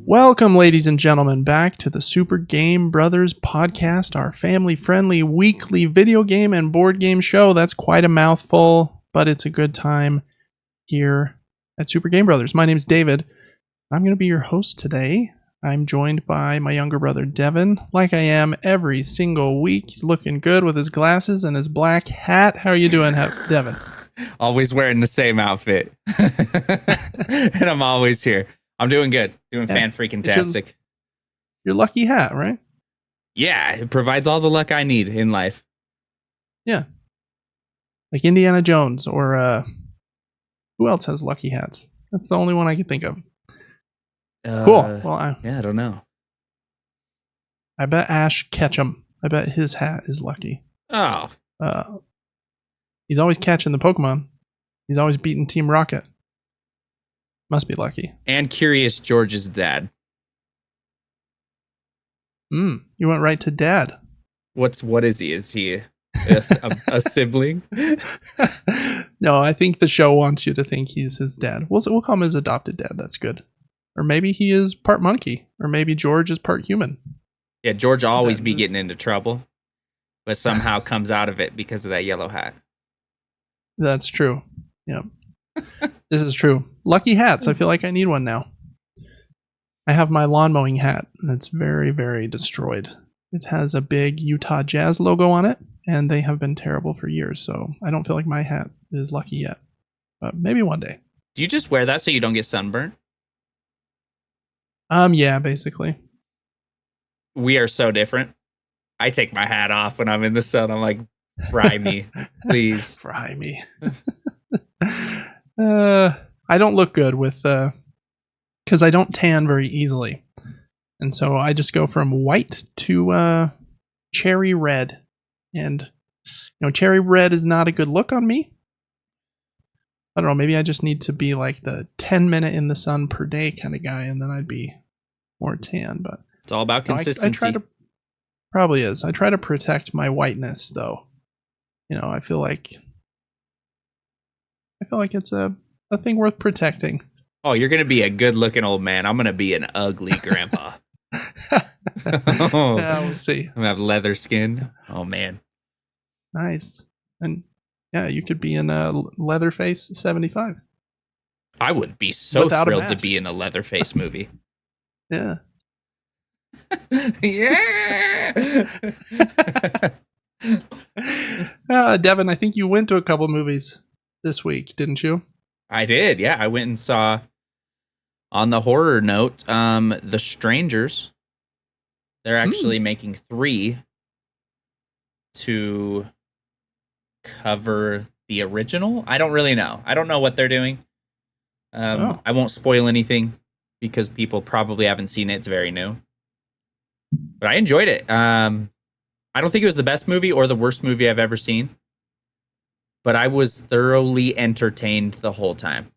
Welcome, ladies and gentlemen, back to the Super Game Brothers podcast, our family-friendly weekly video game and board game show. That's quite a mouthful, but it's a good time here at Super Game Brothers. My name's David. I'm going to be your host today. I'm joined by my younger brother, Devin, like I am every single week. He's looking good with his glasses and his black hat. How are you doing, Devin? Always wearing the same outfit. And I'm always here. I'm doing good. Doing fan-freaking-tastic. Your lucky hat, right? Yeah, it provides all the luck I need in life. Yeah. Like Indiana Jones or who else has lucky hats? That's the only one I can think of. Cool. Well, I don't know. I bet Ash Ketchum. I bet his hat is lucky. Oh. He's always catching the Pokemon. He's always beating Team Rocket. Must be lucky. And Curious George's dad. You went right to dad. What is he? Is he a sibling? No, I think the show wants you to think he's his dad. We'll call him his adopted dad. That's good. Or maybe he is part monkey. Or maybe George is part human. Yeah, George always be getting into trouble, but somehow comes out of it because of that yellow hat. That's true. Yeah. This is true. Lucky hats. I feel like I need one now. I have my lawn mowing hat, and it's very, very destroyed. It has a big Utah Jazz logo on it, and they have been terrible for years, so I don't feel like my hat is lucky yet. But maybe one day. Do you just wear that so you don't get sunburned? Yeah, basically. We are so different. I take my hat off when I'm in the sun. I'm like, fry me, please. Fry me. I don't look good with because I don't tan very easily, and so I just go from white to cherry red, and cherry red is not a good look on me. I don't know, maybe I just need to be like the 10-minute in the sun per day kind of guy, and then I'd be more tan. But it's all about consistency. I try to, probably is. I try to protect my whiteness, though. I feel like it's a thing worth protecting. Oh, you're going to be a good-looking old man. I'm going to be an ugly grandpa. Yeah, we'll see. I'm going to have leather skin. Oh, man. Nice. And, yeah, you could be in a Leatherface 75. I would be so thrilled to be in a Leatherface movie. Yeah. Yeah! Devin, I think you went to a couple movies this week, didn't you? I did, yeah. I went and saw, on the horror note, The Strangers. They're actually making 3 to cover the original. I don't really know. I don't know what they're doing. I won't spoil anything because people probably haven't seen it. It's very new. But I enjoyed it. I don't think it was the best movie or the worst movie I've ever seen. But I was thoroughly entertained the whole time.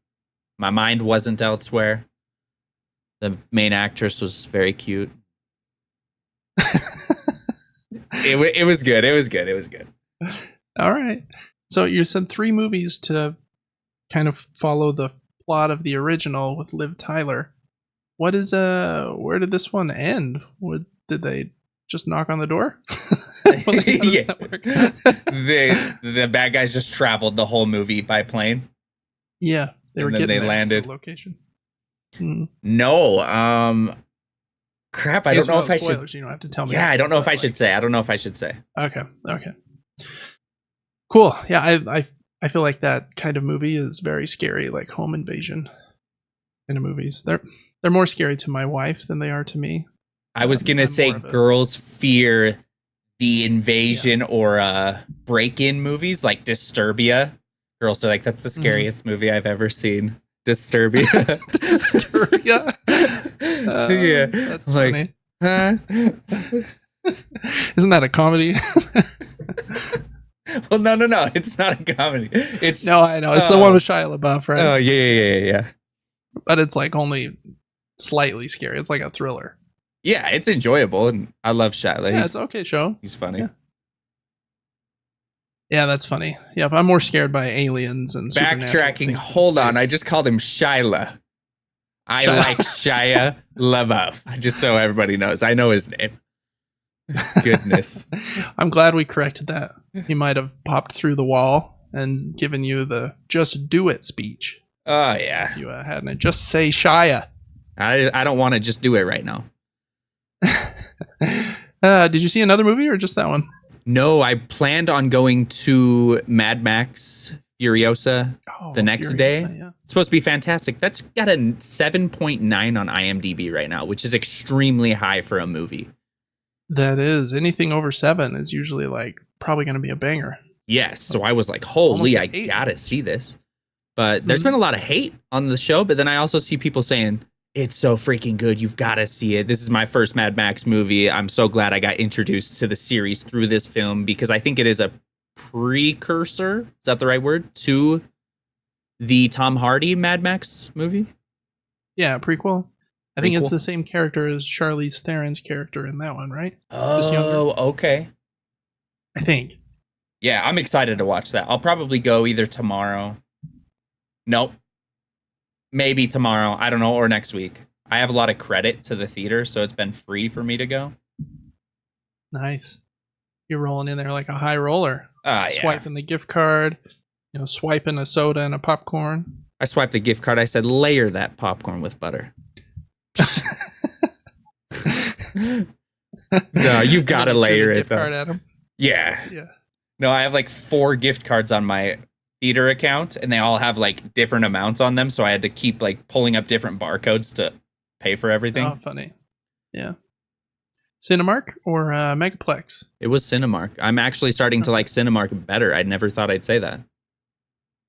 My mind wasn't elsewhere. The main actress was very cute. It was good. It was good. It was good. All right. So you said 3 movies to kind of follow the plot of the original with Liv Tyler. What is where did this one end? Did they just knock on the door? Yeah. The bad guys just traveled the whole movie by plane. Yeah, they landed to the location. No, crap. I don't know if I should. You don't have to tell me. Yeah, I don't know if I should say. I don't know if I should say. Okay. Cool. Yeah, I feel like that kind of movie is very scary, like home invasion kind of movies. They're more scary to my wife than they are to me. I was gonna say girls fear the invasion or break-in movies like Disturbia. Girls are like, that's the scariest movie I've ever seen. Disturbia. Disturbia. Yeah, that's like, funny. Isn't that a comedy? Well, no, it's not a comedy. It's no, I know it's the one with Shia LaBeouf, right? Oh yeah. But it's like only slightly scary. It's like a thriller. Yeah, it's enjoyable, and I love Shia. Yeah, it's an okay show. He's funny. Yeah, that's funny. Yeah, but I'm more scared by aliens and Backtracking. Hold on, I just called him Shyla. I like Shia LaBeouf. Just so everybody knows, I know his name. Goodness. I'm glad we corrected that. He might have popped through the wall and given you the "just do it" speech. Oh yeah. You hadn't it. Just say Shia. I don't want to just do it right now. Did you see another movie or just that one? No, I planned on going to Mad Max Furiosa the next day. Yeah. It's supposed to be fantastic. That's got a 7.9 on IMDb right now, which is extremely high for a movie. That is. Anything over 7 is usually like probably going to be a banger. Yes. So I was like, holy, I gotta see this. But there's been a lot of hate on the show. But then I also see people saying, it's so freaking good. You've got to see it. This is my first Mad Max movie. I'm so glad I got introduced to the series through this film because I think it is a precursor, is that the right word, to the Tom Hardy Mad Max movie? Yeah, prequel. I think it's the same character as Charlize Theron's character in that one, right? Oh, okay. I think. Yeah, I'm excited to watch that. I'll probably go either tomorrow. Nope. Maybe tomorrow. I don't know, or next week. I have a lot of credit to the theater, so it's been free for me to go. Nice. You're rolling in there like a high roller. Swiping the gift card, swiping a soda and a popcorn. I swiped the gift card. I said, layer that popcorn with butter. No, you've got to layer it, though. Card at him. Yeah. No, I have like 4 gift cards on my theater account, and they all have like different amounts on them, so I had to keep like pulling up different barcodes to pay for everything. Oh, funny. Yeah. Cinemark or Megaplex? It was Cinemark. I'm actually starting to like Cinemark better. I never thought I'd say that.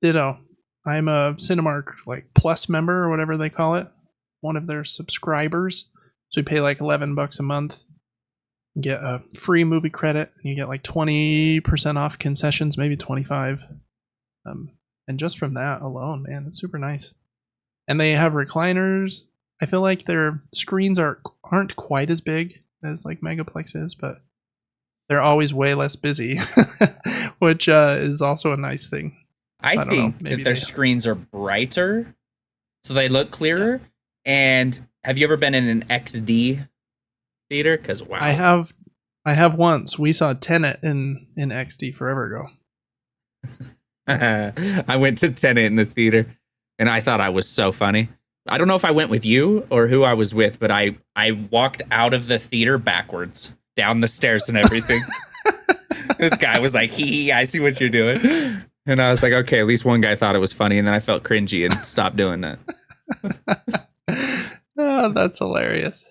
Ditto. I'm a Cinemark like Plus member or whatever they call it. One of their subscribers. So you pay like $11 a month. You get a free movie credit. You get like 20% off concessions, maybe 25. And just from that alone, man, it's super nice. And they have recliners. I feel like their screens aren't quite as big as like Megaplex is, but they're always way less busy, which is also a nice thing. I think that their screens are brighter, so they look clearer. Yeah. And have you ever been in an XD theater? Because wow, I have once. We saw Tenet in XD forever ago. I went to Tenet in the theater, and I thought I was so funny. I don't know if I went with you or who I was with, but I walked out of the theater backwards, down the stairs and everything. This guy was like, hee, I see what you're doing. And I was like, okay, at least one guy thought it was funny, and then I felt cringy and stopped doing that. Oh, that's hilarious.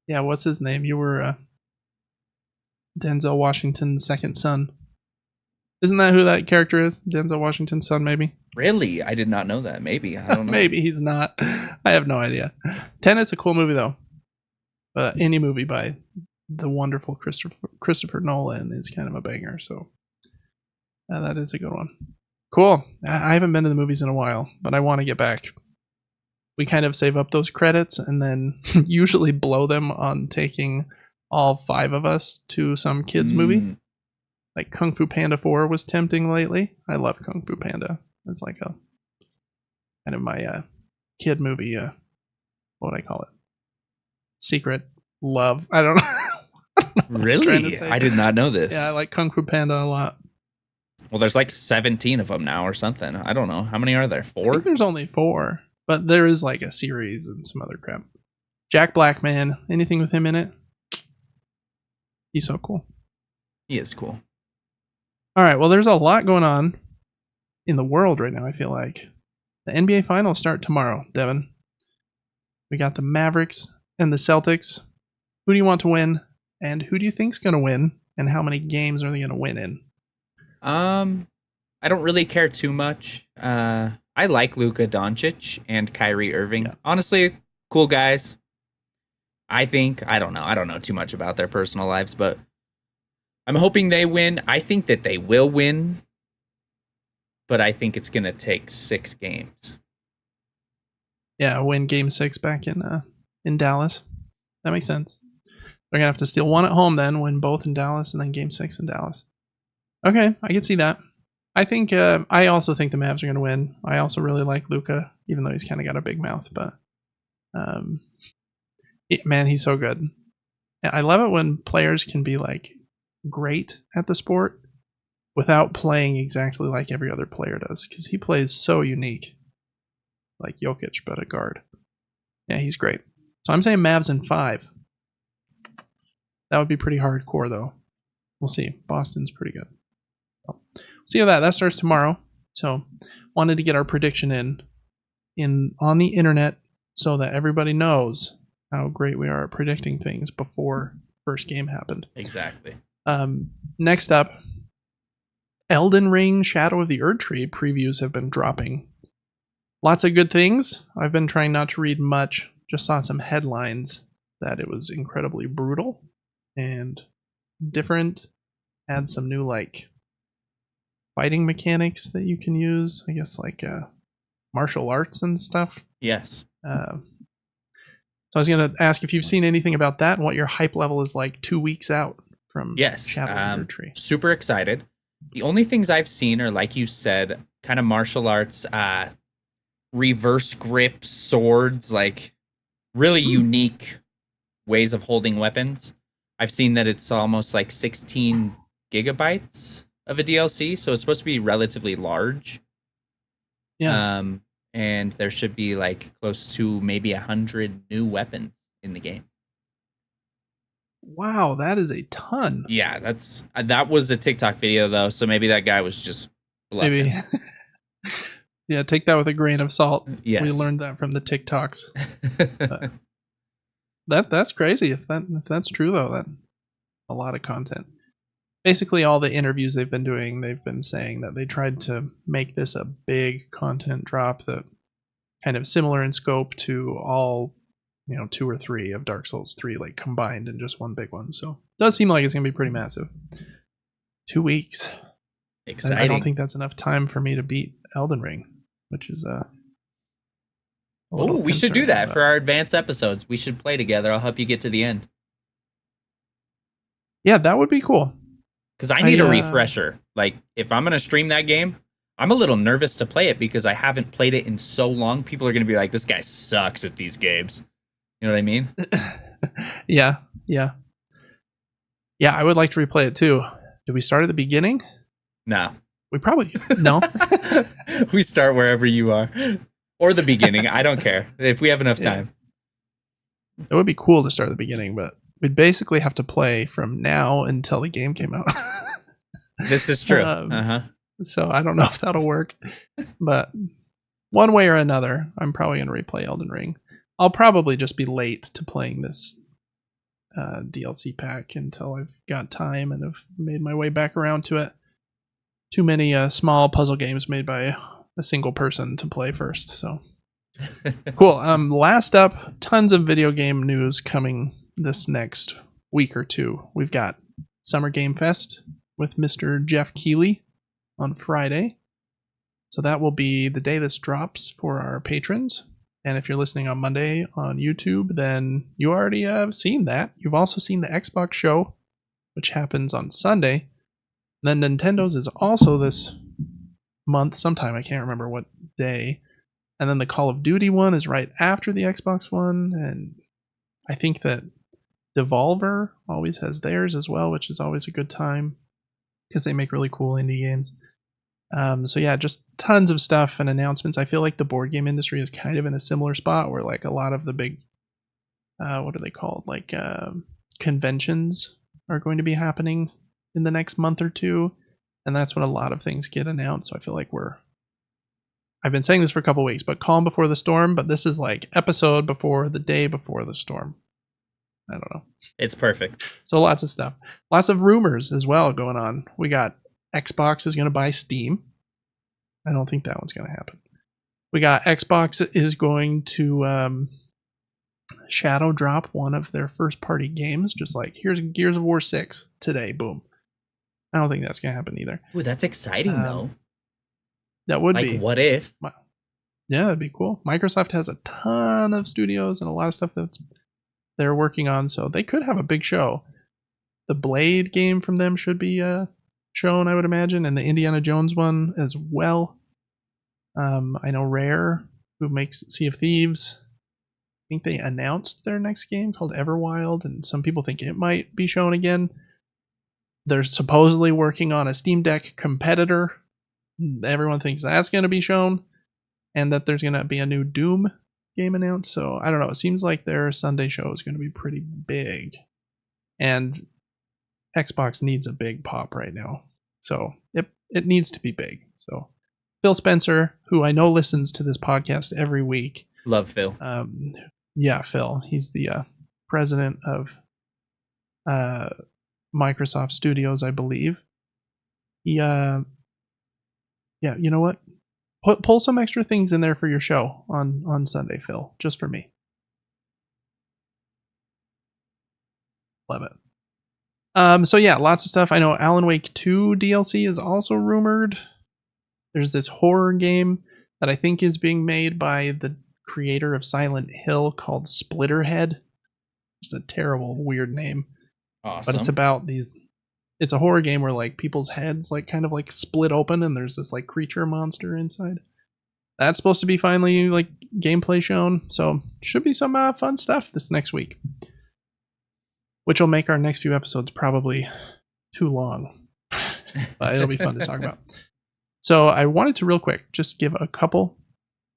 Yeah, what's his name? You were Denzel Washington's second son. Isn't that who that character is? Denzel Washington's son, maybe? Really? I did not know that. Maybe. I don't know. Maybe he's not. I have no idea. Tenet's a cool movie, though. Any movie by the wonderful Christopher Nolan is kind of a banger, so that is a good one. Cool. I haven't been to the movies in a while, but I want to get back. We kind of save up those credits and then usually blow them on taking all 5 of us to some kids' movie. Like Kung Fu Panda 4 was tempting lately. I love Kung Fu Panda. It's like a kind of my kid movie. What would I call it? Secret love. I don't know. Really? I did not know this. Yeah, I like Kung Fu Panda a lot. Well, there's like 17 of them now or something. I don't know. How many are there? 4? I think there's only 4. But there is like a series and some other crap. Jack Black, man. Anything with him in it? He's so cool. He is cool. All right, well, there's a lot going on in the world right now, I feel like. The NBA Finals start tomorrow, Devin. We got the Mavericks and the Celtics. Who do you want to win? And who do you think's going to win? And how many games are they going to win in? I don't really care too much. I like Luka Doncic and Kyrie Irving. Yeah. Honestly, cool guys. I don't know too much about their personal lives, but I'm hoping they win. I think that they will win, but I think it's going to take 6 games. Yeah, win game 6 back in Dallas. That makes sense. They're going to have to steal one at home then, win both in Dallas, and then game 6 in Dallas. Okay, I can see that. I think I also think the Mavs are going to win. I also really like Luka, even though he's kind of got a big mouth. But man, he's so good. And I love it when players can be like great at the sport without playing exactly like every other player does, because he plays so unique, like Jokic, but a guard. Yeah, he's great. So I'm saying Mavs in 5. That would be pretty hardcore, though. We'll see. Boston's pretty good. So, see how that starts tomorrow. So, wanted to get our prediction in on the internet so that everybody knows how great we are at predicting things before first game happened. Exactly. Next up, Elden Ring Shadow of the Erdtree previews have been dropping. Lots of good things. I've been trying not to read much. Just saw some headlines that it was incredibly brutal and different. Had some new like fighting mechanics that you can use. I guess like martial arts and stuff. Yes. So I was going to ask if you've seen anything about that and what your hype level is like 2 weeks out from Shadow of the Erdtree. Super excited. The only things I've seen are, like you said, kind of martial arts, reverse grip swords, like really unique ways of holding weapons. I've seen that it's almost like 16 gigabytes of a DLC, so it's supposed to be relatively large. Yeah. And there should be like close to maybe 100 new weapons in the game. Wow, that is a ton. Yeah, that was a TikTok video though, so maybe that guy was just bluffing. Maybe. Yeah, take that with a grain of salt. Yes. We learned that from the TikToks. That's crazy. If that's true though, that's a lot of content. Basically, all the interviews they've been doing, they've been saying that they tried to make this a big content drop that kind of similar in scope to all, 2 or 3 of Dark Souls 3 like combined in just one big one. So it does seem like it's gonna be pretty massive. 2 weeks. Exciting. I don't think that's enough time for me to beat Elden Ring, which is we should do that for our advanced episodes. We should play together. I'll help you get to the end. Yeah, that would be cool. Because I need a refresher. Like, if I'm going to stream that game, I'm a little nervous to play it because I haven't played it in so long. People are going to be like, this guy sucks at these games. You know what I mean? Yeah. Yeah, I would like to replay it too. Did we start at the beginning? No. We probably... No? We start wherever you are. Or the beginning. I don't care. If we have enough time. It would be cool to start at the beginning, but we'd basically have to play from now until the game came out. This is true. So I don't know if that'll work. But one way or another, I'm probably going to replay Elden Ring. I'll probably just be late to playing this DLC pack until I've got time and have made my way back around to it. Too many small puzzle games made by a single person to play first. So cool. Last up, tons of video game news coming this next week or two. We've got Summer Game Fest with Mr. Jeff Keighley on Friday. So that will be the day this drops for our patrons. And if you're listening on Monday on YouTube, then you already have seen that. You've also seen the Xbox show, which happens on Sunday. Then Nintendo's is also this month, sometime, I can't remember what day. And then the Call of Duty one is right after the Xbox one. And I think that Devolver always has theirs as well, which is always a good time because they make really cool indie games. So yeah, just tons of stuff and announcements. I feel like the board game industry is kind of in a similar spot where like a lot of the big, what are they called? Like conventions are going to be happening in the next month or two. And that's when a lot of things get announced. So I feel like I've been saying this for a couple weeks, but calm before the storm. But this is like episode before the day before the storm. I don't know. It's perfect. So lots of stuff. Lots of rumors as well going on. We got Xbox is going to buy Steam. I don't think that one's going to happen. We got Xbox is going to shadow drop one of their first party games. Just like, here's Gears of War 6 today. Boom. I don't think that's going to happen either. Ooh, that's exciting though. That would like, be. What if? Yeah, that'd be cool. Microsoft has a ton of studios and a lot of stuff that's they're working on, so they could have a big show. The Blade game from them should be shown, I would imagine, and the Indiana Jones one as well. I know Rare, who makes Sea of Thieves, I think they announced their next game called Everwild, and some people think it might be shown again. They're supposedly working on a Steam Deck competitor. Everyone thinks that's going to be shown, and that there's going to be a new Doom game announced. So I don't know. It seems like their Sunday show is going to be pretty big, and Xbox needs a big pop right now. So it needs to be big. So Phil Spencer, who I know listens to this podcast every week. Love Phil. Yeah, Phil. He's the president of Microsoft Studios, I believe. He, yeah, you know what? Pull some extra things in there for your show on Sunday, Phil, just for me. Love it. So yeah, lots of stuff. I know Alan Wake 2 DLC is also rumored. There's this horror game that I think is being made by the creator of Silent Hill called Splitterhead. It's a terrible, weird name. Awesome. But it's about these. It's a horror game where like people's heads like kind of like split open and there's this like creature monster inside. That's supposed to be finally like gameplay shown. So should be some fun stuff this next week, which will make our next few episodes probably too long, but it'll be fun to talk about. So I wanted to real quick just give a couple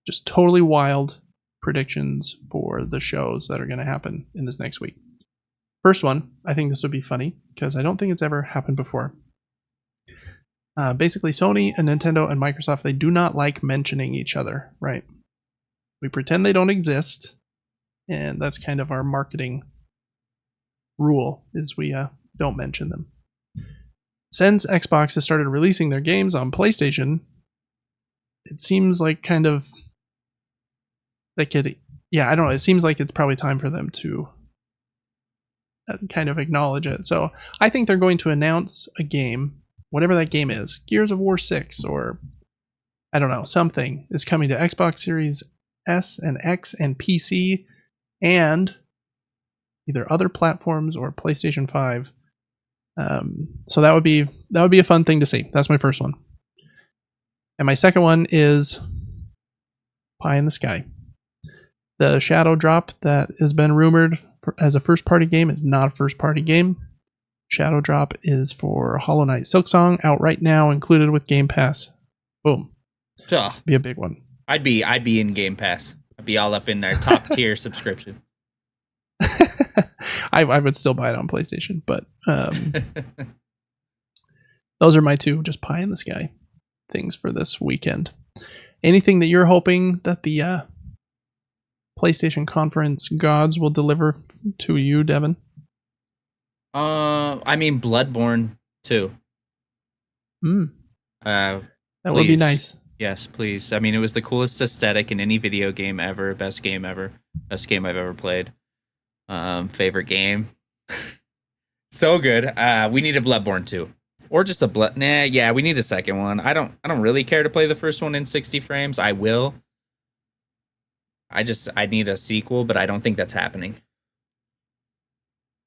just totally wild predictions for the shows that are going to happen in this next week. First one, I think this would be funny because I don't think it's ever happened before. Basically, Sony and Nintendo and Microsoft, they do not like mentioning each other, right? We pretend they don't exist, and that's kind of our marketing rule, is we don't mention them. Since Xbox has started releasing their games on PlayStation, it seems like kind of they could, yeah, I don't know. It seems like it's probably time for them to kind of acknowledge it. So I think they're going to announce a game, whatever that game is, Gears of War 6 or I don't know, something is coming to Xbox Series S and X and PC and either other platforms or PlayStation 5. So that would be a fun thing to see. That's my first one. And my second one is Pie in the Sky. The Shadow Drop that has been rumored as a first-party game is not a first-party game. Shadow Drop is for Hollow Knight Silksong, out right now, included with Game Pass. Boom. Be a big one. I'd be in Game Pass. I'd be all up in their top tier subscription. I would still buy it on PlayStation, but those are my two just pie in the sky things for this weekend. Anything that you're hoping that the PlayStation conference gods will deliver to you, Devin? I mean Bloodborne too. That would be nice. Yes, please. I mean, it was the coolest aesthetic in any video game ever. Best game ever. Best game I've ever played. Favorite game. So good. We need a Bloodborne 2. Or just a we need a second one. I don't really care to play the first one in 60 frames. I will. I need a sequel, but I don't think that's happening.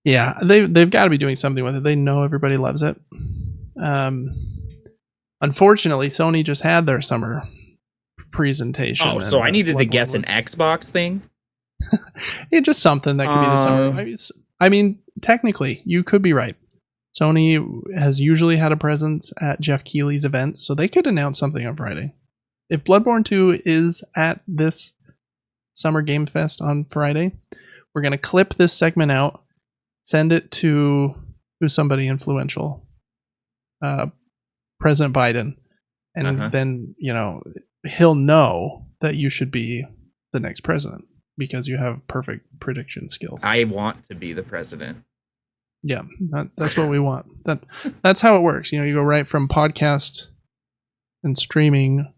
Yeah, they've got to be doing something with it. They know everybody loves it. Unfortunately, Sony just had their summer presentation. Oh, so I needed to guess an Xbox thing? Yeah, just something that could be the summer. I mean, technically, you could be right. Sony has usually had a presence at Jeff Keighley's events, so they could announce something on Friday. If Bloodborne 2 is at this Summer Game Fest on Friday, we're going to clip this segment out, send it to somebody influential, President Biden, and then, he'll know that you should be the next president because you have perfect prediction skills. I want to be the president. Yeah, that's what we want. That's how it works. You go right from podcast and streaming,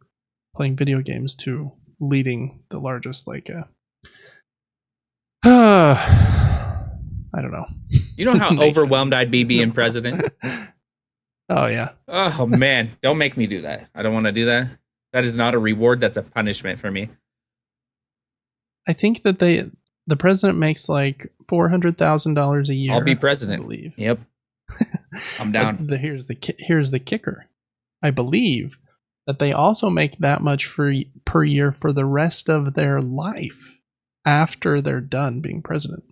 playing video games, to leading the largest, I don't know. You know how overwhelmed I'd be being president? Oh, yeah. Oh, man. Don't make me do that. I don't want to do that. That is not a reward. That's a punishment for me. I think that The president makes like $400,000 a year. I'll be president. I believe. Yep. I'm down. Here's the kicker. I believe that they also make that much per year for the rest of their life after they're done being president.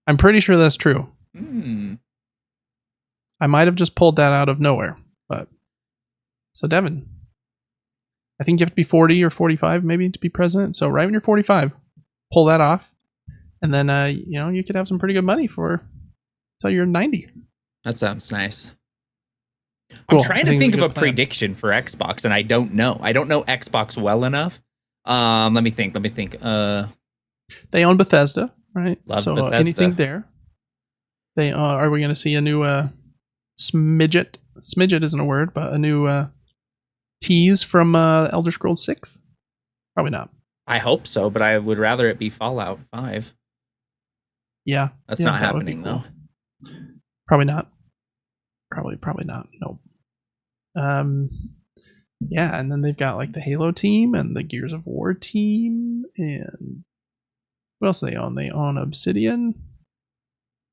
I'm pretty sure that's true. I might have just pulled that out of nowhere, but so Devin, I think you have to be 40 or 45 maybe to be president. So right when you're 45, pull that off, and then you could have some pretty good money for till you're 90. That sounds nice. Cool. I'm trying to think of a prediction for Xbox, and I don't know. I don't know Xbox well enough. Let me think. They own Bethesda, right? Love so Bethesda. Anything there? They are we going to see a new smidget? Smidget isn't a word, but a new tease from Elder Scrolls 6? Probably not. I hope so, but I would rather it be Fallout 5. Yeah, that's not happening though. Probably not. Probably not. Nope. Yeah, and then they've got like the Halo team and the Gears of War team, and what else do they own? They own Obsidian,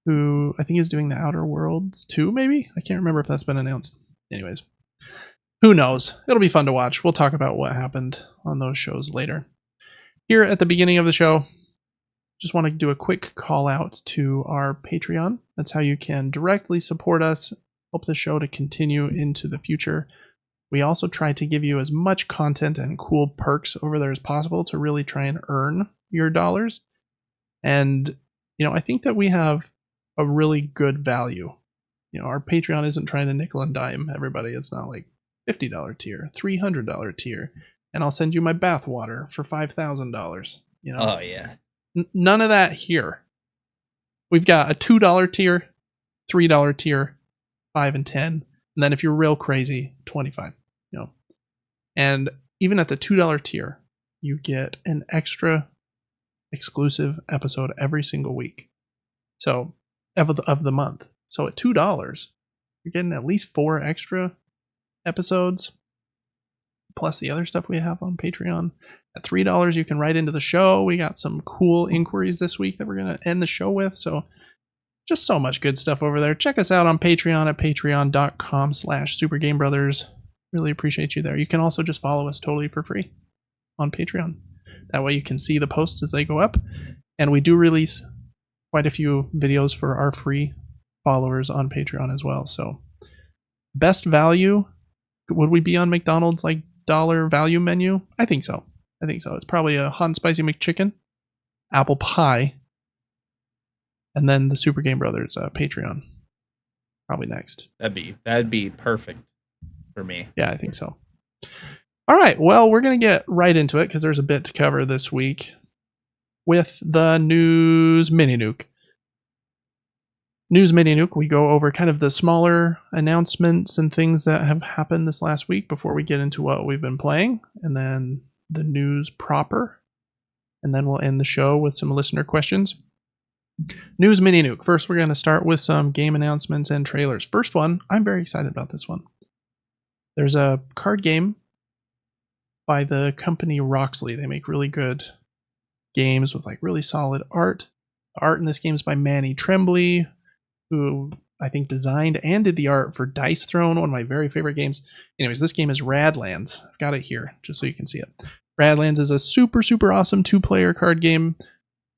who I think is doing the Outer Worlds too, maybe? I can't remember if that's been announced. Anyways, who knows? It'll be fun to watch. We'll talk about what happened on those shows later. Here at the beginning of the show, just want to do a quick call out to our Patreon. That's how you can directly support us, help the show to continue into the future. We also try to give you as much content and cool perks over there as possible to really try and earn your dollars. And, I think that we have a really good value. Our Patreon isn't trying to nickel and dime everybody. It's not like $50 tier, $300 tier, and I'll send you my bath water for $5,000. Oh, yeah. None of that here. We've got a $2 tier, $3 tier, 5 and 10, and then if you're real crazy, 25. And even at the $2 tier, you get an extra exclusive episode every single week. So of the month. So at $2, you're getting at least 4 extra episodes, plus the other stuff we have on Patreon. At $3, you can write into the show. We got some cool inquiries this week that we're going to end the show with. So just so much good stuff over there. Check us out on Patreon at patreon.com/SuperGameBrothers. Really appreciate you there. You can also just follow us totally for free on Patreon. That way you can see the posts as they go up. And we do release quite a few videos for our free followers on Patreon as well. So best value, would we be on McDonald's like dollar value menu? I think so. It's probably a hot and spicy McChicken, apple pie, and then the Super Game Brothers Patreon. Probably next. That'd be perfect for me. Yeah, I think so. All right, well, we're going to get right into it because there's a bit to cover this week with the News Mini Nuke. News Mini Nuke, we go over kind of the smaller announcements and things that have happened this last week before we get into what we've been playing, and then the news proper, and then we'll end the show with some listener questions. News Mini Nuke. First, we're going to start with some game announcements and trailers. First one, I'm very excited about this one. There's a card game by the company Roxley. They make really good games with like really solid art. The art in this game is by Manny Tremblay, who I think designed and did the art for Dice Throne, one of my very favorite games. Anyways, this game is Radlands. I've got it here just so you can see it. Radlands is a super, super awesome 2-player card game.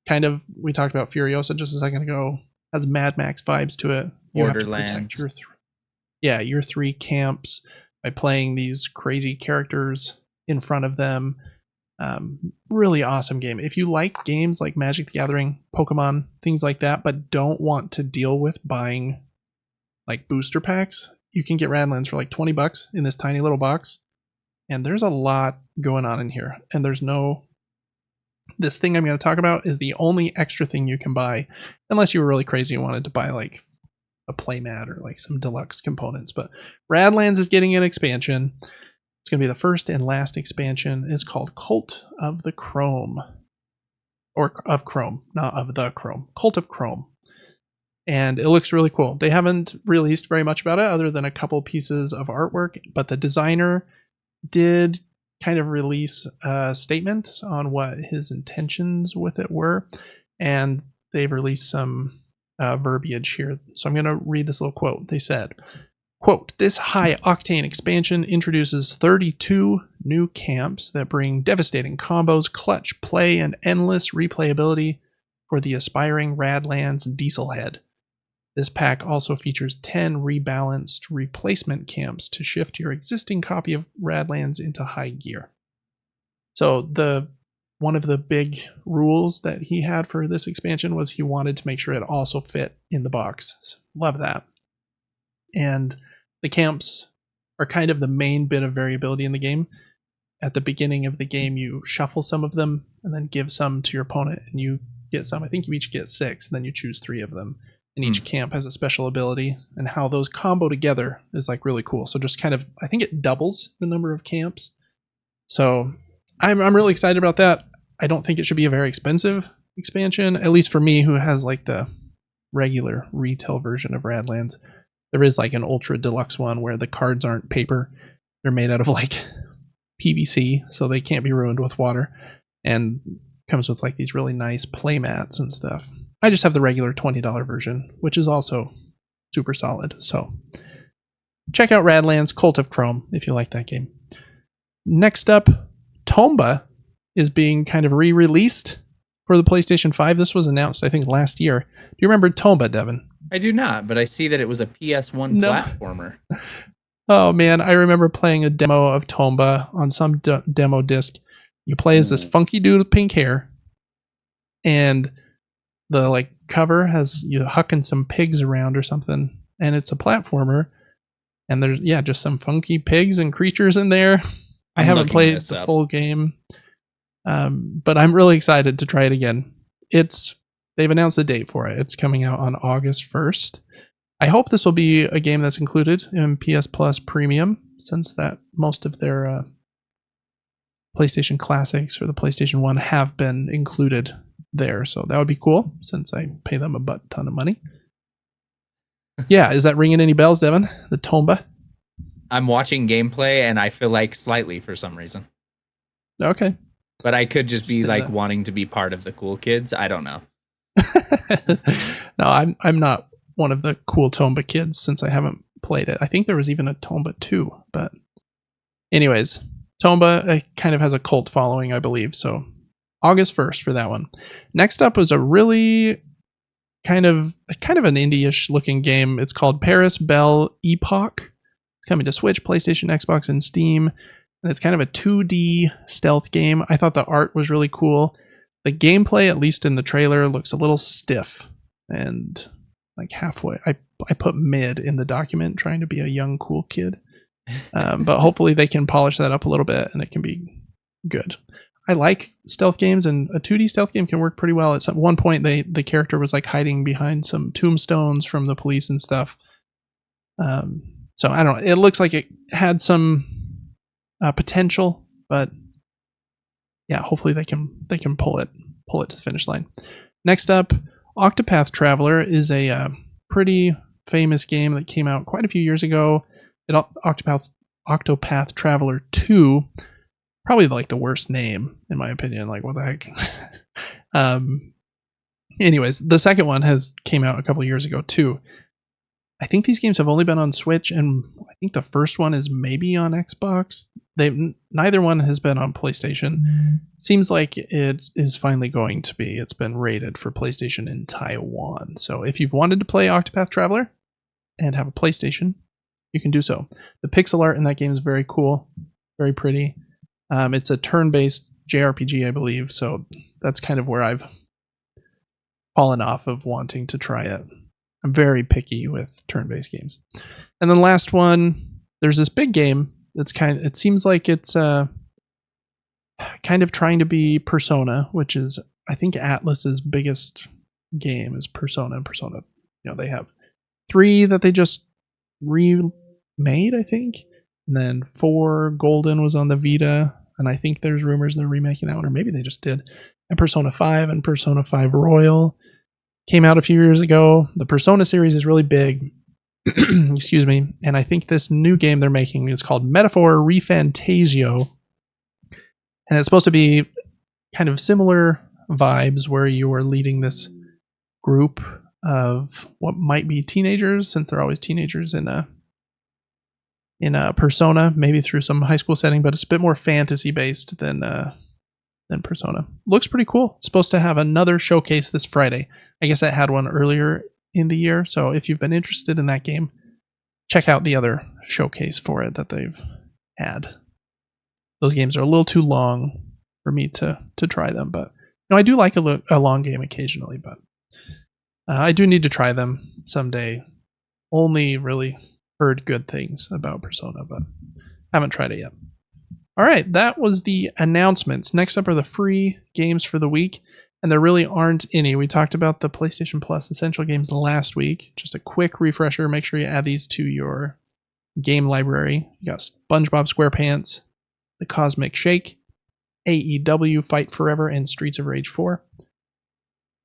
Kind of, we talked about Furiosa just a second ago. Has Mad Max vibes to it. You Borderlands. have to protect your 3 camps by playing these crazy characters in front of them. Really awesome game. If you like games like Magic the Gathering, Pokemon, things like that, but don't want to deal with buying like booster packs, you can get Radlands for like $20 in this tiny little box. And there's a lot going on in here. And this thing I'm going to talk about is the only extra thing you can buy, unless you were really crazy and wanted to buy like a playmat or like some deluxe components. But Radlands is getting an expansion. It's going to be the first and last expansion. It's called Cult of the Chrome. Or of Chrome, not of the Chrome. Cult of Chrome. And it looks really cool. They haven't released very much about it other than a couple pieces of artwork, but the designer did kind of release a statement on what his intentions with it were, and they've released some verbiage here. So I'm going to read this little quote. They said, quote, "This high-octane expansion introduces 32 new camps that bring devastating combos, clutch play, and endless replayability for the aspiring Radlands Dieselhead. This pack also features 10 rebalanced replacement camps to shift your existing copy of Radlands into high gear." So one of the big rules that he had for this expansion was he wanted to make sure it also fit in the box. So, love that. And the camps are kind of the main bit of variability in the game. At the beginning of the game, you shuffle some of them and then give some to your opponent, and you get some. I think you each get 6, and then you choose 3 of them. And each camp has a special ability, and how those combo together is like really cool. So just kind of, I think it doubles the number of camps. So I'm really excited about that. I don't think it should be a very expensive expansion, at least for me, who has like the regular retail version of Radlands. There is like an ultra deluxe one where the cards aren't paper. They're made out of like PVC, so they can't be ruined with water, and comes with like these really nice play mats and stuff. I just have the regular $20 version, which is also super solid. So check out Radlands Cult of Chrome if you like that game. Next up, Tomba is being kind of re-released for the PlayStation 5. This was announced, I think, last year. Do you remember Tomba, Devin? I do not, but I see that it was a PS1 platformer. Oh man, I remember playing a demo of Tomba on some demo disc. You play as this funky dude with pink hair, and the like cover has you hucking some pigs around or something, and it's a platformer, and there's just some funky pigs and creatures in there. I haven't played the full game, but I'm really excited to try it again. They've announced the date for it. It's coming out on August 1st. I hope this will be a game that's included in PS Plus Premium, since that most of their PlayStation Classics or the PlayStation 1 have been included there. So that would be cool, since I pay them a butt ton of money. Yeah, is that ringing any bells, Devin? The Tomba? I'm watching gameplay, and I feel like slightly for some reason. Okay. But I could just be like wanting to be part of the cool kids. I don't know. No, I'm not one of the cool Tomba kids, since I haven't played it. I think there was even a Tomba 2, but anyways, Tomba kind of has a cult following, I believe, so August 1st for that one. Next up was a really kind of an indie-ish looking game. It's called Paris Belle Epoch. It's coming to Switch, PlayStation, Xbox, and Steam, and it's kind of a 2D stealth game. I thought the art was really cool. The gameplay, at least in the trailer, looks a little stiff and like halfway. I put mid in the document, trying to be a young, cool kid. But hopefully they can polish that up a little bit and it can be good. I like stealth games, and a 2D stealth game can work pretty well. At one point, the character was like hiding behind some tombstones from the police and stuff. So I don't know. It looks like it had some potential, but yeah, hopefully they can pull it to the finish line. Next up, Octopath Traveler is a pretty famous game that came out quite a few years ago. Octopath Traveler 2, probably like the worst name in my opinion. Like, what the heck? Anyways, the second one came out a couple years ago too. I think these games have only been on Switch, and I think the first one is maybe on Xbox. Neither one has been on PlayStation. Seems like it is finally going to be. It's been rated for PlayStation in Taiwan. So if you've wanted to play Octopath Traveler and have a PlayStation, you can do so. The pixel art in that game is very cool, very pretty. It's a turn-based JRPG, I believe, so that's kind of where I've fallen off of wanting to try it. I'm very picky with turn-based games. And then last one, there's this big game that's it seems like it's kind of trying to be Persona, which is, I think, Atlus's biggest game is Persona and Persona. They have 3 that they just remade, I think. And then 4 Golden was on the Vita, and I think there's rumors they're remaking that one, or maybe they just did. And Persona 5 and Persona 5 Royal came out a few years ago. The Persona series is really big. Excuse me. And I think this new game they're making is called Metaphor ReFantasio. And it's supposed to be kind of similar vibes where you are leading this group of what might be teenagers, since they're always teenagers in a Persona, maybe through some high school setting, but it's a bit more fantasy based than Persona. Looks pretty cool. It's supposed to have another showcase this Friday. I guess I had one earlier in the year, so if you've been interested in that game, check out the other showcase for it that they've had. Those games are a little too long for me to try them, but I do like a long game occasionally, but I do need to try them someday. Only really heard good things about Persona, but haven't tried it yet. All right, that was the announcements. Next up are the free games for the week, and there really aren't any. We talked about the PlayStation Plus Essential games last week. Just a quick refresher. Make sure you add these to your game library. You got SpongeBob SquarePants, The Cosmic Shake, AEW Fight Forever, and Streets of Rage 4.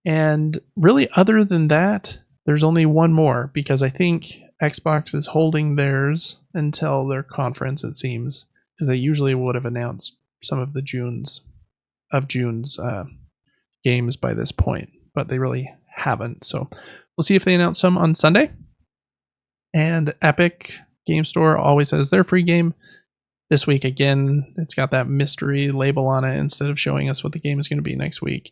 And really, other than that, there's only one more, because I think Xbox is holding theirs until their conference, it seems, because they usually would have announced some of the June's games by this point, but they really haven't. So we'll see if they announce some on Sunday. And Epic Game Store always has their free game. This week, again, it's got that mystery label on it instead of showing us what the game is going to be next week.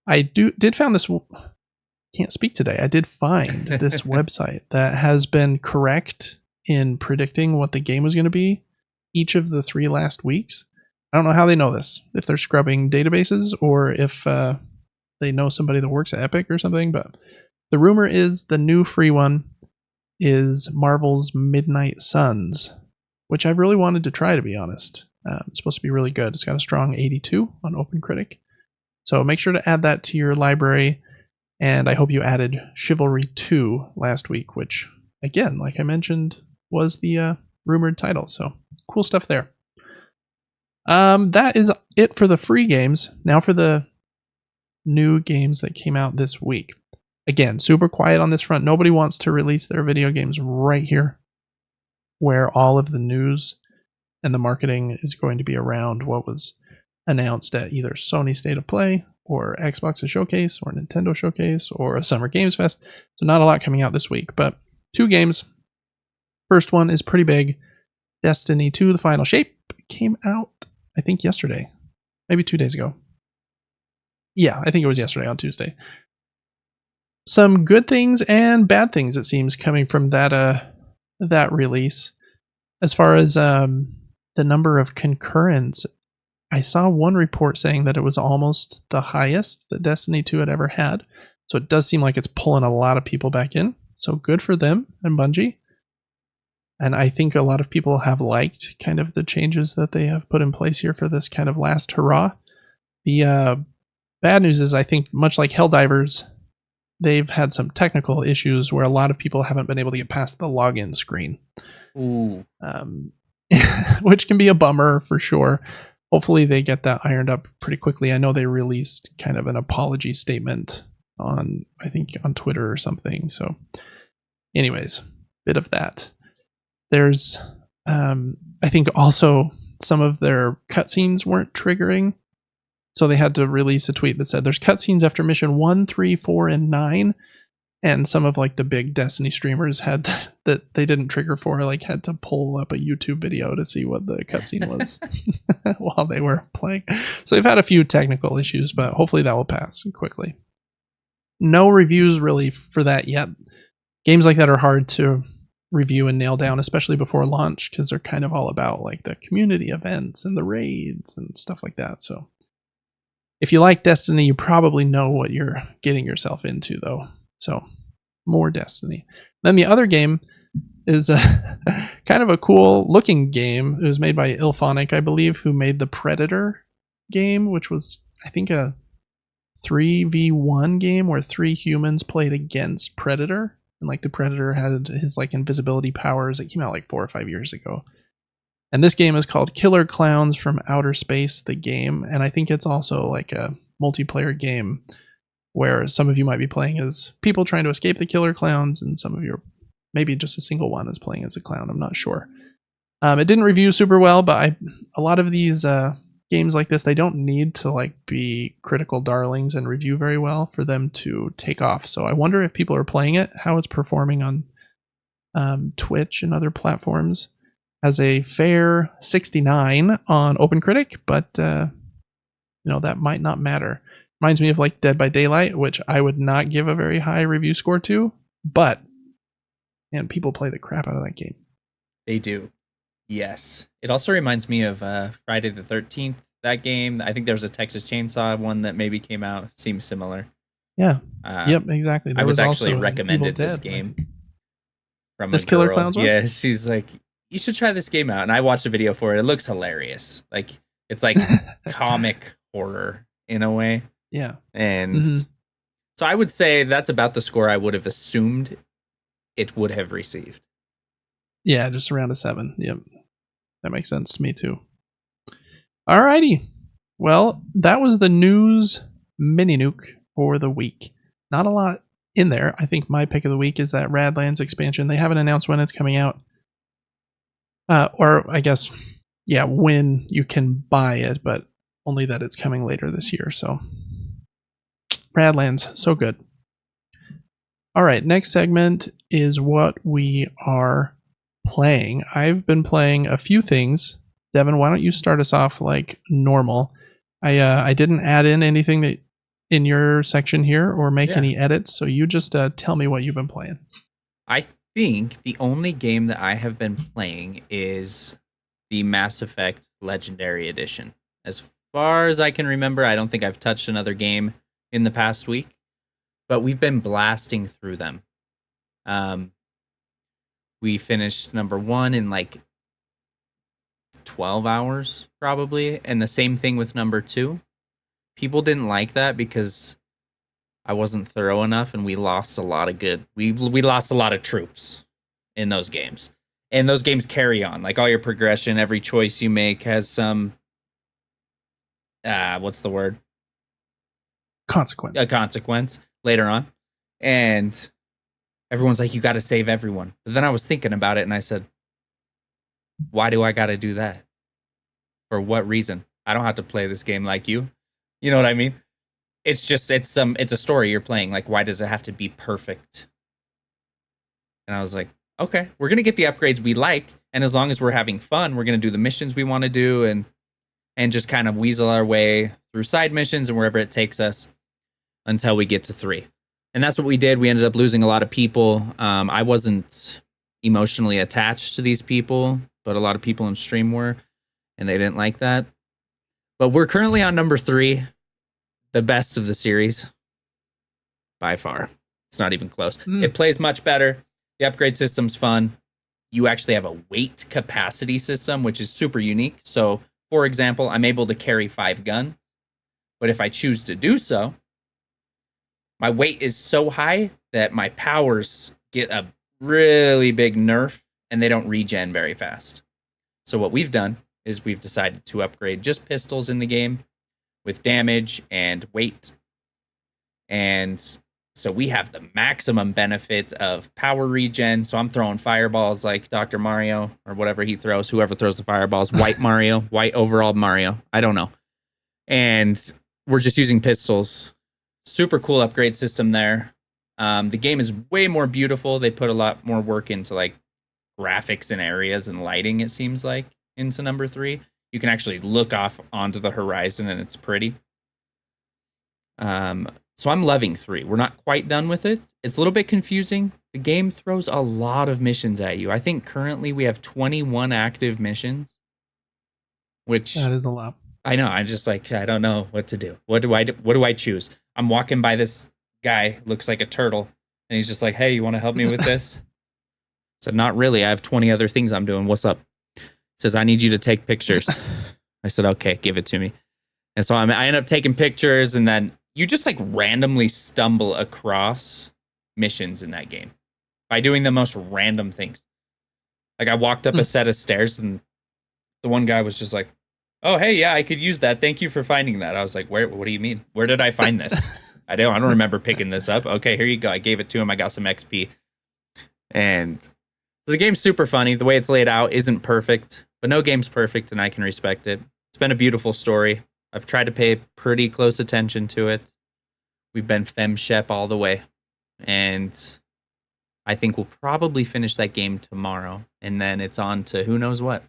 I did found this. Can't speak today. I did find this website that has been correct in predicting what the game was going to be each of the 3 last weeks. I don't know how they know this, if they're scrubbing databases or if they know somebody that works at Epic or something, but the rumor is the new free one is Marvel's Midnight Suns, which I've really wanted to try, to be honest. It's supposed to be really good. It's got a strong 82 on OpenCritic. So make sure to add that to your library. And I hope you added Chivalry 2 last week, which, again, like I mentioned, was the rumored title. So cool stuff there. That is it for the free games. Now for the new games that came out this week. Again, super quiet on this front. Nobody wants to release their video games right here, where all of the news and the marketing is going to be around what was announced at either Sony State of Play or Xbox Showcase or Nintendo Showcase or a Summer Games Fest. So not a lot coming out this week, but 2 games. First one is pretty big. Destiny 2, The Final Shape came out, I think, yesterday. Maybe 2 days ago. Yeah, I think it was yesterday on Tuesday. Some good things and bad things, it seems, coming from that release. As far as the number of concurrents, I saw one report saying that it was almost the highest that Destiny 2 had ever had. So it does seem like it's pulling a lot of people back in. So good for them and Bungie. And I think a lot of people have liked kind of the changes that they have put in place here for this kind of last hurrah. The bad news is, I think, much like Helldivers, they've had some technical issues where a lot of people haven't been able to get past the login screen. Ooh. Which can be a bummer for sure. Hopefully they get that ironed up pretty quickly. I know they released kind of an apology statement on Twitter or something. So anyways, bit of that. There's, I think also some of their cutscenes weren't triggering. So they had to release a tweet that said there's cutscenes after mission 1, 3, 4, and 9. And some of like the big Destiny streamers had that they didn't trigger for, like had to pull up a YouTube video to see what the cutscene was while they were playing. So they've had a few technical issues, but hopefully that will pass quickly. No reviews really for that yet. Games like that are hard to review and nail down, especially before launch, because they're kind of all about like the community events and the raids and stuff like that. So if you like Destiny, you probably know what you're getting yourself into, though. So more Destiny. Then the other game is kind of a cool looking game. It was made by Ilphonic, I believe, who made the Predator game, which was, I think, a 3v1 game where 3 humans played against Predator. And like the Predator had his like invisibility powers. It came out like 4 or 5 years ago. And this game is called Killer Clowns from Outer Space, the game. And I think it's also like a multiplayer game where some of you might be playing as people trying to escape the killer clowns, and some of you, maybe just a single one, is playing as a clown. I'm not sure. It didn't review super well, but a lot of these games like this, they don't need to like be critical darlings and review very well for them to take off. So I wonder if people are playing it, how it's performing on Twitch and other platforms. Has a fair 69 on OpenCritic, but that might not matter. Reminds me of like Dead by Daylight, which I would not give a very high review score to, but man, people play the crap out of that game. They do. Yes. It also reminds me of Friday the 13th, that game. I think there was a Texas Chainsaw one that maybe came out. Seems similar. Yeah. Yep, exactly. I was actually recommended this game from this a Killer girl. Clowns one? Yeah, she's like, you should try this game out. And I watched a video for it. It looks hilarious. Like, it's like comic horror in a way. Yeah. And so I would say that's about the score I would have assumed it would have received. Yeah, just around a 7. Yep. That makes sense to me too. Alrighty. Well, that was the news mini nuke for the week. Not a lot in there. I think my pick of the week is that Radlands expansion. They haven't announced when it's coming out. Or I guess, yeah, when you can buy it, but only that it's coming later this year. So, Radlands, so good. All right, next segment is what we are playing. I've been playing a few things. Devin, why don't you start us off like normal? I didn't add in anything that in your section here or make any edits, so you just tell me what you've been playing. I think the only game that I have been playing is the Mass Effect Legendary Edition. As far as I can remember, I don't think I've touched another game in the past week, but we've been blasting through them. We finished number 1 in like 12 hours, probably, and the same thing with number 2. People didn't like that because I wasn't thorough enough, and we lost a lot of we lost a lot of troops in those games. And those games carry on. Like all your progression, every choice you make has some what's the word? Consequence. A consequence later on. And everyone's like, you got to save everyone. But then I was thinking about it and I said, why do I got to do that? For what reason? I don't have to play this game like you. You know what I mean? It's just, it's a story you're playing. Like, why does it have to be perfect? And I was like, okay, we're going to get the upgrades we like. And as long as we're having fun, we're going to do the missions we want to do and just kind of weasel our way through side missions and wherever it takes us until we get to 3. And that's what we did. We ended up losing a lot of people. I wasn't emotionally attached to these people, but a lot of people in stream were, and they didn't like that. But we're currently on number 3, the best of the series by far. It's not even close. It plays much better. The upgrade system's fun. You actually have a weight capacity system, which is super unique. So, for example, I'm able to carry 5 guns, but if I choose to do so, my weight is so high that my powers get a really big nerf and they don't regen very fast. So what we've done is we've decided to upgrade just pistols in the game with damage and weight. And so we have the maximum benefit of power regen. So I'm throwing fireballs like Dr. Mario or whatever he throws, whoever throws the fireballs, white Mario, white overall Mario. I don't know. And we're just using pistols. Super cool upgrade system there. The game is way more beautiful. They put a lot more work into like graphics and areas and lighting, it seems like, into number 3. You can actually look off onto the horizon and it's pretty. So I'm loving 3. We're not quite done with it. It's a little bit confusing. The game throws a lot of missions at you. I think currently we have 21 active missions, which that is a lot. I know. I'm just like, I don't know what to do. What do I choose? I'm walking by this guy, looks like a turtle, and he's just like, hey, you want to help me with this? I said, not really. I have 20 other things I'm doing. What's up? He says, I need you to take pictures. I said, okay, give it to me. And so I end up taking pictures, and then you just like randomly stumble across missions in that game by doing the most random things. Like I walked up a set of stairs, and the one guy was just like, oh, hey, yeah, I could use that. Thank you for finding that. I was like, what do you mean? Where did I find this? I don't remember picking this up. Okay, here you go. I gave it to him. I got some XP. And the game's super funny. The way it's laid out isn't perfect, but no game's perfect, and I can respect it. It's been a beautiful story. I've tried to pay pretty close attention to it. We've been FemShep all the way. And I think we'll probably finish that game tomorrow. And then it's on to who knows what.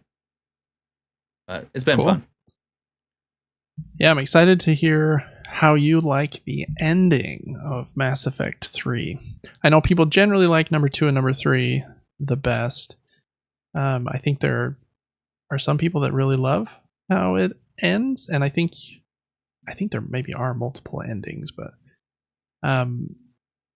But it's been fun. Yeah, I'm excited to hear how you like the ending of Mass Effect 3. I know people generally like number 2 and number 3 the best. I think there are some people that really love how it ends, and I think there maybe are multiple endings, but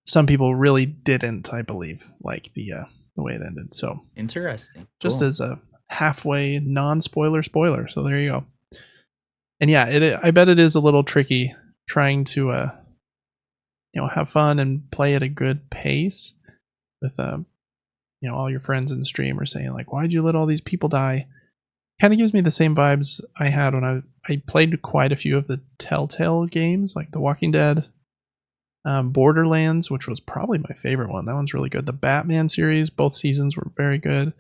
some people really didn't, I believe, like the way it ended. So interesting. Just as a halfway non-spoiler spoiler. So there you go. And yeah, I bet it is a little tricky trying to have fun and play at a good pace with all your friends in the stream are saying like, why'd you let all these people die? Kind of gives me the same vibes I had when I played quite a few of the Telltale games, like The Walking Dead, Borderlands, which was probably my favorite one. That one's really good. The Batman series, both seasons were very good.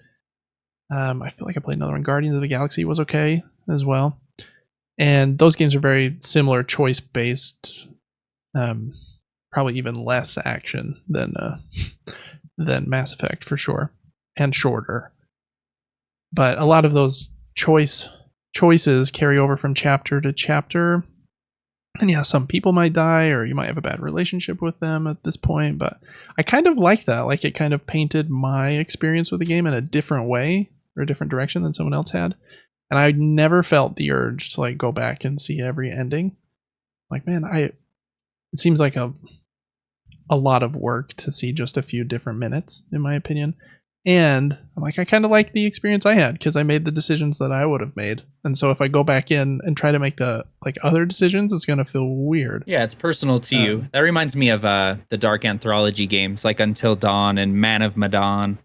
I feel like I played another one. Guardians of the Galaxy was okay as well. And those games are very similar, choice-based, probably even less action than Mass Effect for sure, and shorter. But a lot of those choices carry over from chapter to chapter. And yeah, some people might die, or you might have a bad relationship with them at this point. But I kind of like that. Like, it kind of painted my experience with the game in a different way, or a different direction than someone else had. And I never felt the urge to like go back and see every ending. Like, man, it seems like a lot of work to see just a few different minutes, in my opinion. And I'm like, I kind of like the experience I had because I made the decisions that I would have made. And so if I go back in and try to make the other decisions, it's going to feel weird. Yeah, it's personal to you. That reminds me of the Dark Anthology games like Until Dawn and Man of Medan.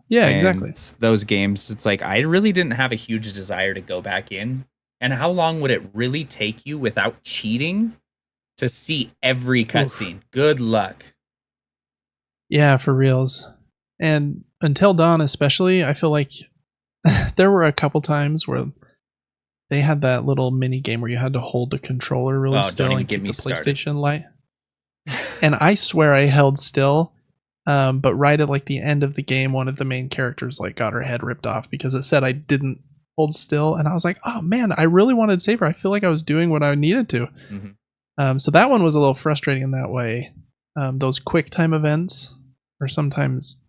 Yeah, exactly. Those games, it's like I really didn't have a huge desire to go back in. And how long would it really take you without cheating to see every cutscene? Good luck. Yeah, for reals. And Until Dawn especially, I feel like there were a couple times where they had that little mini game where you had to hold the controller really still and keep the PlayStation light. And I swear I held still. But right at like the end of the game, one of the main characters like got her head ripped off because it said I didn't hold still, and I was like, oh man, I really wanted to save her. I feel like I was doing what I needed to. Mm-hmm. So that one was a little frustrating in that way. Those quick time events are sometimes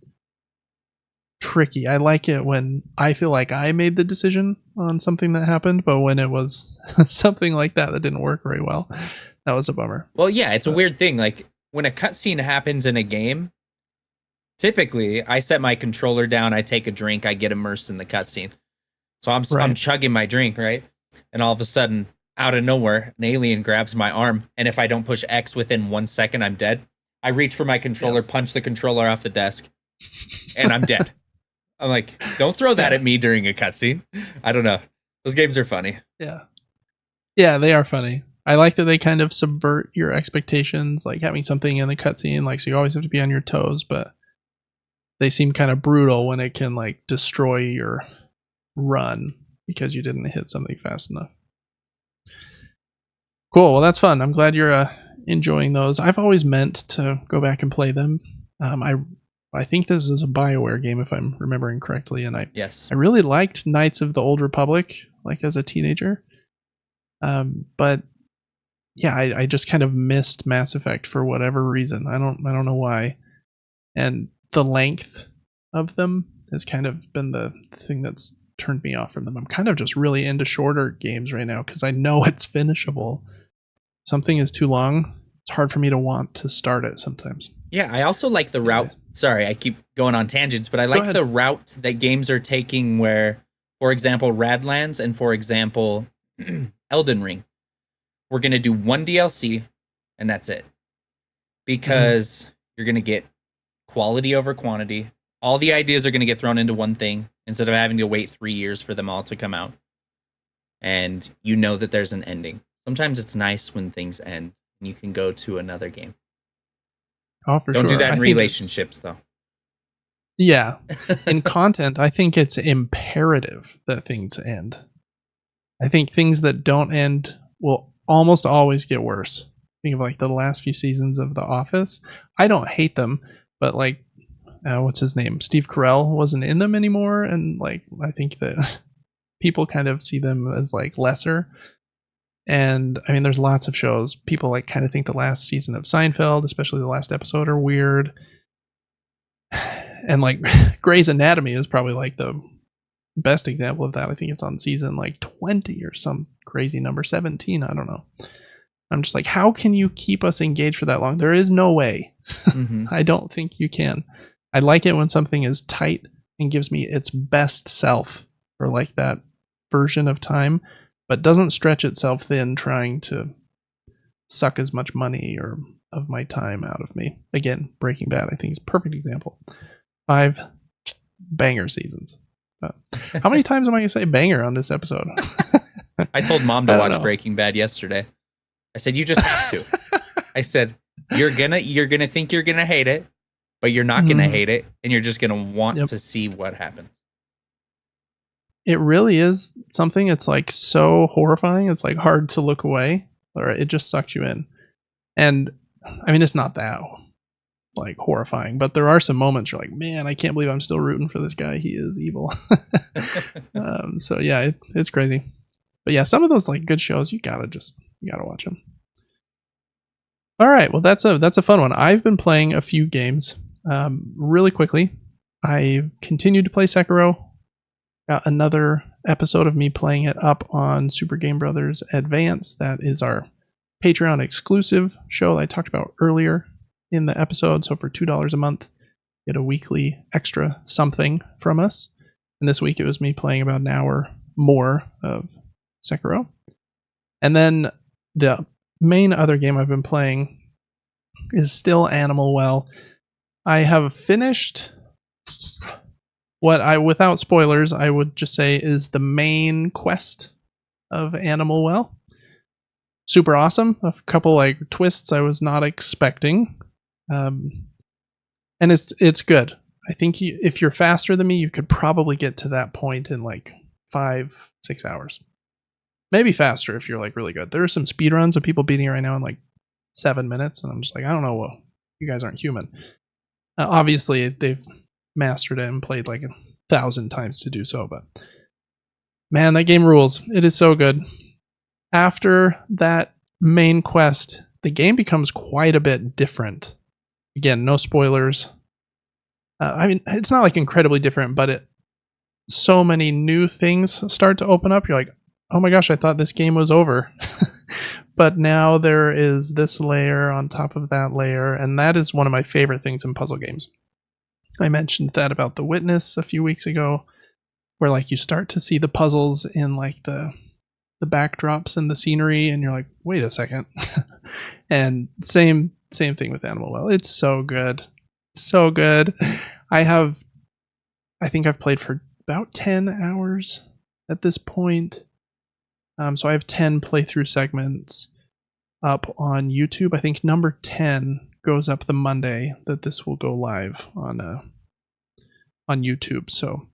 tricky. I like it when I feel like I made the decision on something that happened, but when it was something like that didn't work very well, that was a bummer. Well, yeah, it's a weird thing. Like when a cutscene happens in a game, typically, I set my controller down, I take a drink, I get immersed in the cutscene. So I'm chugging my drink, right? And all of a sudden, out of nowhere, an alien grabs my arm, and if I don't push X within 1 second, I'm dead. I reach for my controller, punch the controller off the desk, and I'm dead. I'm like, don't throw that at me during a cutscene. I don't know. Those games are funny. Yeah. Yeah, they are funny. I like that they kind of subvert your expectations, like having something in the cutscene, like so you always have to be on your toes, but they seem kind of brutal when it can like destroy your run because you didn't hit something fast enough. Cool. Well, that's fun. I'm glad you're enjoying those. I've always meant to go back and play them. I think this is a BioWare game if I'm remembering correctly, and I really liked Knights of the Old Republic like as a teenager. But yeah, I just kind of missed Mass Effect for whatever reason. I don't know why. And the length of them has kind of been the thing that's turned me off from them. I'm kind of just really into shorter games right now because I know it's finishable. Something is too long, it's hard for me to want to start it sometimes. Yeah, I also like the route. Sorry, I keep going on tangents, but I like the route that games are taking where, for example, Radlands and, for example, Elden Ring. We're going to do one DLC, and that's it. Because you're going to get quality over quantity. All the ideas are going to get thrown into one thing instead of having to wait 3 years for them all to come out. And you know that there's an ending. Sometimes it's nice when things end and you can go to another game. Oh, for sure. Don't do that in relationships, though. Yeah. In content, I think it's imperative that things end. I think things that don't end will almost always get worse. Think of like the last few seasons of The Office. I don't hate them, but like, what's his name? Steve Carell wasn't in them anymore, and like I think that people kind of see them as like lesser. And I mean, there's lots of shows. People like kind of think the last season of Seinfeld, especially the last episode, are weird. And like Grey's Anatomy is probably like the best example of that. I think it's on season like 20 or some crazy number, 17. I don't know. I'm just like, how can you keep us engaged for that long? There is no way. Mm-hmm. I don't think you can. I like it when something is tight and gives me its best self for like that version of time, but doesn't stretch itself thin trying to suck as much money or of my time out of me. Again, Breaking Bad, I think, is a perfect example. 5 banger seasons. How many times am I going to say banger on this episode? I told Mom to watch Breaking Bad yesterday. I said, you just have to. I said, you're gonna think you're gonna hate it, but you're not gonna hate it, and you're just gonna want to see what happens. It really is something. It's like so horrifying. It's like hard to look away, or it just sucks you in. And I mean, it's not that like horrifying, but there are some moments you're like, man, I can't believe I'm still rooting for this guy. He is evil. So yeah, it's crazy. But yeah, some of those like good shows, you gotta watch them. All right, well that's a fun one. I've been playing a few games. Really quickly, I've continued to play Sekiro. Got another episode of me playing it up on Super Game Brothers Advance. That is our Patreon exclusive show that I talked about earlier in the episode. So for $2 a month, you get a weekly extra something from us. And this week it was me playing about an hour more of Sekiro. And then the main other game I've been playing is still Animal Well. I have finished what I, without spoilers, I would just say is the main quest of Animal Well. Super awesome. A couple like twists I was not expecting. And it's good. I think if you're faster than me, you could probably get to that point in like 5-6 hours. Maybe faster if you're like really good. There are some speedruns of people beating it right now in like 7 minutes, and I'm just like, I don't know. Well, you guys aren't human. Obviously, they've mastered it and played like 1,000 times to do so, but man, that game rules. It is so good. After that main quest, the game becomes quite a bit different. Again, no spoilers. I mean, it's not like incredibly different, but so many new things start to open up. You're like, oh my gosh, I thought this game was over. But now there is this layer on top of that layer, and that is one of my favorite things in puzzle games. I mentioned that about The Witness a few weeks ago, where like you start to see the puzzles in like the backdrops and the scenery, and you're like, wait a second. And same thing with Animal Well. It's so good. So good. I think I've played for about 10 hours at this point. So I have 10 playthrough segments up on YouTube. I think number 10 goes up the Monday that this will go live on YouTube. So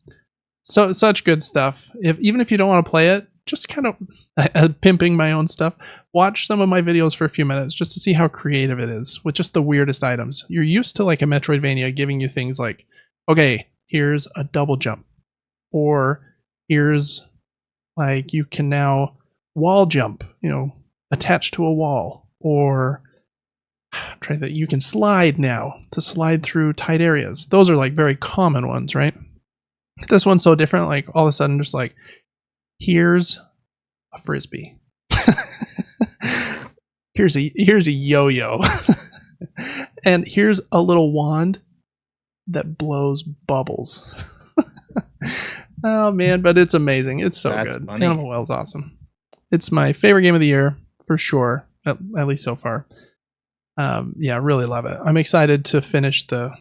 such good stuff. Even if you don't want to play it, just kind of pimping my own stuff, watch some of my videos for a few minutes just to see how creative it is with just the weirdest items. You're used to like a Metroidvania giving you things like, okay, here's a double jump, or here's like you can now wall jump, attached to a wall, or try that you can slide now to slide through tight areas. Those are like very common ones, right? This one's so different. Like all of a sudden, just like here's a frisbee, here's a yo-yo, and here's a little wand that blows bubbles. Oh man, but it's amazing. It's so good. Funny. Animal Well is awesome. It's my favorite game of the year for sure, at least so far. Yeah, really love it. I'm excited to finish the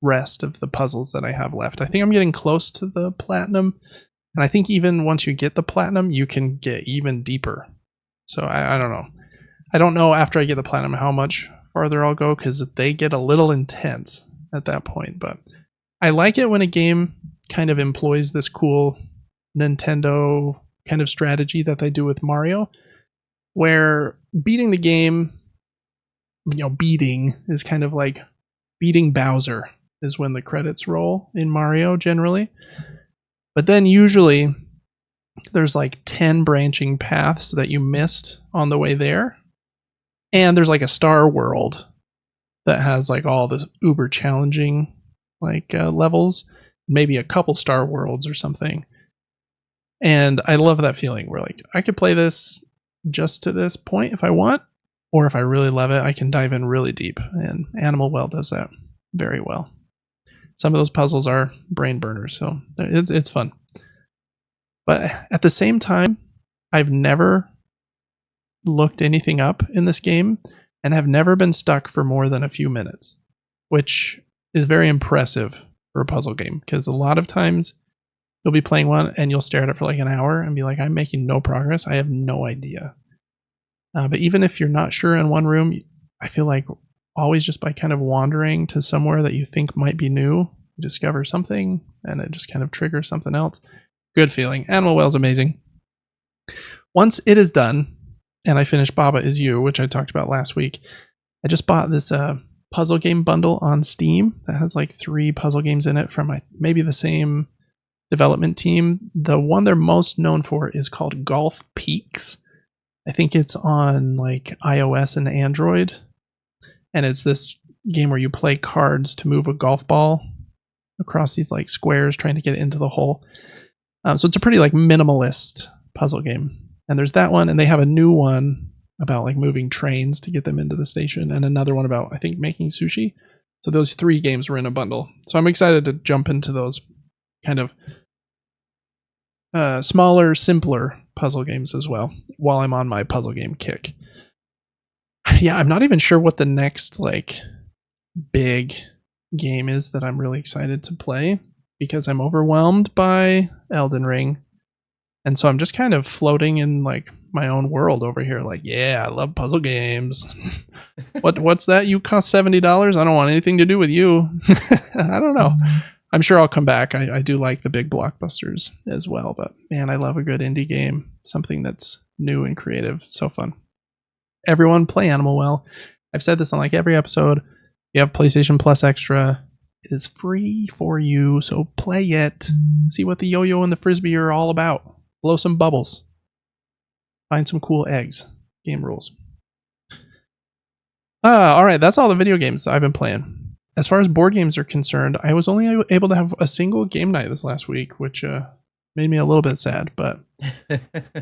rest of the puzzles that I have left. I think I'm getting close to the platinum, and I think even once you get the platinum, you can get even deeper. So I don't know. I don't know after I get the platinum how much farther I'll go, because they get a little intense at that point, but I like it when a game kind of employs this cool Nintendo kind of strategy that they do with Mario, where beating the game, beating is kind of like beating Bowser is when the credits roll in Mario generally. But then usually there's like 10 branching paths that you missed on the way there. And there's like a star world that has like all the uber challenging levels, maybe a couple star worlds or something. And I love that feeling where like I could play this just to this point if I want, or if I really love it, I can dive in really deep. And Animal Well does that very well. Some of those puzzles are brain burners, so it's fun. But at the same time, I've never looked anything up in this game and have never been stuck for more than a few minutes, which is very impressive for a puzzle game, because a lot of times you'll be playing one and you'll stare at it for like an hour and be like, I'm making no progress. I have no idea. But even if you're not sure in one room, I feel like always just by kind of wandering to somewhere that you think might be new, you discover something and it just kind of triggers something else. Good feeling. Animal Well's amazing. Once it is done, and I finish Baba Is You, which I talked about last week, I just bought this puzzle game bundle on Steam that has like 3 puzzle games in it from maybe the same development team. The one they're most known for is called Golf Peaks. I think it's on like iOS and Android. And it's this game where you play cards to move a golf ball across these like squares trying to get it into the hole. So it's a pretty like minimalist puzzle game. And there's that one, and they have a new one about like moving trains to get them into the station, and another one about, I think, making sushi. So those 3 games were in a bundle. So I'm excited to jump into those kind of smaller, simpler puzzle games as well while I'm on my puzzle game kick. Yeah, I'm not even sure what the next like big game is that I'm really excited to play, because I'm overwhelmed by Elden Ring. And so I'm just kind of floating in like my own world over here. Like, yeah, I love puzzle games. What's that? You cost $70? I don't want anything to do with you. I don't know. I'm sure I'll come back. I do like the big blockbusters as well, but man, I love a good indie game. Something that's new and creative. So fun. Everyone play Animal Well. I've said this on like every episode. You have PlayStation Plus Extra. It is free for you, so play it. See what the yo-yo and the frisbee are all about. Blow some bubbles. Find some cool eggs. Game rules. Alright, that's all the video games I've been playing. As far as board games are concerned, I was only able to have a single game night this last week, which made me a little bit sad, but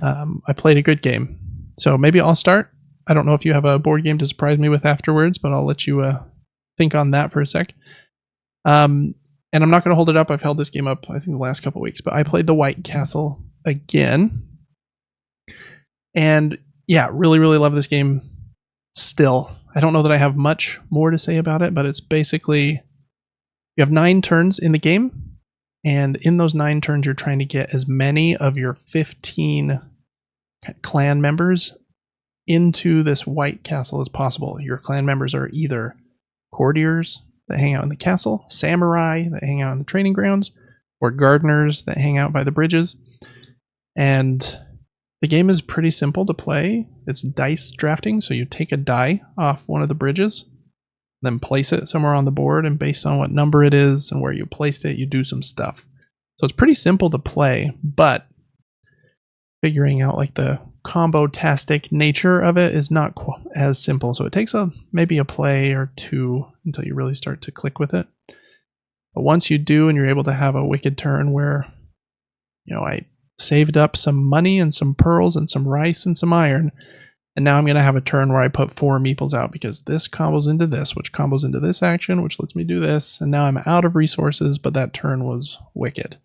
I played a good game. So maybe I'll start. I don't know if you have a board game to surprise me with afterwards, but I'll let you think on that for a sec. And I'm not going to hold it up. I've held this game up, I think, the last couple weeks, but I played the White Castle again. And yeah, really, really love this game still. I don't know that I have much more to say about it, but it's basically, you have 9 turns in the game, and in those 9 turns you're trying to get as many of your 15 clan members into this White Castle as possible. Your clan members are either courtiers that hang out in the castle, samurai that hang out in the training grounds, or gardeners that hang out by the bridges. And the game is pretty simple to play. It's dice drafting, so you take a die off one of the bridges, then place it somewhere on the board, and based on what number it is and where you placed it, you do some stuff. So it's pretty simple to play, but figuring out like the combo-tastic nature of it is not as simple. So it takes maybe a play or 2 until you really start to click with it. But once you do, and you're able to have a wicked turn where, I saved up some money and some pearls and some rice and some iron, and now I'm going to have a turn where I put 4 meeples out because this combos into this, which combos into this action, which lets me do this, and now I'm out of resources, but that turn was wicked.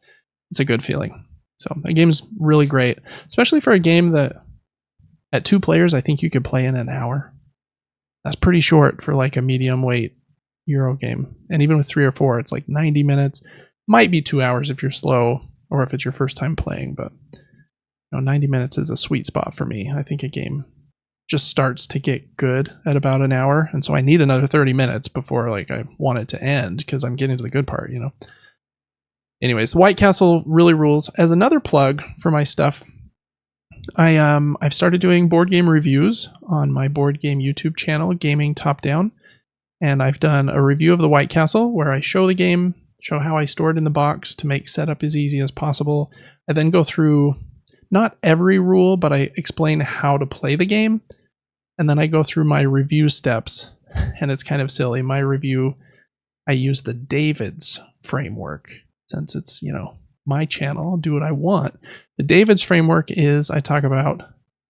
It's a good feeling. So the game's really great, especially for a game that at 2 players I think you could play in an hour. That's pretty short for like a medium weight Euro game. And even with 3 or 4, it's like 90 minutes. Might be 2 hours if you're slow or if it's your first time playing, but 90 minutes is a sweet spot for me. I think a game just starts to get good at about an hour, and so I need another 30 minutes before like I want it to end because I'm getting to the good part. Anyways, the White Castle really rules. As another plug for my stuff, I've started doing board game reviews on my board game YouTube channel, Gaming Top Down, and I've done a review of the White Castle where I show the game, show how I store it in the box to make setup as easy as possible. I then go through not every rule, but I explain how to play the game, and then I go through my review steps. And it's kind of silly. My review, I use the David's framework since it's, my channel. I'll do what I want. The David's framework is I talk about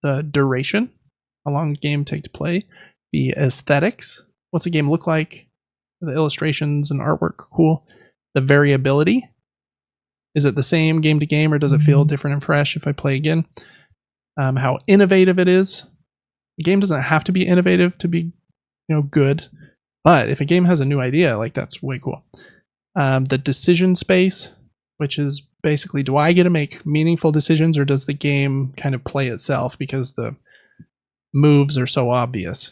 the duration, how long the game take to play, the aesthetics, what's the game look like, the illustrations and artwork cool, the variability. Is it the same game to game or does it feel different and fresh if I play again? How innovative it is. The game doesn't have to be innovative to be good, but if a game has a new idea, like that's way cool. The decision space, which is basically, do I get to make meaningful decisions or does the game kind of play itself because the moves are so obvious?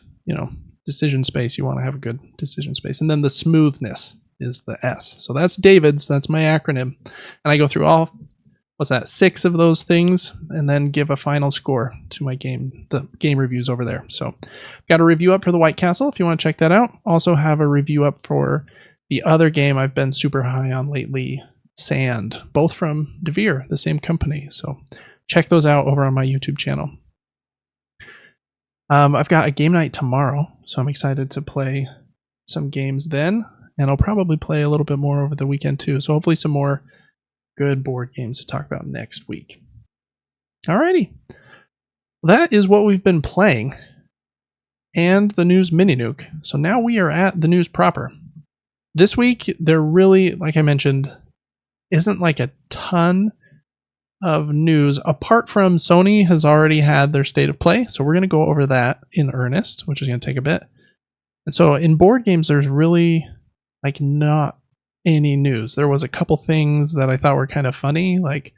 Decision space, you want to have a good decision space. And then the smoothness is the S. So that's David's, that's my acronym. And I go through all, 6 of those things, and then give a final score to my game, the game reviews over there. So got a review up for the White Castle if you want to check that out. Also have a review up for the other game I've been super high on lately, Sand, both from DeVere, the same company. So check those out over on my YouTube channel. I've got a game night tomorrow, so I'm excited to play some games then, and I'll probably play a little bit more over the weekend too. So hopefully some more good board games to talk about next week. Alrighty. That is what we've been playing. And the news mini nuke. So now we are at the news proper. This week, there really, like I mentioned, isn't like a ton of news. Apart from Sony has already had their state of play. So we're going to go over that in earnest, which is going to take a bit. And so in board games, there's really like not any news. There was a couple things that I thought were kind of funny. Like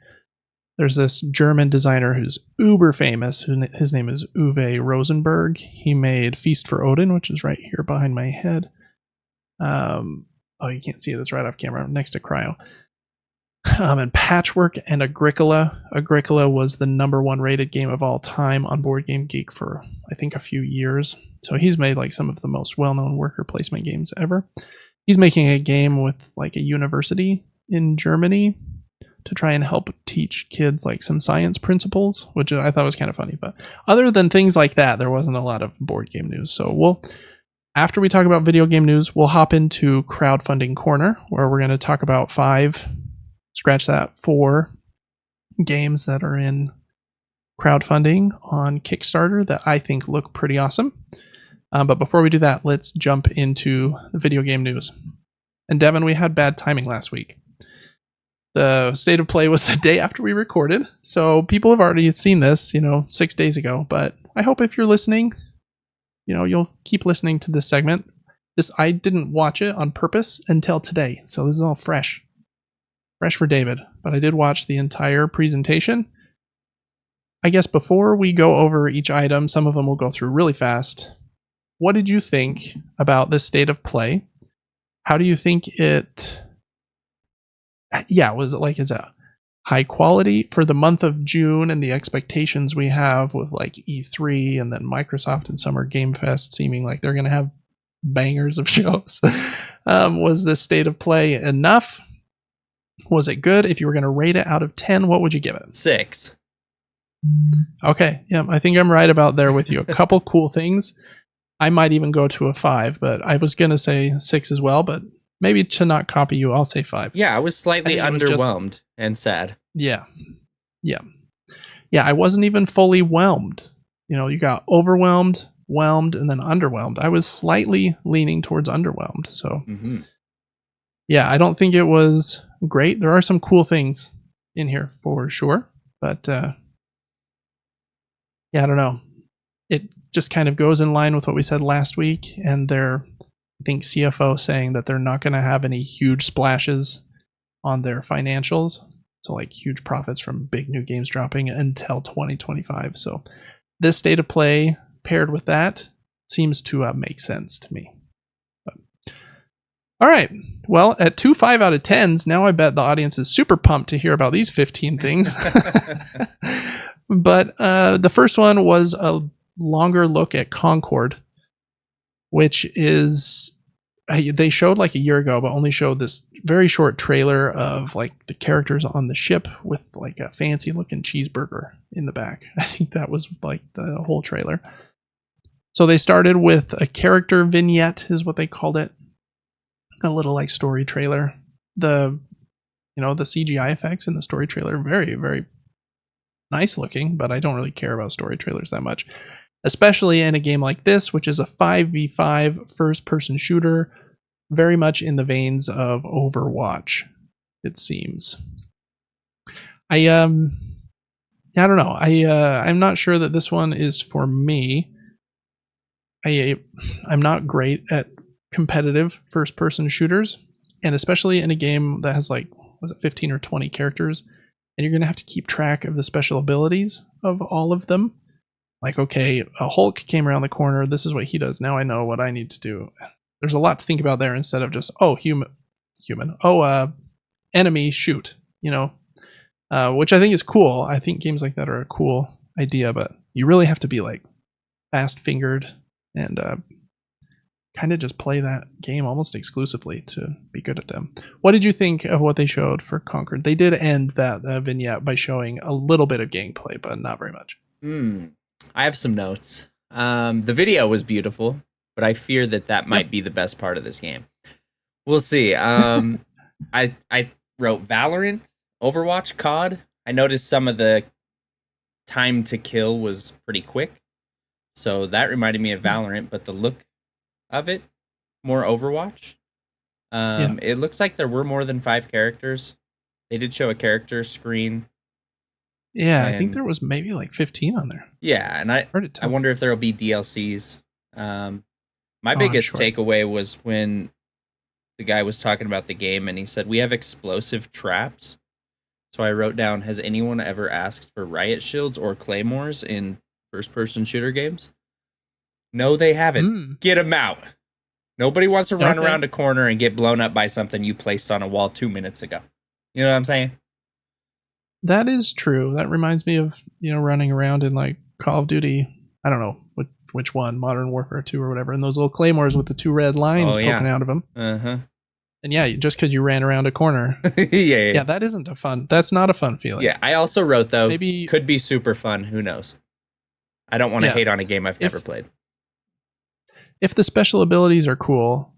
there's this German designer who's uber famous. His name is Uwe Rosenberg. He made Feast for Odin, which is right here behind my head. You can't see it. It's right off camera next to Cryo. And Patchwork and Agricola. Agricola was the #1 rated game of all time on Board Game Geek for, I think, a few years. So he's made like some of the most well-known worker placement games ever. He's making a game with like a university in Germany to try and help teach kids like some science principles, which I thought was kind of funny. But other than things like that, there wasn't a lot of board game news. So after we talk about video game news, we'll hop into Crowdfunding Corner, where we're going to talk about 4 games that are in crowdfunding on Kickstarter that I think look pretty awesome. But before we do that, let's jump into the video game news. And Devin, we had bad timing last week. The state of play was the day after we recorded, so people have already seen this, 6 days ago. But I hope if you're listening, you'll keep listening to this segment. I didn't watch it on purpose until today, so this is all fresh for David. But I did watch the entire presentation. I guess before we go over each item, some of them we'll go through really fast. What did you think about this state of play? How do you think it... was it like, is it high quality for the month of June and the expectations we have with like E3 and then Microsoft and Summer Game Fest seeming like they're going to have bangers of shows? Was this state of play enough? Was it good? If you were going to rate it out of 10, what would you give it? 6. Okay, yeah, I think I'm right about there with you. A couple cool things. I might even go to a 5, but I was going to say 6 as well, but maybe to not copy you, I'll say 5. Yeah, I was slightly underwhelmed and sad. Yeah. I wasn't even fully whelmed. You got overwhelmed, whelmed, and then underwhelmed. I was slightly leaning towards underwhelmed. So, Yeah, I don't think it was great. There are some cool things in here for sure, but I don't know. It just kind of goes in line with what we said last week, and I think CFO saying that they're not going to have any huge splashes on their financials, so like huge profits from big new games dropping until 2025. So this state of play paired with that seems to make sense to me. But All right. Well, at 2 5 out of 10s, now I bet the audience is super pumped to hear about these 15 things. But the first one was a longer look at Concord, which is they showed like a year ago, but only showed this very short trailer of like the characters on the ship with like a fancy looking cheeseburger in the back. I think that was like the whole trailer. So they started with a character vignette, is what they called it. A little like story trailer. The CGI effects in the story trailer very, very nice looking, but I don't really care about story trailers that much, especially in a game like this, which is a 5v5 first-person shooter, very much in the veins of Overwatch, it seems. I don't know. I'm not sure that this one is for me. I'm not great at competitive first-person shooters, and especially in a game that has like 15 or 20 characters, and you're going to have to keep track of the special abilities of all of them. Like, okay, a Hulk came around the corner, this is what he does, now I know what I need to do. There's a lot to think about there instead of just, human, enemy, shoot, which I think is cool. I think games like that are a cool idea, but you really have to be like fast-fingered and kind of just play that game almost exclusively to be good at them. What did you think of what they showed for Concord? They did end that vignette by showing a little bit of gameplay, but not very much. I have some notes. The video was beautiful, but I fear that might be the best part of this game. We'll see. I wrote Valorant, Overwatch, COD. I noticed some of the time to kill was pretty quick, so that reminded me of Valorant, but the look of it more Overwatch. It looks like there were more than 5 characters. They did show a character screen. Yeah, I think there was maybe like 15 on there. Yeah, and I wonder if there will be DLCs. My biggest takeaway was when the guy was talking about the game and he said, we have explosive traps. So I wrote down, has anyone ever asked for riot shields or claymores in first-person shooter games? No, they haven't. Get them out. Nobody wants to run around a corner and get blown up by something you placed on a wall 2 minutes ago. You know what I'm saying? That is true. That reminds me of, running around in like Call of Duty. I don't know which one, Modern Warfare 2 or whatever, and those little claymores with the 2 red lines poking out of them. Uh-huh. And yeah, just because you ran around a corner. Yeah, that's not a fun feeling. Yeah, I also wrote, though, maybe could be super fun. Who knows? I don't want to hate on a game I've never played. If the special abilities are cool,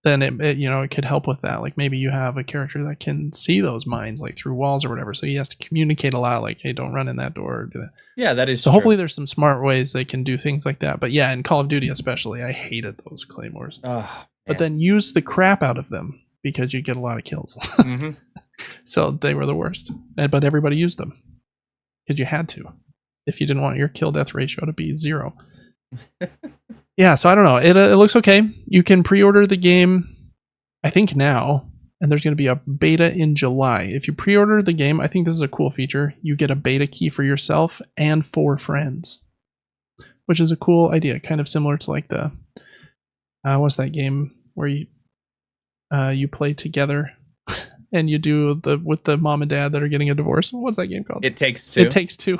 then it could help with that. Like maybe you have a character that can see those mines like through walls or whatever, so he has to communicate a lot, like, hey, don't run in that door or do that. Yeah, that is so true. Hopefully there's some smart ways they can do things like that. But yeah, in Call of Duty especially, I hated those claymores. But then use the crap out of them because you get a lot of kills. Mm-hmm. So they were the worst. But everybody used them because you had to if you didn't want your kill death ratio to be 0. Yeah, so I don't know. It looks okay. You can pre-order the game, I think now, and there's going to be a beta in July. If you pre-order the game, I think this is a cool feature. You get a beta key for yourself and 4 friends, which is a cool idea, kind of similar to like the what's that game where you play together and you do with the mom and dad that are getting a divorce. What's that game called? It Takes Two. It Takes Two.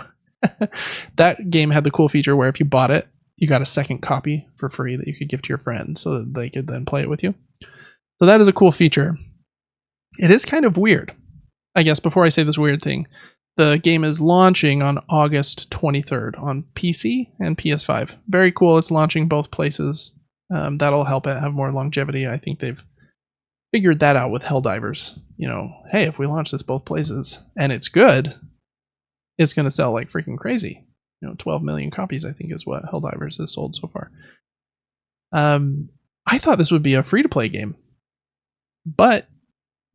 That game had the cool feature where if you bought it, you got a second copy for free that you could give to your friend so that they could then play it with you. So that is a cool feature. It is kind of weird. I guess before I say this weird thing, the game is launching on August 23rd on PC and PS5. Very cool. It's launching both places. That'll help it have more longevity. I think they've figured that out with Helldivers. Hey, if we launch this both places and it's good, it's going to sell like freaking crazy. 12 million copies, I think, is what Helldivers has sold so far. I thought this would be a free-to-play game. But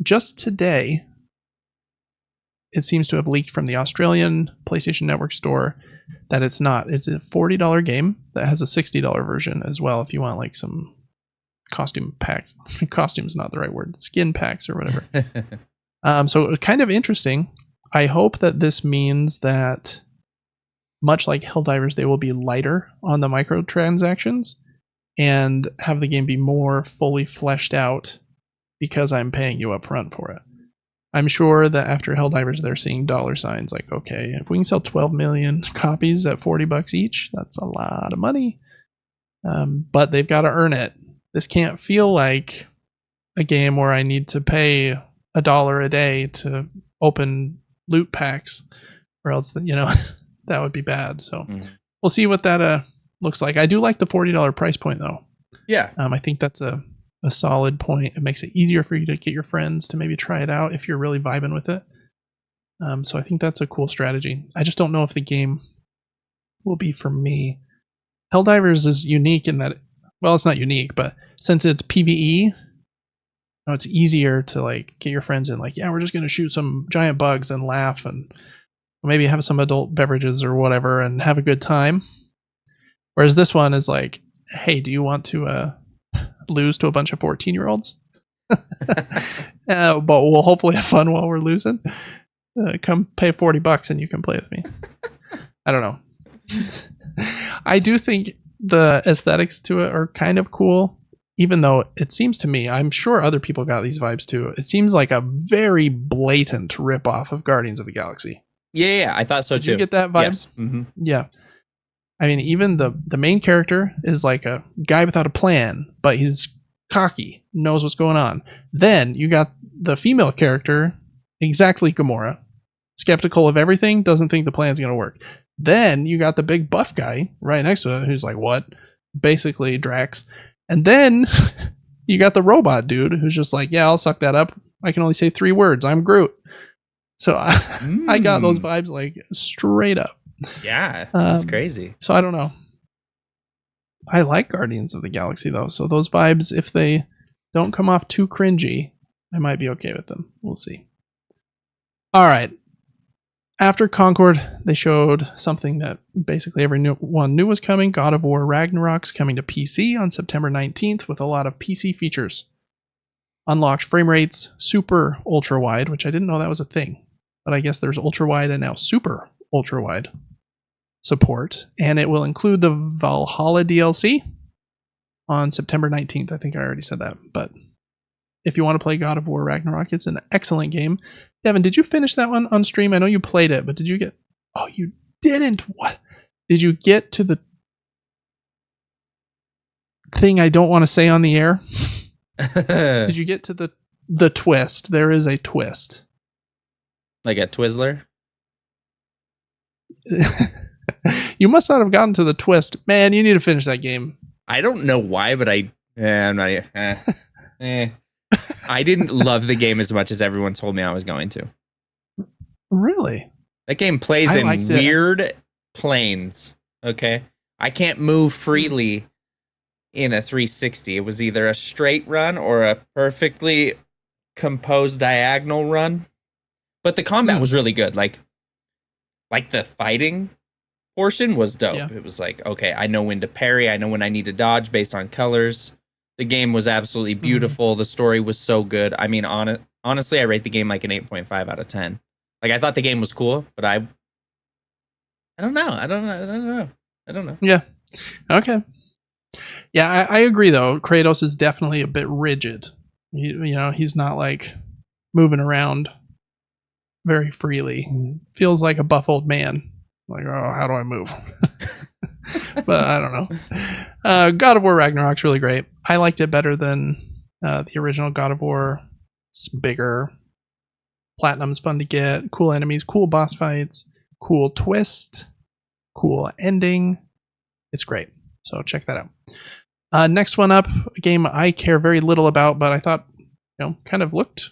just today, it seems to have leaked from the Australian PlayStation Network store that it's not. It's a $40 game that has a $60 version as well if you want like some costume packs. Costume's not the right word. Skin packs or whatever. So kind of interesting. I hope that this means that much like Helldivers, they will be lighter on the microtransactions and have the game be more fully fleshed out because I'm paying you up front for it. I'm sure that after Helldivers, they're seeing dollar signs like, okay, if we can sell 12 million copies at $40 each, that's a lot of money. But they've got to earn it. This can't feel like a game where I need to pay $1 a day to open loot packs, or else, that would be bad. So we'll see what that looks like. I do like the $40 price point, though. Yeah. I think that's a solid point. It makes it easier for you to get your friends to maybe try it out if you're really vibing with it. So I think that's a cool strategy. I just don't know if the game will be for me. Helldivers is unique in that, well, it's not unique, but since it's PvE, it's easier to like get your friends in. Like, yeah, we're just going to shoot some giant bugs and laugh and maybe have some adult beverages or whatever and have a good time. Whereas this one is like, hey, do you want to lose to a bunch of 14-year-olds? But we'll hopefully have fun while we're losing. Come pay $40 and you can play with me. I don't know. I do think the aesthetics to it are kind of cool, even though it seems to me, I'm sure other people got these vibes too. It seems like a very blatant ripoff of Guardians of the Galaxy. Yeah, I thought so too. Did you get that vibe? Yes. Mm-hmm. Yeah. I mean, even the main character is like a guy without a plan, but he's cocky, knows what's going on. Then you got the female character, exactly Gamora, skeptical of everything, doesn't think the plan's going to work. Then you got the big buff guy right next to it who's like, what? Basically Drax. And then you got the robot dude who's just like, yeah, I'll suck that up. I can only say 3 words. I'm Groot. So I got those vibes like straight up. Yeah, that's crazy. So I don't know. I like Guardians of the Galaxy though, so those vibes, if they don't come off too cringy, I might be okay with them. We'll see. All right. After Concord, they showed something that basically everyone knew was coming. God of War Ragnarok's coming to PC on September 19th with a lot of PC features. Unlocked frame rates, super ultra wide, which I didn't know that was a thing. But I guess there's ultra wide and now super ultra wide support. And it will include the Valhalla DLC on September 19th. I think I already said that. But if you want to play God of War Ragnarok, it's an excellent game. Devin, did you finish that one on stream? I know you played it, but did you get... Oh, you didn't? What? Did you get to the thing I don't want to say on the air? Did you get to the twist? There is a twist. Like a Twizzler? You must not have gotten to the twist. Man, you need to finish that game. I don't know why, but I'm not... I didn't love the game as much as everyone told me I was going to. Really? That game plays in weird planes, okay? I can't move freely in a 360. It was either a straight run or a perfectly composed diagonal run. But the combat was really good. Like the fighting portion was dope. Yeah. It was like, okay, I know when to parry. I know when I need to dodge based on colors. The game was absolutely beautiful. The story was so good. I mean, honestly, I rate the game like an 8.5 out of 10. Like, I thought the game was cool, but I don't know. Yeah. Okay. Yeah, I agree, though. Kratos is definitely a bit rigid. He's not, like, moving around very freely. Feels like a buff old man. Like, oh, how do I move? But I don't know. God of War Ragnarok's really great. I liked it better than the original God of War. It's bigger. Platinum's fun to get. Cool enemies, cool boss fights, cool twist, cool ending. It's great. So check that out. Next one up, a game I care very little about, but I thought, kind of looked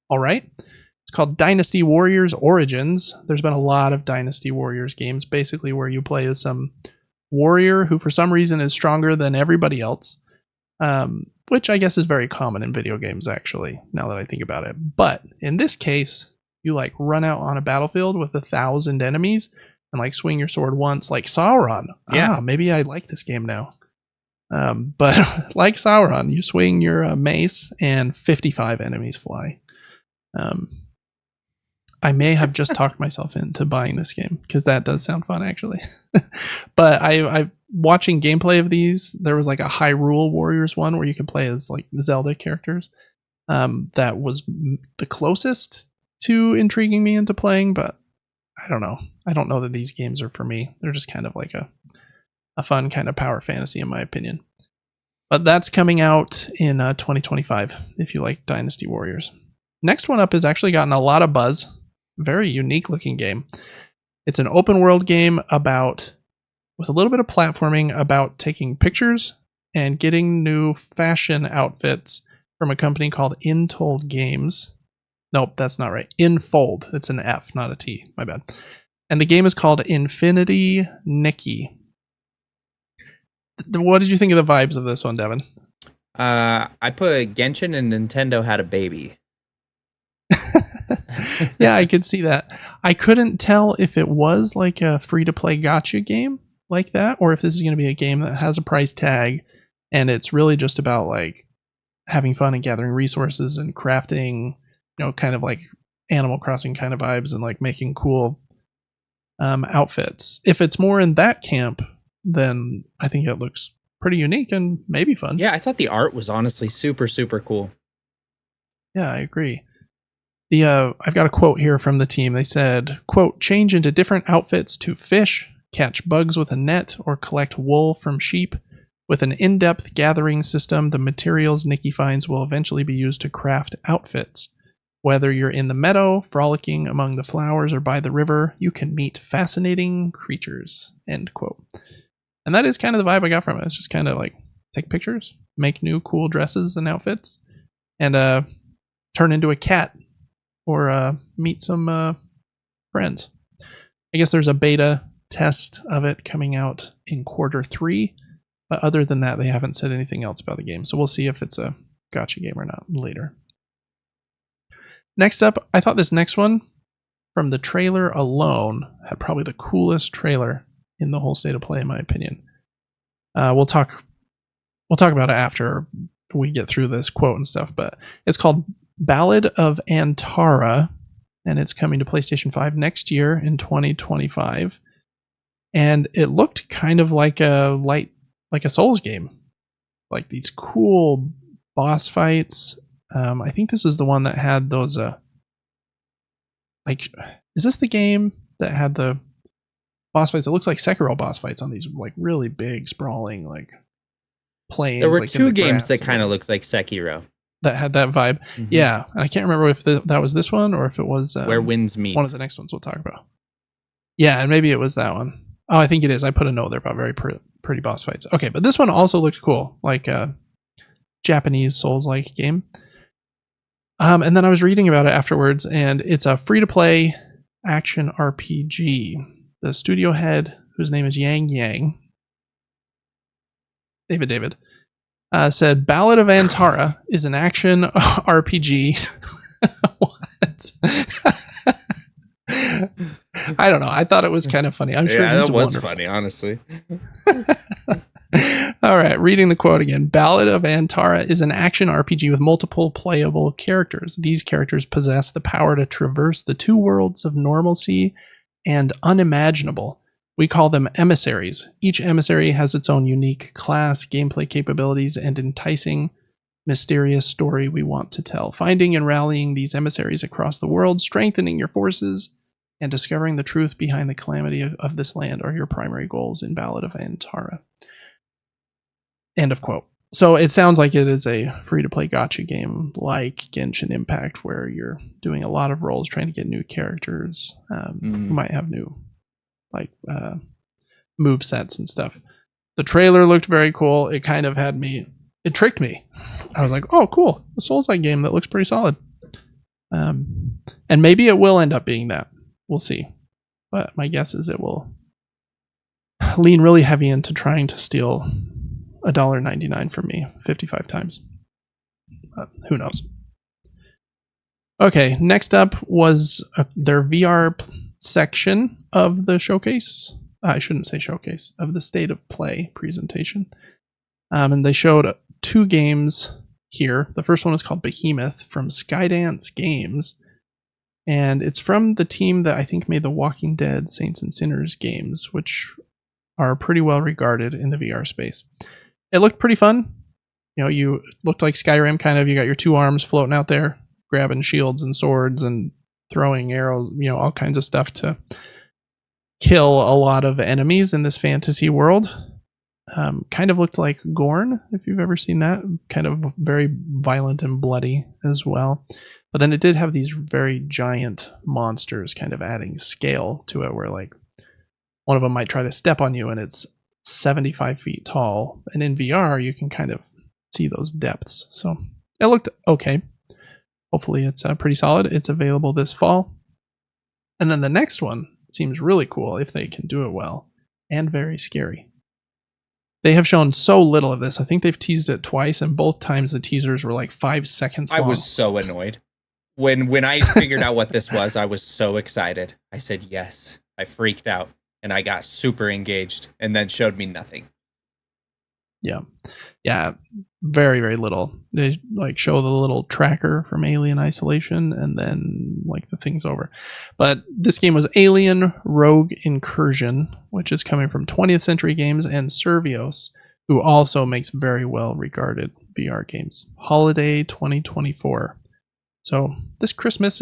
all right. It's called Dynasty Warriors Origins. There's been a lot of Dynasty Warriors games, basically where you play as some warrior who for some reason is stronger than everybody else, which I guess is very common in video games, actually, now that I think about it. But in this case, you like run out on a battlefield with 1,000 enemies and like swing your sword once, like Sauron. Yeah. Maybe I like this game now. But like Sauron, you swing your mace and 55 enemies fly. I may have just talked myself into buying this game because that does sound fun, actually. But I watching gameplay of these. There was like a Hyrule Warriors one where you could play as like Zelda characters. That was the closest to intriguing me into playing, but I don't know. I don't know that these games are for me. They're just kind of like a fun kind of power fantasy, in my opinion. But that's coming out in 2025 if you like Dynasty Warriors. Next one up has actually gotten a lot of buzz. Very unique looking game. It's an open world game with a little bit of platforming about taking pictures and getting new fashion outfits from a company called Intold Games. Nope, that's not right. Infold. It's an F, not a T. My bad. And the game is called Infinity Nikki. What did you think of the vibes of this one, Devin? I put Genshin and Nintendo had a baby. Yeah, I could see that. I couldn't tell if it was like a free-to-play gacha game like that, or if this is going to be a game that has a price tag, and it's really just about like having fun and gathering resources and crafting, kind of like Animal Crossing kind of vibes and like making cool outfits. If it's more in that camp, then I think it looks pretty unique and maybe fun. Yeah, I thought the art was honestly super, super cool. Yeah, I agree. I've got a quote here from the team. They said, quote, change into different outfits to fish, catch bugs with a net, or collect wool from sheep. With an in-depth gathering system, the materials Nikki finds will eventually be used to craft outfits. Whether you're in the meadow, frolicking among the flowers, or by the river, you can meet fascinating creatures, end quote. And that is kind of the vibe I got from it. It's just kind of like take pictures, make new cool dresses and outfits, and turn into a cat or meet some friends. I guess there's a beta test of it coming out in Q3, but other than that, they haven't said anything else about the game. So we'll see if it's a gacha game or not later. Next up, I thought this next one, from the trailer alone, had probably the coolest trailer in the whole state of play, in my opinion. We'll talk about it after we get through this quote and stuff, but it's called Ballad of Antara, and it's coming to PlayStation 5 next year in 2025. And it looked kind of like a Souls game, like these cool boss fights. I think this is the one that had those. Is this the game that had the boss fights? It looks like Sekiro boss fights on these like really big sprawling like planes. There were like, two games that kind of looked like Sekiro. That had that vibe. Mm-hmm. Yeah, and I can't remember if that was this one or if it was Where Winds Meet. One of the next ones we'll talk about. Yeah, and maybe it was that one. Oh, I think it is. I put a note there about very pretty boss fights. Okay, but this one also looked cool, like a Japanese Souls-like game. And then I was reading about it afterwards, and it's a free-to-play action RPG. The studio head, whose name is Yang, David, said Ballad of Antara is an action RPG. What? I don't know. I thought it was kind of funny. I'm sure that was funny, honestly. All right, reading the quote again. Ballad of Antara is an action RPG with multiple playable characters. These characters possess the power to traverse the two worlds of normalcy and unimaginable. We call them emissaries. Each emissary has its own unique class, gameplay capabilities, and enticing, mysterious story we want to tell. Finding and rallying these emissaries across the world, strengthening your forces, and discovering the truth behind the calamity of this land are your primary goals in Ballad of Antara. End of quote. So it sounds like it is a free-to-play gacha game like Genshin Impact, where you're doing a lot of roles trying to get new characters. You might have new move sets and stuff. The trailer looked very cool. It kind of had me. It tricked me. I was like, "Oh, cool! A Souls-like game that looks pretty solid." And maybe it will end up being that. We'll see. But my guess is it will lean really heavy into trying to steal $1.99 from me 55 times. Who knows? Okay, next up was their VR section of the showcase. I shouldn't say showcase, of the State of Play presentation. And they showed 2 games here. The first one is called Behemoth from Skydance Games. And it's from the team that I think made the Walking Dead Saints and Sinners games, which are pretty well regarded in the VR space. It looked pretty fun. You looked like Skyrim, kind of. You got your two arms floating out there, grabbing shields and swords and throwing arrows, all kinds of stuff to kill a lot of enemies in this fantasy world. Kind of looked like Gorn, if you've ever seen that. Kind of very violent and bloody as well. But then it did have these very giant monsters, kind of adding scale to it, where like one of them might try to step on you and it's 75 feet tall. And in VR, you can kind of see those depths. So it looked okay. Hopefully it's pretty solid. It's available this fall. And then the next one seems really cool if they can do it well, and very scary. They have shown so little of this. I think they've teased it twice, and both times the teasers were like 5 seconds long. I was so annoyed. When I figured out what this was, I was so excited. I said yes. I freaked out, and I got super engaged, and then showed me nothing. Yeah, very, very little. They like show the little tracker from Alien Isolation, and then like the thing's over. But this game was Alien Rogue Incursion, which is coming from 20th Century Games and Servios, who also makes very well regarded VR games. Holiday 2024. So this Christmas,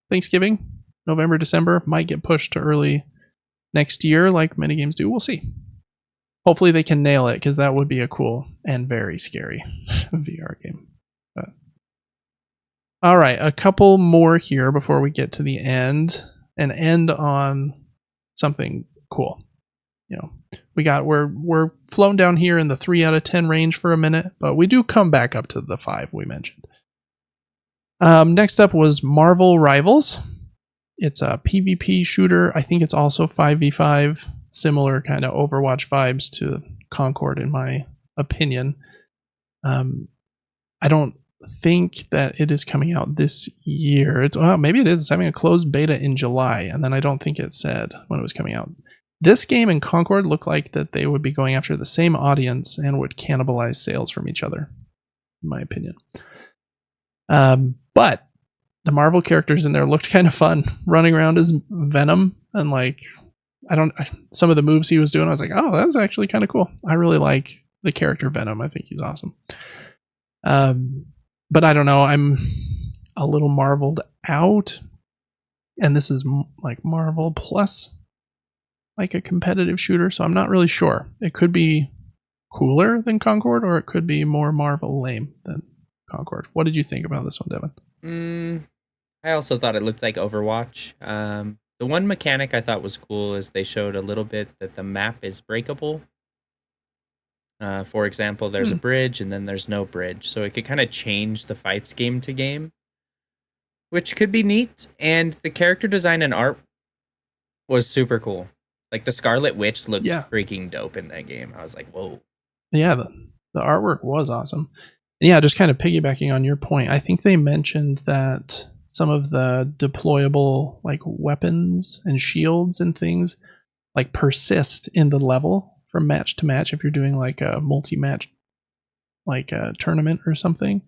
Thanksgiving, November, December might get pushed to early next year, like many games do. We'll see. Hopefully they can nail it, because that would be a cool and very scary VR game. But all right, a couple more here before we get to the end, and end on something cool. We're flown down here in the 3 out of 10 range for a minute, but we do come back up to the 5 we mentioned. Next up was Marvel Rivals. It's a PvP shooter. I think it's also 5v5. Similar kind of Overwatch vibes to Concord, in my opinion. I don't think that it is coming out this year. Maybe it is. It's having a closed beta in July, and then I don't think it said when it was coming out. This game and Concord look like that they would be going after the same audience and would cannibalize sales from each other, in my opinion. But the Marvel characters in there looked kind of fun, running around as Venom, and like some of the moves he was doing, I was like, oh, that's actually kind of cool. I really like the character Venom. I think he's awesome. But I don't know. I'm a little marveled out, and this is like Marvel plus like a competitive shooter, so I'm not really sure. It could be cooler than Concord, or it could be more Marvel lame than Concord. What did you think about this one, Devin? I also thought it looked like Overwatch. The one mechanic I thought was cool is they showed a little bit that the map is breakable. For example, there's a bridge and then there's no bridge. So it could kind of change the fights game to game, which could be neat. And the character design and art was super cool. Like the Scarlet Witch looked freaking dope in that game. I was like, whoa. Yeah, the artwork was awesome. And yeah, just kind of piggybacking on your point, I think they mentioned that some of the deployable like weapons and shields and things like persist in the level from match to match if you're doing like a multi-match like a tournament or something.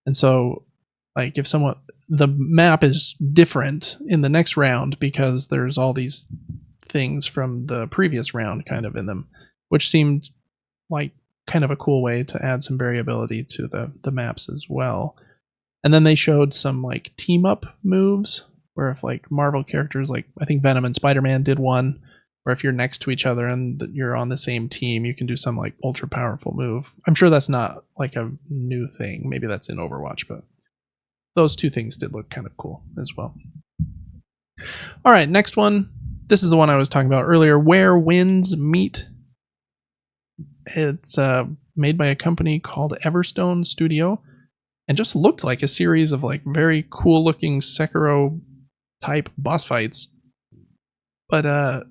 And so like if the map is different in the next round because there's all these things from the previous round kind of in them, which seemed like kind of a cool way to add some variability to the maps as well. And then they showed some like team up moves where if like Marvel characters, like I think Venom and Spider-Man did one, where if you're next to each other and you're on the same team, you can do some like ultra powerful move. I'm sure that's not like a new thing. Maybe that's in Overwatch, but those two things did look kind of cool as well. All right, next one. This is the one I was talking about earlier, Where Winds Meet. It's made by a company called Everstone Studio, and just looked like a series of like very cool looking Sekiro type boss fights. But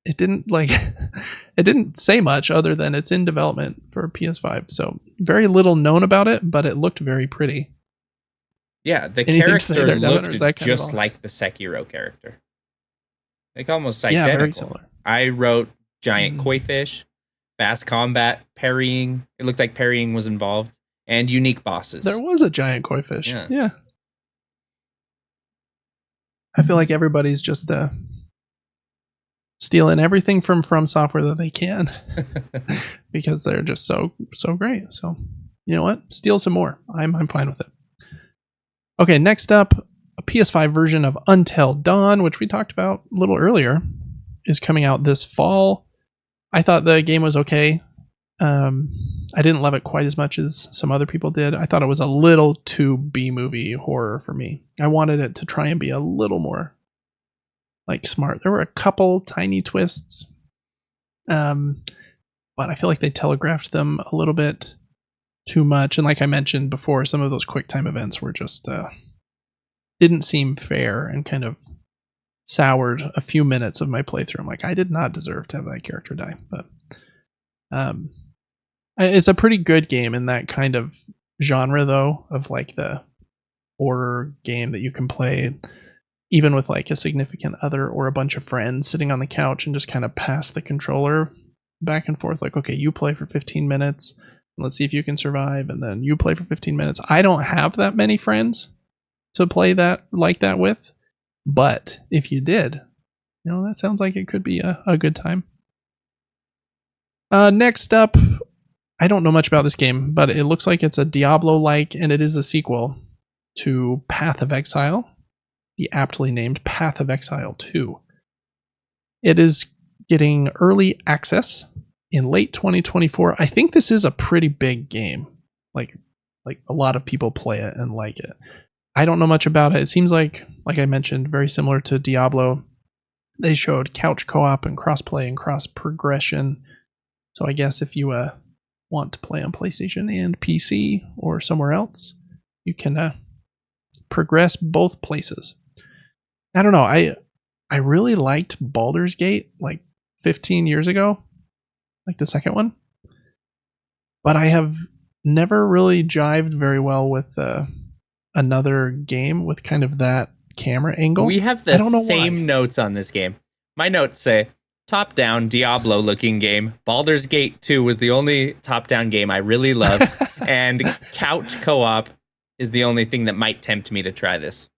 it didn't it didn't say much other than it's in development for PS5. So very little known about it, but it looked very pretty. Yeah, the character looked just like the Sekiro character. Like almost identical. Yeah, very similar. I wrote giant koi fish, fast combat, parrying. It looked like parrying was involved, and unique bosses. There was a giant koi fish. Yeah. I feel like everybody's just stealing everything from Software that they can because they're just so great. So, you know what? Steal some more. I'm fine with it. Okay, next up, a PS5 version of Until Dawn, which we talked about a little earlier, is coming out this fall. I thought the game was okay. I didn't love it quite as much as some other people did. I thought it was a little too B-movie horror for me. I wanted it to try and be a little more like smart. There were a couple tiny twists, but I feel like they telegraphed them a little bit too much. And like I mentioned before, some of those quick time events were just didn't seem fair and kind of soured a few minutes of my playthrough. I'm like, I did not deserve to have that character die. But it's a pretty good game in that kind of genre, though, of like the horror game that you can play even with like a significant other or a bunch of friends sitting on the couch and just kind of pass the controller back and forth. Like, okay, you play for 15 minutes. Let's see if you can survive. And then you play for 15 minutes. I don't have that many friends to play that like that with. But if you did, you know, that sounds like it could be a good time. Next up, I don't know much about this game, but it looks like it's a Diablo-like, and it is a sequel to Path of Exile, the aptly named Path of Exile 2. It is getting early access in late 2024. I think this is a pretty big game. Like a lot of people play it and like it. I don't know much about it. It seems like I mentioned, very similar to Diablo. They showed couch co-op and cross-play and cross-progression. So I guess if you want to play on PlayStation and PC or somewhere else, you can progress both places. I don't know. I really liked Baldur's Gate like 15 years ago, like the second one. But I have never really jived very well with another game with kind of that camera angle. We have the same notes on this game. My notes say, top-down Diablo-looking game. Baldur's Gate 2 was the only top-down game I really loved, and couch co-op is the only thing that might tempt me to try this.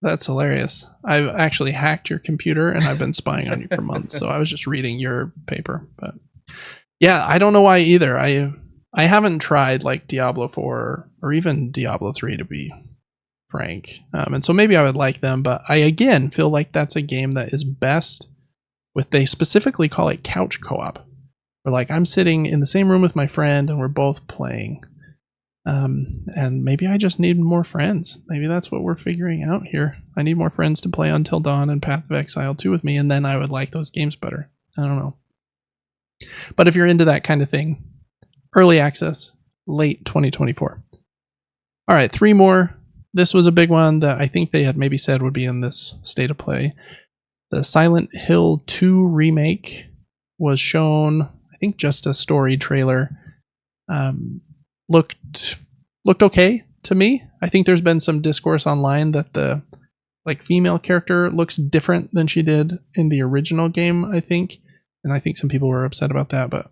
That's hilarious. I've actually hacked your computer, and I've been spying on you for months, so I was just reading your paper. But yeah, I don't know why either. I haven't tried like Diablo 4 or even Diablo 3, to be frank. And so maybe I would like them, but I again feel like that's a game that is best with, they specifically call it couch co-op. Where like I'm sitting in the same room with my friend and we're both playing. And maybe I just need more friends. Maybe that's what we're figuring out here. I need more friends to play Until Dawn and Path of Exile 2 with me, and then I would like those games better. I don't know. But if you're into that kind of thing, early access, late 2024. All right, 3 more. This was a big one that I think they had maybe said would be in this state of play. The Silent Hill 2 remake was shown, I think just a story trailer. Looked okay to me. I think there's been some discourse online that the like female character looks different than she did in the original game, I think. And I think some people were upset about that, but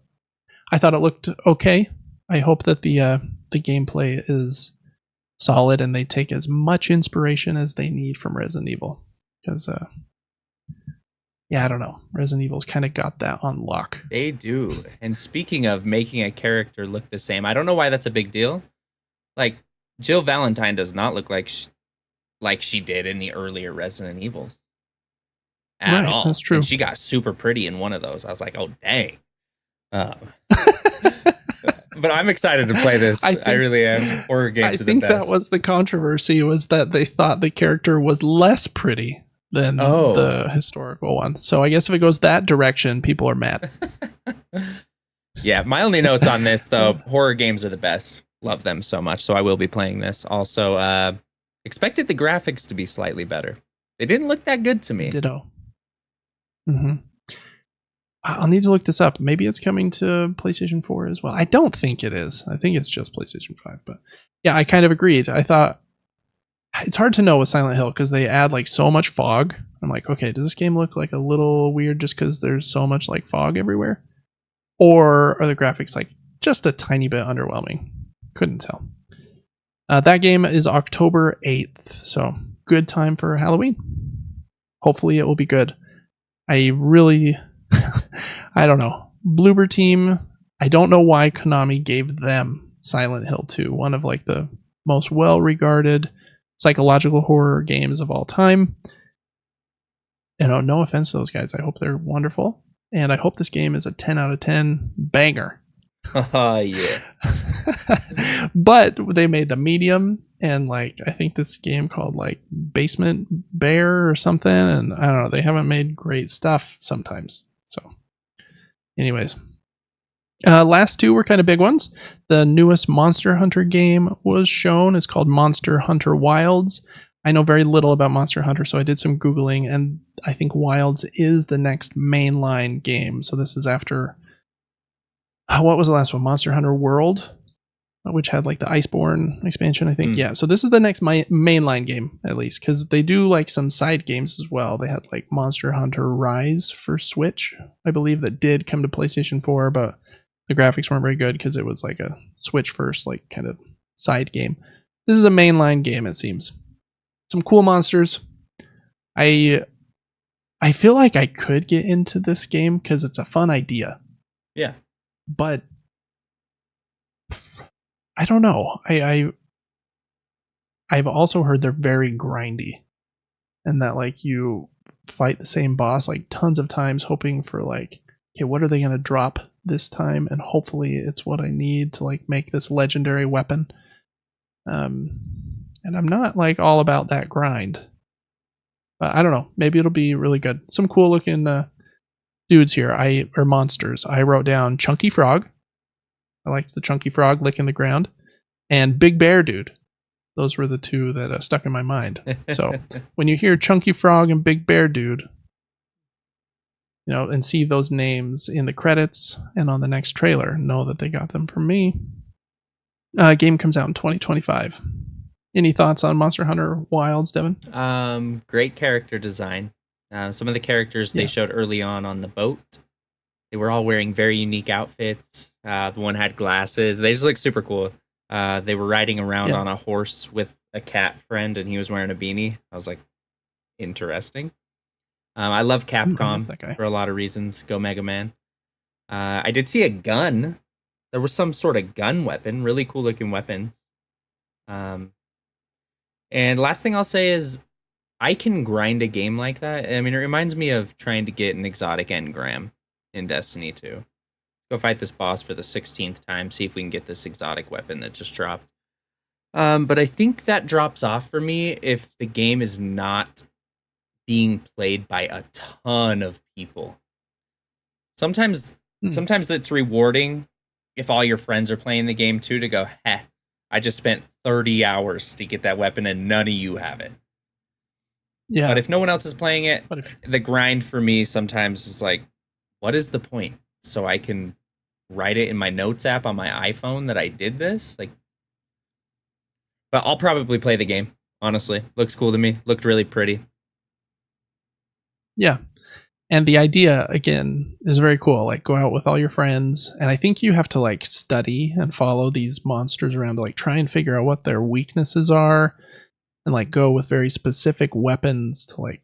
I thought it looked okay. I hope that the gameplay is solid and they take as much inspiration as they need from Resident Evil. Because yeah, I don't know. Resident Evil's kind of got that on lock. They do. And speaking of making a character look the same, I don't know why that's a big deal. Like, Jill Valentine does not look like she did in the earlier Resident Evils. At all. That's true. And she got super pretty in one of those. I was like, oh, dang. But I'm excited to play this. I really am. Horror games are the best. I think that was the controversy, was that they thought the character was less pretty than the historical one. So I guess if it goes that direction, people are mad. Yeah, my only notes on this, though, horror games are the best. Love them so much, so I will be playing this. Also, expected the graphics to be slightly better. They didn't look that good to me. Ditto. Mm-hmm. I'll need to look this up. Maybe it's coming to PlayStation 4 as well. I don't think it is. I think it's just PlayStation 5. But yeah, I kind of agreed. I thought it's hard to know with Silent Hill because they add like so much fog. I'm like, okay, does this game look like a little weird just because there's so much like fog everywhere? Or are the graphics like just a tiny bit underwhelming? Couldn't tell. That game is October 8th, so good time for Halloween. Hopefully it will be good. I really, I don't know. Bloober Team, I don't know why Konami gave them Silent Hill 2, one of like the most well-regarded psychological horror games of all time. No offense to those guys. I hope they're wonderful. And I hope this game is a 10 out of 10 banger. Yeah. But they made the medium, and like I think this game called like Basement Bear or something, and I don't know, they haven't made great stuff sometimes. So anyways, last two were kind of big ones. The newest Monster Hunter game was shown. It's called Monster Hunter Wilds. I know very little about Monster Hunter, so I did some Googling, and I think Wilds is the next mainline game. So this is after, what was the last one? Monster Hunter World, which had like the Iceborne expansion, I think. Yeah, so this is the next mainline game, at least, because they do like some side games as well. They had like Monster Hunter Rise for Switch, I believe, that did come to PlayStation 4, but the graphics weren't very good because it was like a Switch first, like kind of side game. This is a mainline game, it seems. Some cool monsters. I feel like I could get into this game because it's a fun idea. Yeah. But I don't know. I've also heard they're very grindy, and that like you fight the same boss like tons of times, hoping for like, okay, what are they gonna drop this time? And hopefully it's what I need to like make this legendary weapon. And I'm not like all about that grind. But I don't know. Maybe it'll be really good. Some cool looking dudes here. Or monsters. I wrote down Chunky Frog. I liked the Chunky Frog licking the ground, and Big Bear Dude. Those were the two that stuck in my mind. So when you hear Chunky Frog and Big Bear Dude, and see those names in the credits and on the next trailer, know that they got them from me. Game comes out in 2025. Any thoughts on Monster Hunter Wilds, Devin? Great character design. Some of the characters they showed early on the boat, they were all wearing very unique outfits. The one had glasses. They just look super cool. They were riding around on a horse with a cat friend, and he was wearing a beanie. I was like, interesting. I love Capcom for a lot of reasons. Go Mega Man. I did see a gun. There was some sort of gun weapon. Really cool looking weapons. And last thing I'll say is I can grind a game like that. I mean, it reminds me of trying to get an exotic engram in Destiny 2. Go fight this boss for the 16th time, see if we can get this exotic weapon that just dropped. But I think that drops off for me if the game is not being played by a ton of people. Sometimes it's rewarding if all your friends are playing the game too, to go, I just spent 30 hours to get that weapon and none of you have it. Yeah. But if no one else is playing it, the grind for me sometimes is like, what is the point? So I can write it in my notes app on my iPhone that I did this? But I'll probably play the game, honestly. Looks cool to me. Looked really pretty. Yeah. And the idea, again, is very cool. Like, go out with all your friends, and I think you have to like study and follow these monsters around to like try and figure out what their weaknesses are, and like go with very specific weapons to like,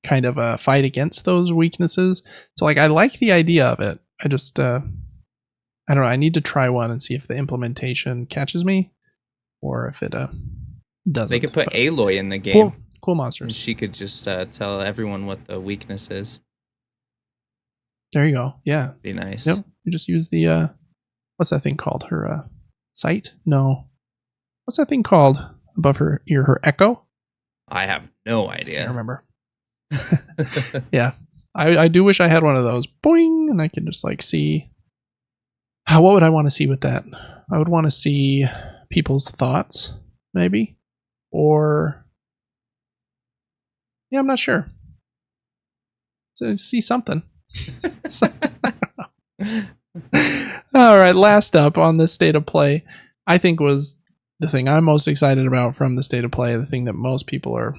kind of fight against those weaknesses. So like, I like the idea of it. I just, I don't know. I need to try one and see if the implementation catches me, or if it doesn't. They could put Aloy in the game. Cool monsters. And she could just tell everyone what the weakness is. There you go. Yeah. Be nice. Yep. You just use the, what's that thing called? Her sight? No. What's that thing called above her ear? Her echo? I have no idea. I can't remember. Yeah. I do wish I had one of those. Boing! And I can just like see. What would I want to see with that? I would want to see people's thoughts, maybe. Or... yeah, I'm not sure. So see something. All right, last up on the state of play, I think was the thing I'm most excited about from the state of play, the thing that most people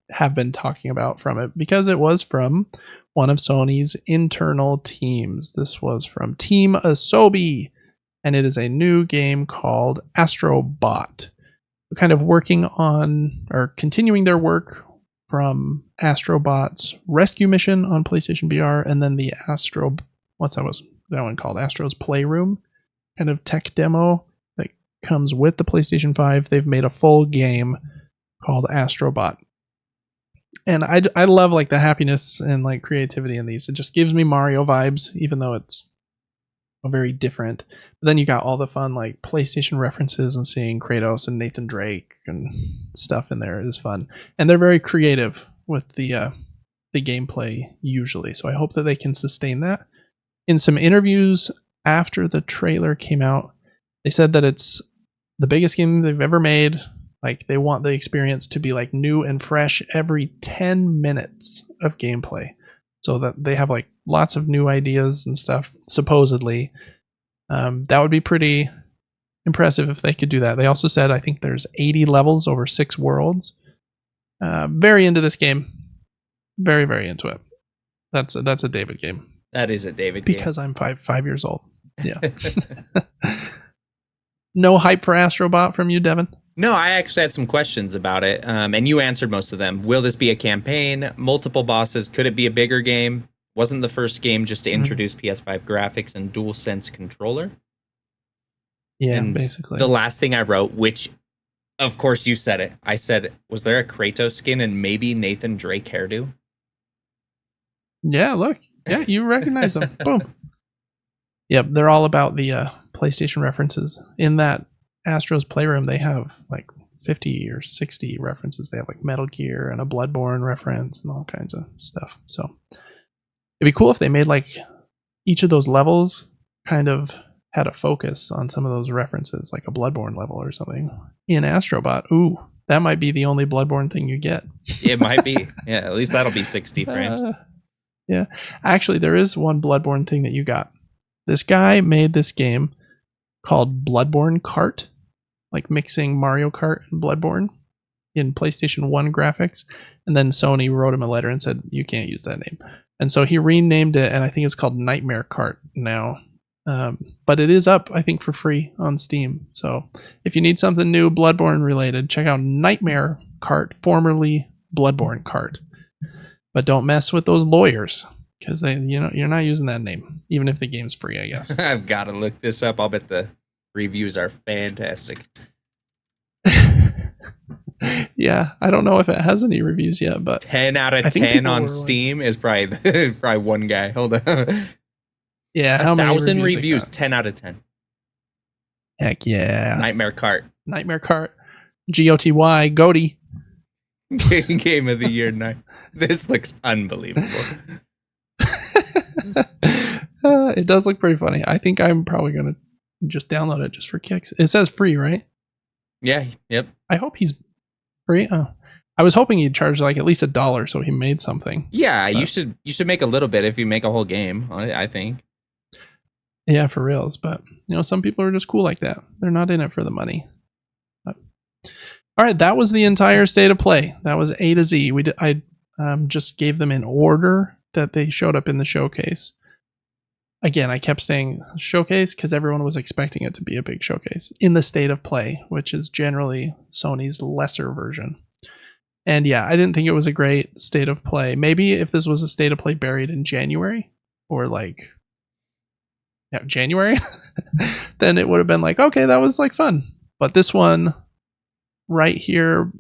have been talking about from it, because it was from one of Sony's internal teams. This was from Team Asobi, and it is a new game called Astrobot. kind of working on or continuing their work from Astrobot's rescue mission on PlayStation VR, and then the what's that one called? Astro's Playroom kind of tech demo that comes with the PlayStation 5. They've made a full game called Astrobot. And I love like the happiness and like creativity in these. It just gives me Mario vibes, even though it's very different. But then you got all the fun like PlayStation references, and seeing Kratos and Nathan Drake and stuff in there is fun. And they're very creative with the gameplay usually. So I hope that they can sustain that. In some interviews after the trailer came out, they said that it's the biggest game they've ever made. Like, they want the experience to be like new and fresh every 10 minutes of gameplay, so that they have like lots of new ideas and stuff, supposedly. That would be pretty impressive if they could do that. They also said, I think there's 80 levels over 6 worlds. Very into this game. Very, very into it. That's a David game. That is a David game. Because I'm five years old. Yeah. No hype for Astrobot from you, Devin? No, I actually had some questions about it, and you answered most of them. Will this be a campaign? Multiple bosses? Could it be a bigger game? Wasn't the first game just to introduce PS5 graphics and DualSense controller? Yeah, and basically. The last thing I wrote, which, of course, you said it. I said, was there a Kratos skin and maybe Nathan Drake hairdo? Yeah, look. Yeah, you recognize them. Boom. Yep, they're all about the PlayStation references. In that Astro's Playroom, they have like 50 or 60 references. They have like Metal Gear and a Bloodborne reference and all kinds of stuff. So it'd be cool if they made like each of those levels kind of had a focus on some of those references, like a Bloodborne level or something in Astrobot. Ooh, that might be the only Bloodborne thing you get. It might be. Yeah, at least that'll be 60 frames. Yeah. Actually, there is one Bloodborne thing that you got. This guy made this game called Bloodborne Kart, like mixing Mario Kart and Bloodborne in PlayStation 1 graphics. And then Sony wrote him a letter and said, you can't use that name. And so he renamed it, and I think it's called Nightmare Kart now. But it is up, I think, for free on Steam. So if you need something new Bloodborne related, check out Nightmare Kart, formerly Bloodborne Kart. But don't mess with those lawyers, because you're not using that name, even if the game's free, I guess. I've got to look this up. I'll bet the reviews are fantastic. Yeah, I don't know if it has any reviews yet, but 10 out of 10 on Steam is probably one guy. Hold on. Yeah, 1,000 reviews, 10 out of 10. Heck yeah. Nightmare Kart. Nightmare Kart. GOTY. Goaty. Game of the year night. This looks unbelievable. It does look pretty funny. I think I'm probably going to just download it just for kicks. It says free, right? Yeah, yep. I hope he's free. Oh. I was hoping he'd charge like at least $1 so he made something. Yeah, but you should make a little bit if you make a whole game, I think. Yeah, for reals. But, some people are just cool like that. They're not in it for the money. But, all right, that was the entire state of play. That was A to Z. I just gave them in order that they showed up in the showcase. Again, I kept saying showcase because everyone was expecting it to be a big showcase in the state of play, which is generally Sony's lesser version. And yeah, I didn't think it was a great state of play. Maybe if this was a state of play buried in January or January, then it would have been like, okay, that was like fun. But this one right here,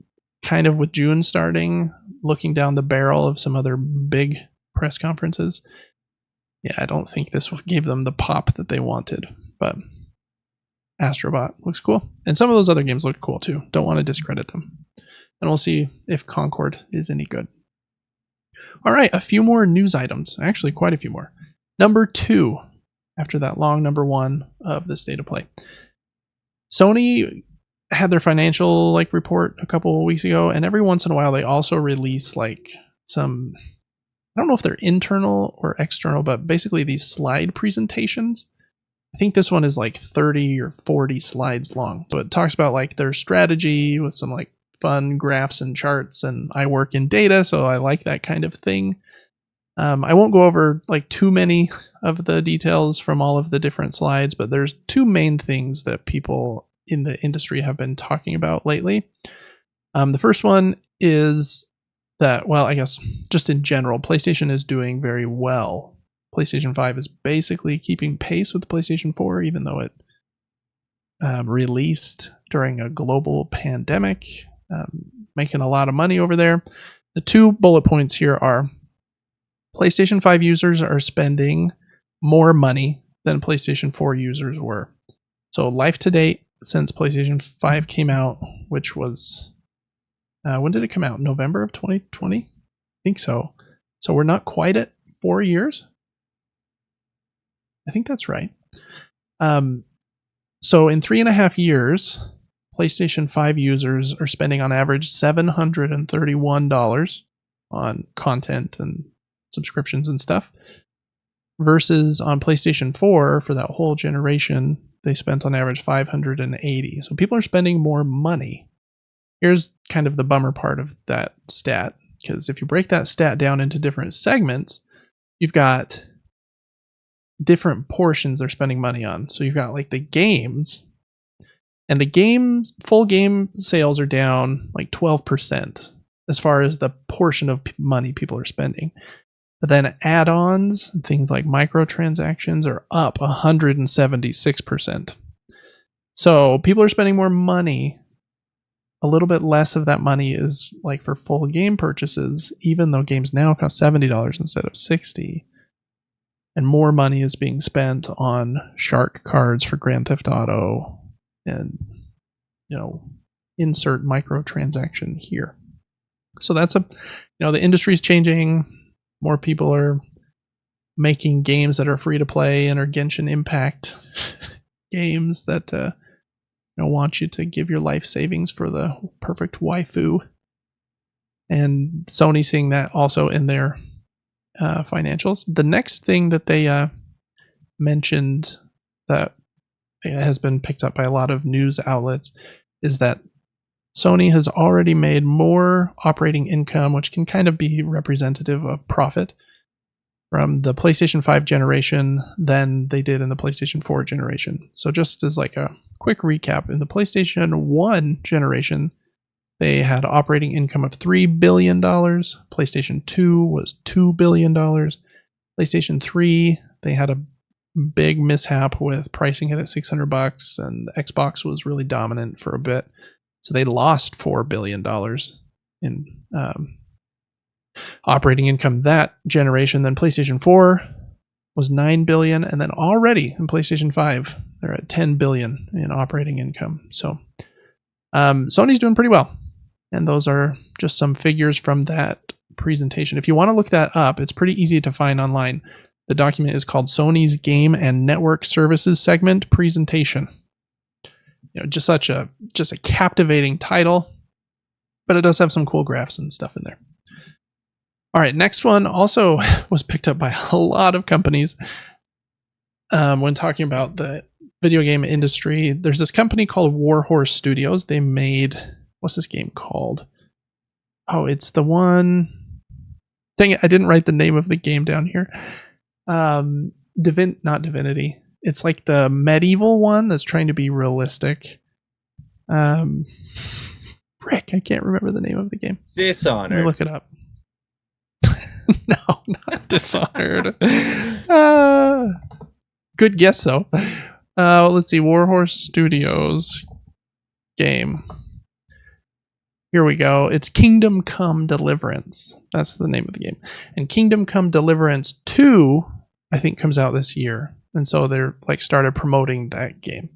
kind of with June starting, looking down the barrel of some other big press conferences. Yeah, I don't think this gave them the pop that they wanted, but Astrobot looks cool. And some of those other games look cool too. Don't want to discredit them. And we'll see if Concord is any good. All right, a few more news items. Actually, quite a few more. Number 2, after that long number 1 of the state of play. Sony had their financial report a couple of weeks ago, and every once in a while they also release some, I don't know if they're internal or external, but basically these slide presentations. I think this one is 30 or 40 slides long. So it talks about their strategy with some fun graphs and charts, and I work in data, so I like that kind of thing. I won't go over too many of the details from all of the different slides, but there's 2 main things that people in the industry have been talking about lately. The first one is that, well, I guess just in general, PlayStation is doing very well. PlayStation 5 is basically keeping pace with the PlayStation 4, even though it released during a global pandemic, making a lot of money over there. The 2 bullet points here are PlayStation 5 users are spending more money than PlayStation 4 users were. So life to date since PlayStation 5 came out, which was, when did it come out? November of 2020? I think so. So we're not quite at 4 years. I think that's right. So in 3.5 years, PlayStation 5 users are spending on average $731 on content and subscriptions and stuff, versus on PlayStation 4 for that whole generation, they spent on average $580. So people are spending more money. Here's kind of the bummer part of that stat, because if you break that stat down into different segments, you've got different portions they're spending money on. So you've got like the games, and the games, full game sales are down like 12% as far as the portion of money people are spending. But then add-ons and things like microtransactions are up 176%. So people are spending more money. A little bit less of that money is like for full game purchases, even though games now cost $70 instead of $60. And more money is being spent on shark cards for Grand Theft Auto and, insert microtransaction here. So that's the industry's changing. More people are making games that are free to play and are Genshin Impact games that want you to give your life savings for the perfect waifu. And Sony seeing that also in their financials. The next thing that they mentioned that has been picked up by a lot of news outlets is that Sony has already made more operating income, which can kind of be representative of profit, from the PlayStation 5 generation than they did in the PlayStation 4 generation. So just as like a quick recap, in the PlayStation 1 generation, they had operating income of $3 billion. PlayStation 2 was $2 billion. PlayStation 3, they had a big mishap with pricing it at $600, and Xbox was really dominant for a bit. So they lost $4 billion in operating income that generation. Then PlayStation 4 was $9 billion, and then already in PlayStation 5, they're at $10 billion in operating income. So Sony's doing pretty well. And those are just some figures from that presentation. If you want to look that up, it's pretty easy to find online. The document is called Sony's Game and Network Services Segment Presentation. Just a captivating title, but it does have some cool graphs and stuff in there. All right, next one also was picked up by a lot of companies when talking about the video game industry. There's this company called Warhorse Studios. They made, what's this game called? Oh, it's the one. Dang it, I didn't write the name of the game down here. Not Divinity. It's like the medieval one that's trying to be realistic. Rick, I can't remember the name of the game. Dishonored. Let me look it up. No, not Dishonored. Good guess, though. Let's see. Warhorse Studios game. Here we go. It's Kingdom Come Deliverance. That's the name of the game. And Kingdom Come Deliverance 2, I think, comes out this year. And so they're started promoting that game.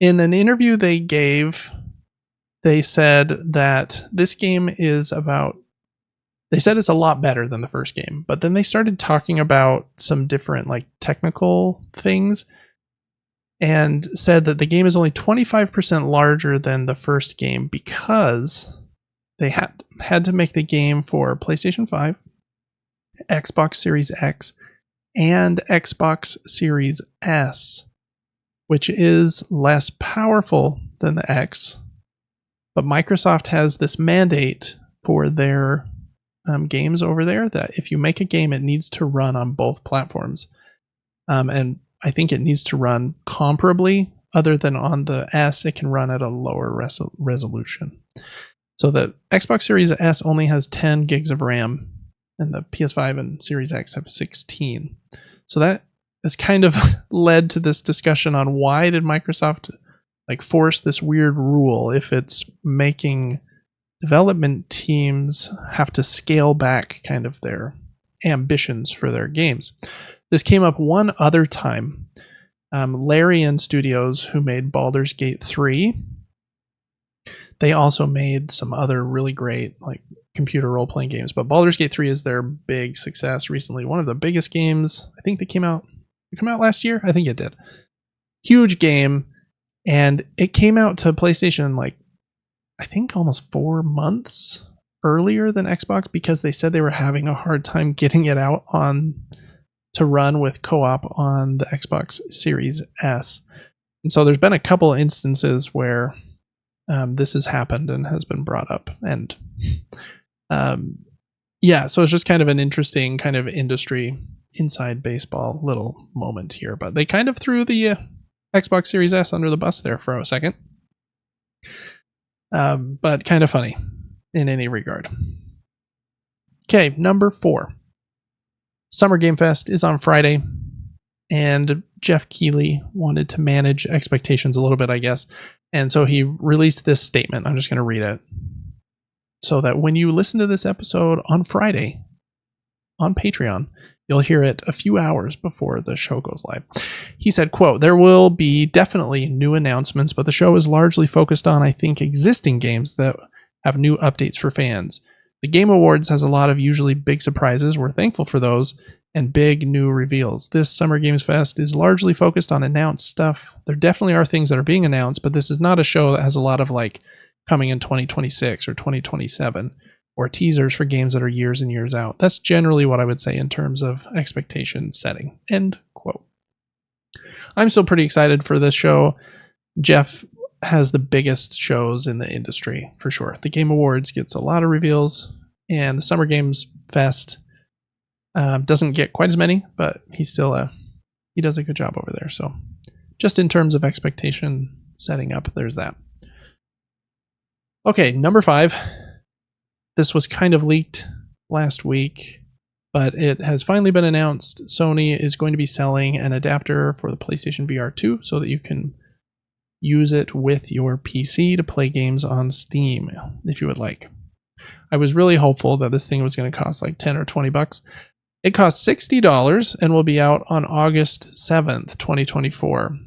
In an interview they gave, they said that this game is they said it's a lot better than the first game, but then they started talking about some different technical things and said that the game is only 25% larger than the first game because they had to make the game for PlayStation 5, Xbox Series X, and Xbox Series S, which is less powerful than the X. But Microsoft has this mandate for their games over there that if you make a game, it needs to run on both platforms. And I think it needs to run comparably other than on the S, it can run at a lower resolution. So the Xbox Series S only has 10 gigs of RAM, and the PS5 and Series X have 16. So that has kind of led to this discussion on why did Microsoft force this weird rule if it's making development teams have to scale back kind of their ambitions for their games. This came up one other time. Larian Studios, who made Baldur's Gate 3, they also made some other really great computer role-playing games, but Baldur's Gate 3 is their big success recently. One of the biggest games. I think they came out last year. I think it did. Huge game, and it came out to PlayStation I think almost 4 months earlier than Xbox because they said they were having a hard time getting it out to run with co-op on the Xbox Series S. And so there's been a couple instances where this has happened and has been brought up. And so it's just kind of an interesting kind of industry inside baseball little moment here. But they kind of threw the Xbox Series S under the bus there for a second. But kind of funny in any regard. Okay, number 4. Summer Game Fest is on Friday, and Jeff Keighley wanted to manage expectations a little bit, I guess. And so he released this statement. I'm just going to read it so that when you listen to this episode on Friday on Patreon, you'll hear it a few hours before the show goes live. He said, quote, "There will be definitely new announcements, but the show is largely focused on, I think, existing games that have new updates for fans. The Game Awards has a lot of usually big surprises. We're thankful for those, and big new reveals. This Summer Games Fest is largely focused on announced stuff. There definitely are things that are being announced, but this is not a show that has a lot of coming in 2026 or 2027 or teasers for games that are years and years out. That's generally what I would say in terms of expectation setting." End quote. I'm still pretty excited for this show. Jeff has the biggest shows in the industry for sure. The Game Awards gets a lot of reveals, and the Summer Games Fest doesn't get quite as many, but he's still he does a good job over there. So just in terms of expectation setting up, there's that. Okay, number 5. This was kind of leaked last week, but it has finally been announced. Sony is going to be selling an adapter for the PlayStation VR 2 so that you can use it with your PC to play games on Steam if you would like. I was really hopeful that this thing was going to cost $10 or $20. It costs $60 and will be out on August 7th, 2024.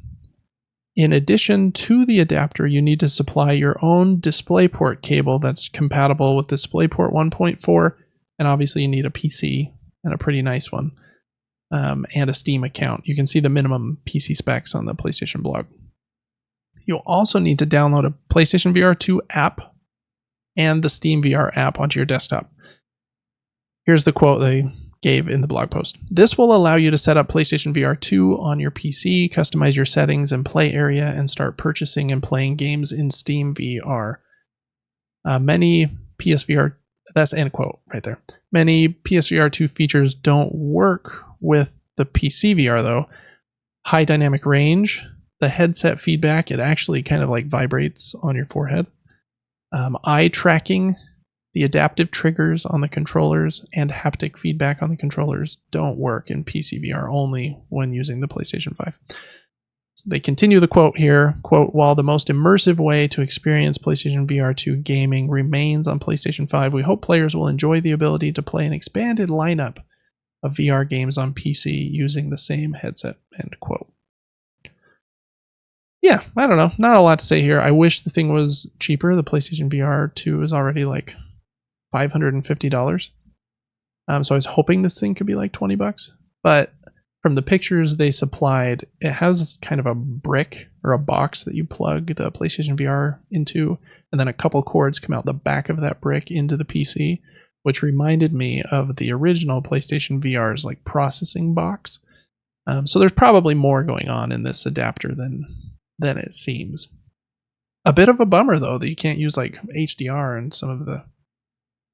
In addition to the adapter, you need to supply your own DisplayPort cable that's compatible with DisplayPort 1.4, and obviously you need a PC, and a pretty nice one, and a Steam account. You can see the minimum PC specs on the PlayStation blog. You'll also need to download a PlayStation VR 2 app and the Steam VR app onto your desktop. Here's the quote they gave in the blog post. "This will allow you to set up PlayStation VR 2 on your PC, customize your settings and play area, and start purchasing and playing games in Steam VR. Many PSVR," that's end quote right there. "Many PSVR 2 features don't work with the PC VR though. High dynamic range, the headset feedback, it actually kind of vibrates on your forehead. Eye tracking, the adaptive triggers on the controllers, and haptic feedback on the controllers don't work in PC VR, only when using the PlayStation 5. So they continue the quote here, quote, "While the most immersive way to experience PlayStation VR 2 gaming remains on PlayStation 5, we hope players will enjoy the ability to play an expanded lineup of VR games on PC using the same headset," end quote. Yeah, I don't know. Not a lot to say here. I wish the thing was cheaper. The PlayStation VR 2 is already $550. So I was hoping this thing could be $20. But from the pictures they supplied, it has kind of a brick or a box that you plug the PlayStation VR into, and then a couple cords come out the back of that brick into the PC, which reminded me of the original PlayStation VR's processing box. So there's probably more going on in this adapter than it seems. A bit of a bummer though that you can't use HDR and some of the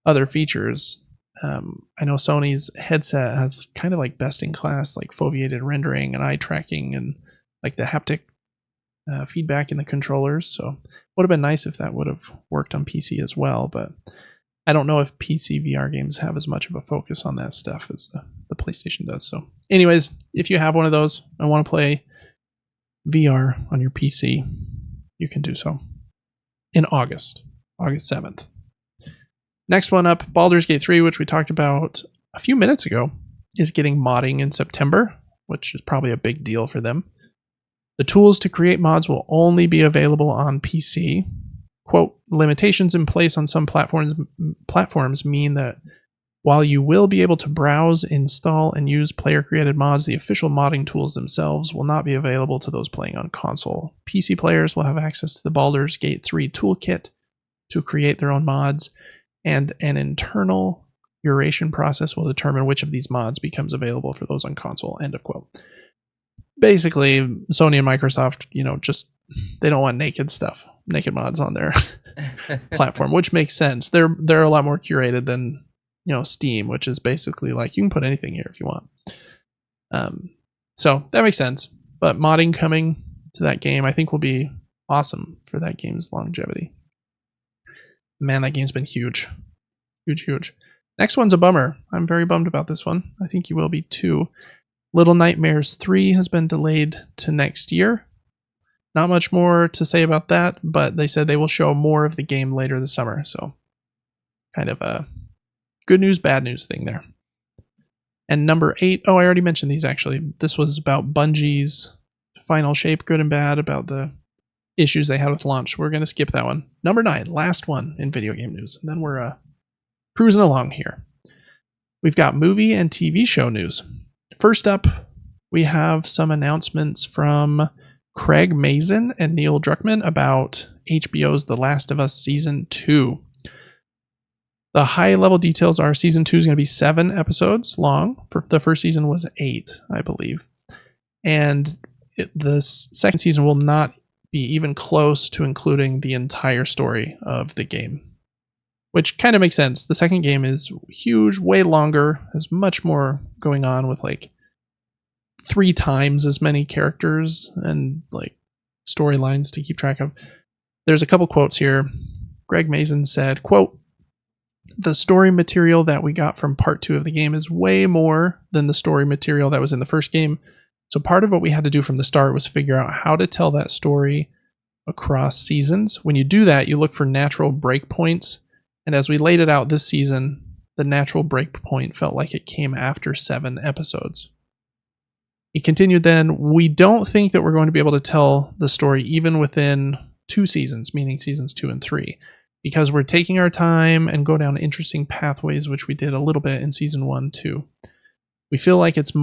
other features. I know Sony's headset has kind of best in class foveated rendering and eye tracking and the haptic feedback in the controllers. So would have been nice if that would have worked on PC as well, but I don't know if PC VR games have as much of a focus on that stuff as the PlayStation does. So anyways, if you have one of those and want to play VR on your PC, you can do so in August 7th. Next one up, Baldur's Gate 3, which we talked about a few minutes ago, is getting modding in September, which is probably a big deal for them. The tools to create mods will only be available on PC. Quote, limitations in place on some platforms mean that while you will be able to browse, install, and use player-created mods, the official modding tools themselves will not be available to those playing on console. PC players will have access to the Baldur's Gate 3 toolkit to create their own mods, and an internal curation process will determine which of these mods becomes available for those on console, end of quote. Basically, Sony and Microsoft, just they don't want naked mods on their platform, which makes sense. They're a lot more curated than Steam, which is basically like you can put anything here if you want. So that makes sense. But modding coming to that game, I think, will be awesome for that game's longevity. Man, that game's been huge. Huge. Next one's a bummer. I'm very bummed about this one. I think you will be too. Little Nightmares 3 has been delayed to next year. Not much more to say about that, but they said they will show more of the game later this summer. So kind of a good news, bad news thing there. And number 8, I already mentioned these actually. This was about Bungie's Final Shape, good and bad, about the issues they had with launch. We're going to skip that one. Number 9, last one in video game news. And then we're cruising along here. We've got movie and TV show news. First up, we have some announcements from Craig Mazin and Neil Druckmann about HBO's The Last of Us Season 2. The high-level details are Season 2 is going to be 7 episodes long. The first season was 8, I believe. And the second season will not be even close to including the entire story of the game, which kind of makes sense. The second game is huge, way longer, has much more going on with like 3 times as many characters and like storylines to keep track of. There's a couple quotes here. Greg Mazin said, quote, the story material that we got from part 2 of the game is way more than the story material that was in the first game. So part of what we had to do from the start was figure out how to tell that story across seasons. When you do that, you look for natural breakpoints. And as we laid it out this season, the natural breakpoint felt like it came after 7 episodes. He continued then, we don't think that we're going to be able to tell the story even within 2 seasons, meaning seasons 2 and 3, because we're taking our time and go down interesting pathways, which we did a little bit in season 1 too. We feel like it's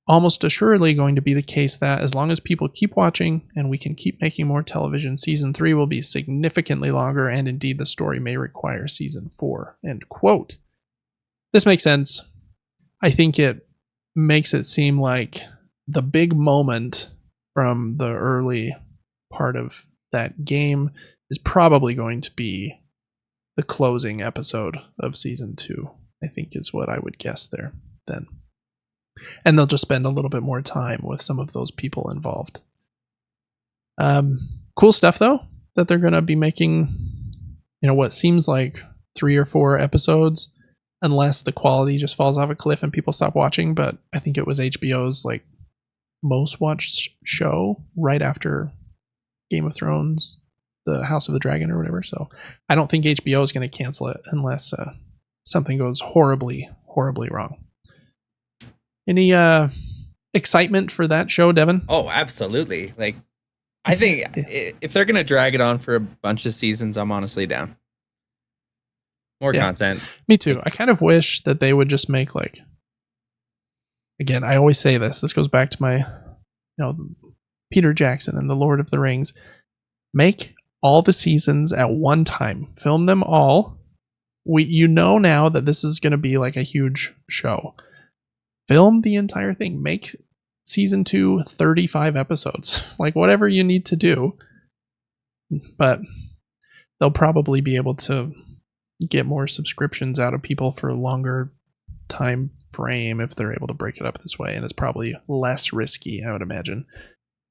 almost assuredly going to be the case that as long as people keep watching and we can keep making more television, season 3 will be significantly longer, and indeed the story may require season 4, end quote. This makes sense. I think it makes it seem like the big moment from the early part of that game is probably going to be the closing episode of season 2, I think is what I would guess there then. And they'll just spend a little bit more time with some of those people involved. Cool stuff, though, that they're going to be making, what seems like 3 or 4 episodes, unless the quality just falls off a cliff and people stop watching. But I think it was HBO's like most watched show right after Game of Thrones, the House of the Dragon or whatever. So I don't think HBO is going to cancel it unless something goes horribly, horribly wrong. Any excitement for that show, Devin? Oh, absolutely. Like, I think if they're going to drag it on for a bunch of seasons, I'm honestly down. More content. Me too. I kind of wish that they would just make like, again, I always say this goes back to my, Peter Jackson and the Lord of the Rings. Make all the seasons at one time. Film them all. Now that this is going to be like a huge show. Film the entire thing. Make season 2 35 episodes. Like whatever you need to do. But they'll probably be able to get more subscriptions out of people for a longer time frame if they're able to break it up this way. And it's probably less risky, I would imagine.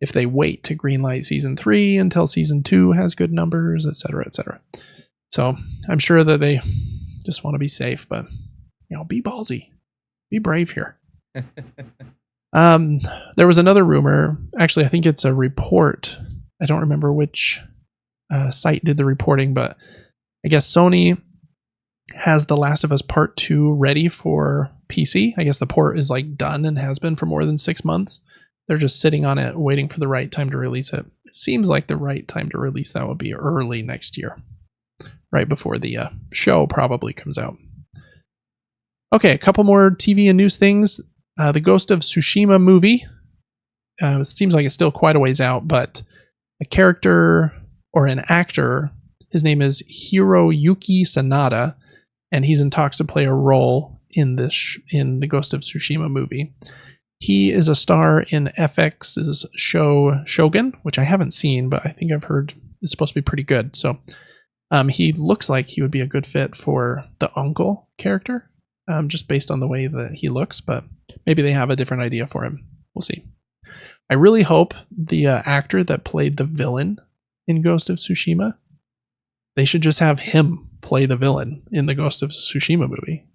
if they wait to greenlight season 3 until season 2 has good numbers, etc., etc. So I'm sure that they just want to be safe, but be ballsy, be brave here. There was another rumor. Actually, I think it's a report. I don't remember which site did the reporting, but I guess Sony has The Last of Us Part 2 ready for PC. I guess the port is done and has been for more than 6 months. They're just sitting on it, waiting for the right time to release it. It seems like the right time to release that would be early next year, right before the show probably comes out. Okay, a couple more TV and news things. The Ghost of Tsushima movie. It seems like it's still quite a ways out, but a character or an actor, his name is Hiroyuki Sanada, and he's in talks to play a role in the Ghost of Tsushima movie. He is a star in FX's show Shogun, which I haven't seen, but I think I've heard is supposed to be pretty good. So he looks like he would be a good fit for the uncle character, just based on the way that he looks, but maybe they have a different idea for him. We'll see. I really hope the actor that played the villain in Ghost of Tsushima, they should just have him play the villain in the Ghost of Tsushima movie.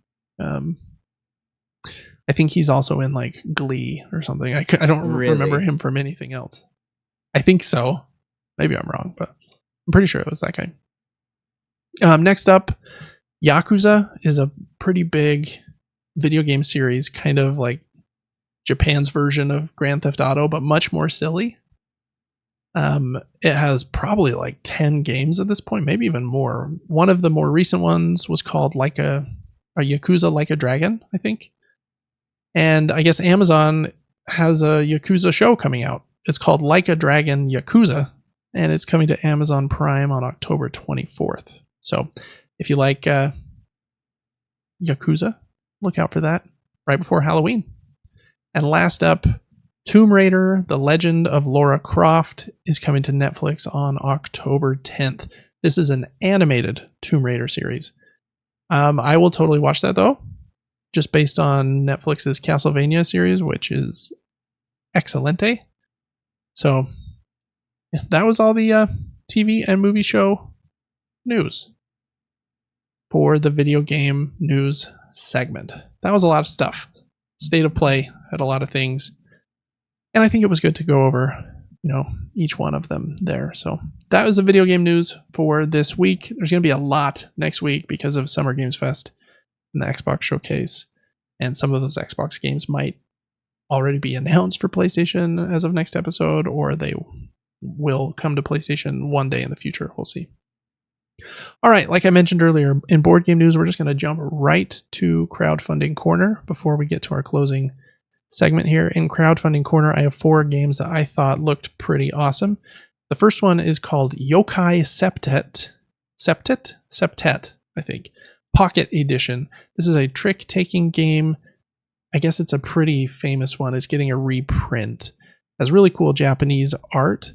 I think he's also in Glee or something. I don't remember him from anything else. I think so. Maybe I'm wrong, but I'm pretty sure it was that guy. Next up, Yakuza is a pretty big video game series, kind of like Japan's version of Grand Theft Auto, but much more silly. It has probably 10 games at this point, maybe even more. One of the more recent ones was called a Yakuza Like a Dragon, I think. And I guess Amazon has a Yakuza show coming out. It's called Like a Dragon Yakuza, and it's coming to Amazon Prime on October 24th. So if you like Yakuza, look out for that right before Halloween. And last up, Tomb Raider, The Legend of Lara Croft is coming to Netflix on October 10th. This is an animated Tomb Raider series. I will totally watch that, though, just based on Netflix's Castlevania series, which is excelente. So that was all the TV and movie show news for the video game news segment. That was a lot of stuff. State of Play had a lot of things, and I think it was good to go over each one of them there. So that was the video game news for this week. There's going to be a lot next week because of Summer Games Fest and the Xbox Showcase, and some of those Xbox games might already be announced for PlayStation as of next episode, or they will come to PlayStation one day in the future. We'll see. All right, like I mentioned earlier, in board game news, we're just going to jump right to Crowdfunding Corner before we get to our closing segment here. In Crowdfunding Corner, I have 4 games that I thought looked pretty awesome. The first one is called Yokai Septet, I think, Pocket Edition. This is a trick-taking game. I guess it's a pretty famous one. It's getting a reprint. It has really cool Japanese art,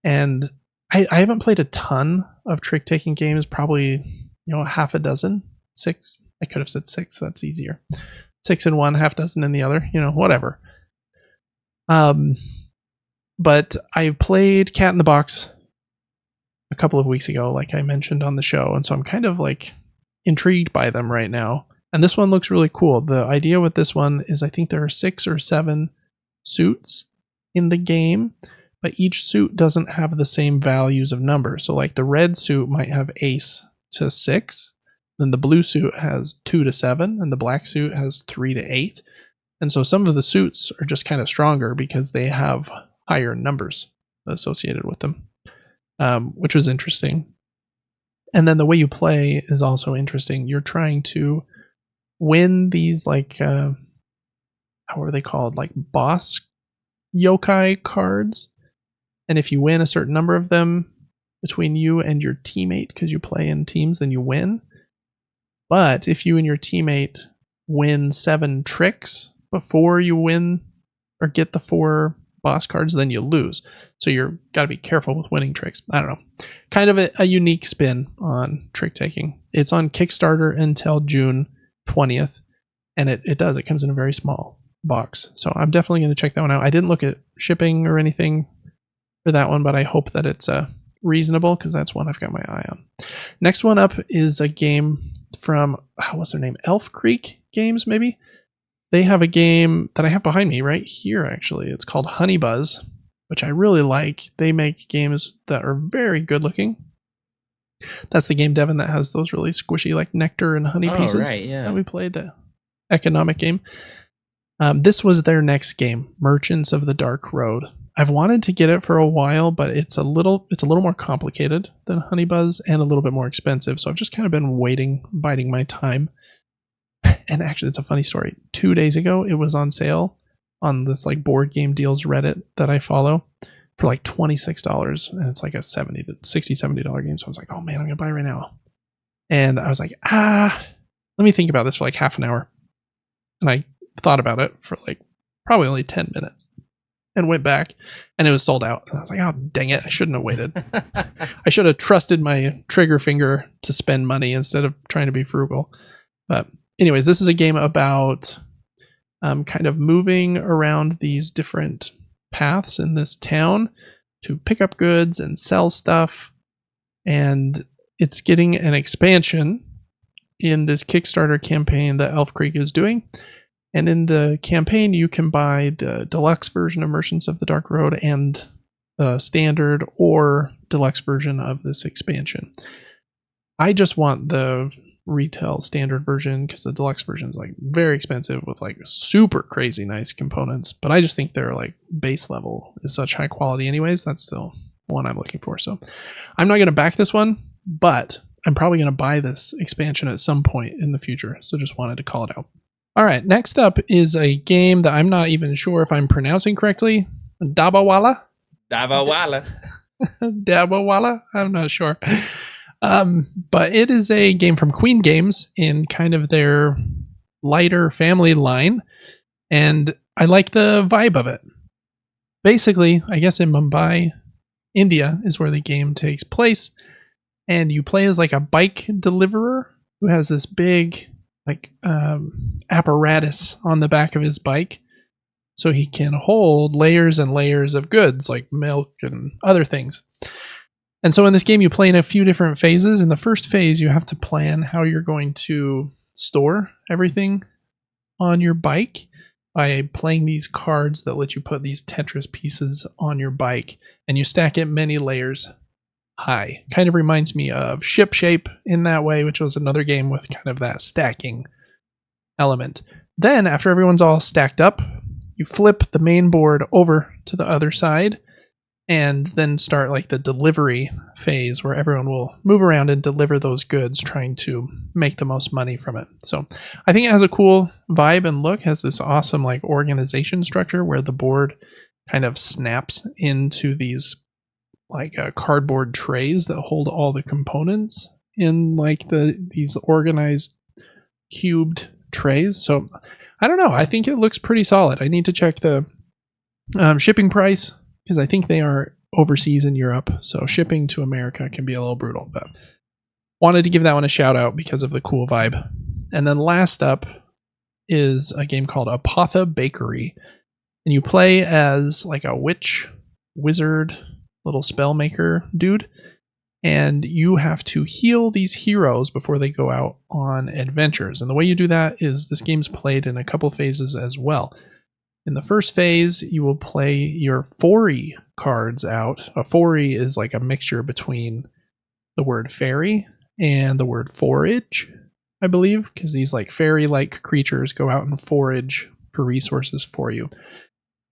and I haven't played a ton of trick-taking games, probably, half a dozen. 6. I could have said 6. That's easier. 6 in one, half dozen in the other. Whatever. But I played Cat in the Box a couple of weeks ago, like I mentioned on the show, and so I'm kind of intrigued by them right now. And this one looks really cool. The idea with this one is I think there are 6 or 7 suits in the game, but each suit doesn't have the same values of numbers. So the red suit might have ace to 6, then the blue suit has 2 to 7, and the black suit has 3 to 8. And so some of the suits are just kind of stronger because they have higher numbers associated with them, which was interesting. And then the way you play is also interesting. You're trying to win these how are they called? Boss yokai cards. And if you win a certain number of them between you and your teammate, because you play in teams, then you win. But if you and your teammate win 7 tricks before you win or get the 4 boss cards, then you lose. So you're got to be careful with winning tricks. I don't know. Kind of a unique spin on trick taking. It's on Kickstarter until June 20th. And it comes in a very small box. So I'm definitely going to check that one out. I didn't look at shipping or anything for that one, but I hope that it's reasonable because that's one I've got my eye on. Next one up is a game from, what's their name? Elf Creek Games, maybe? They have a game that I have behind me right here, actually. It's called Honey Buzz, which I really like. They make games that are very good looking. That's the game, Devin, that has those really squishy like nectar and honey pieces right, yeah. that we played, the economic game. This was their next game, Merchants of the Dark Road. I've wanted to get it for a while, but it's a little more complicated than Honey Buzz and a little bit more expensive. So I've just kind of been waiting, biding my time. And actually, it's a funny story. 2 days ago, it was on sale on this like board game deals Reddit that I follow for like $26, and it's like a $60, $70 game. So I was like, oh man, I'm gonna buy it right now. And I was like, let me think about this for like half an hour. And I thought about it for like probably only 10 minutes and went back, and it was sold out. And I was like, oh dang it, I shouldn't have waited. I should have trusted my trigger finger to spend money instead of trying to be frugal. But anyways, this is a game about kind of moving around these different paths in this town to pick up goods and sell stuff. And it's getting an expansion in this Kickstarter campaign that Elf Creek is doing. And in the campaign, you can buy the deluxe version of Merchants of the Dark Road and the standard or deluxe version of this expansion. I just want the retail standard version because the deluxe version is like very expensive with like super crazy nice components. But I just think their like base level is such high quality anyways. That's the one I'm looking for. So I'm not going to back this one, but I'm probably going to buy this expansion at some point in the future. So just wanted to call it out. All right, next up is a game that I'm not even sure if I'm pronouncing correctly. Dabawala? Dabawala. Dabawala? I'm not sure. But it is a game from Queen Games in kind of their lighter family line, and I like the vibe of it. Basically, I guess in Mumbai, India is where the game takes place, and you play as like a bike deliverer who has this big like apparatus on the back of his bike so he can hold layers and layers of goods like milk and other things. And so in this game you play in a few different phases. In the first phase you have to plan how you're going to store everything on your bike by playing these cards that let you put these Tetris pieces on your bike, and you stack it many layers high. Kind of reminds me of Ship Shape in that way, which was another game with kind of that stacking element. Then after everyone's all stacked up, you flip the main board over to the other side and then start like the delivery phase where everyone will move around and deliver those goods, trying to make the most money from it. So I think it has a cool vibe and look. It has this awesome like organization structure where the board kind of snaps into these like cardboard trays that hold all the components in like these organized cubed trays. So I don't know. I think it looks pretty solid. I need to check the shipping price because I think they are overseas in Europe. So shipping to America can be a little brutal, but wanted to give that one a shout out because of the cool vibe. And then last up is a game called Apotha Bakery. And you play as like a witch, wizard, little spell maker dude, and you have to heal these heroes before they go out on adventures. And the way you do that is this game's played in a couple phases as well. In the first phase, you will play your Fori cards out. A Fori is like a mixture between the word fairy and the word forage, I believe, because these like fairy-like creatures go out and forage for resources for you.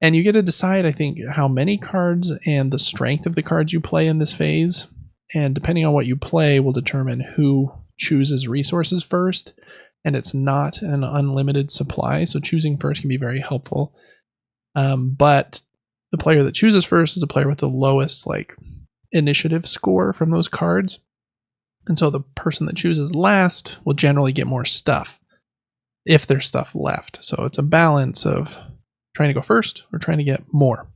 And you get to decide, I think, how many cards and the strength of the cards you play in this phase. And depending on what you play will determine who chooses resources first. And it's not an unlimited supply, so choosing first can be very helpful. But the player that chooses first is a player with the lowest like initiative score from those cards. And so the person that chooses last will generally get more stuff, if there's stuff left. So it's a balance of trying to go first or trying to get more.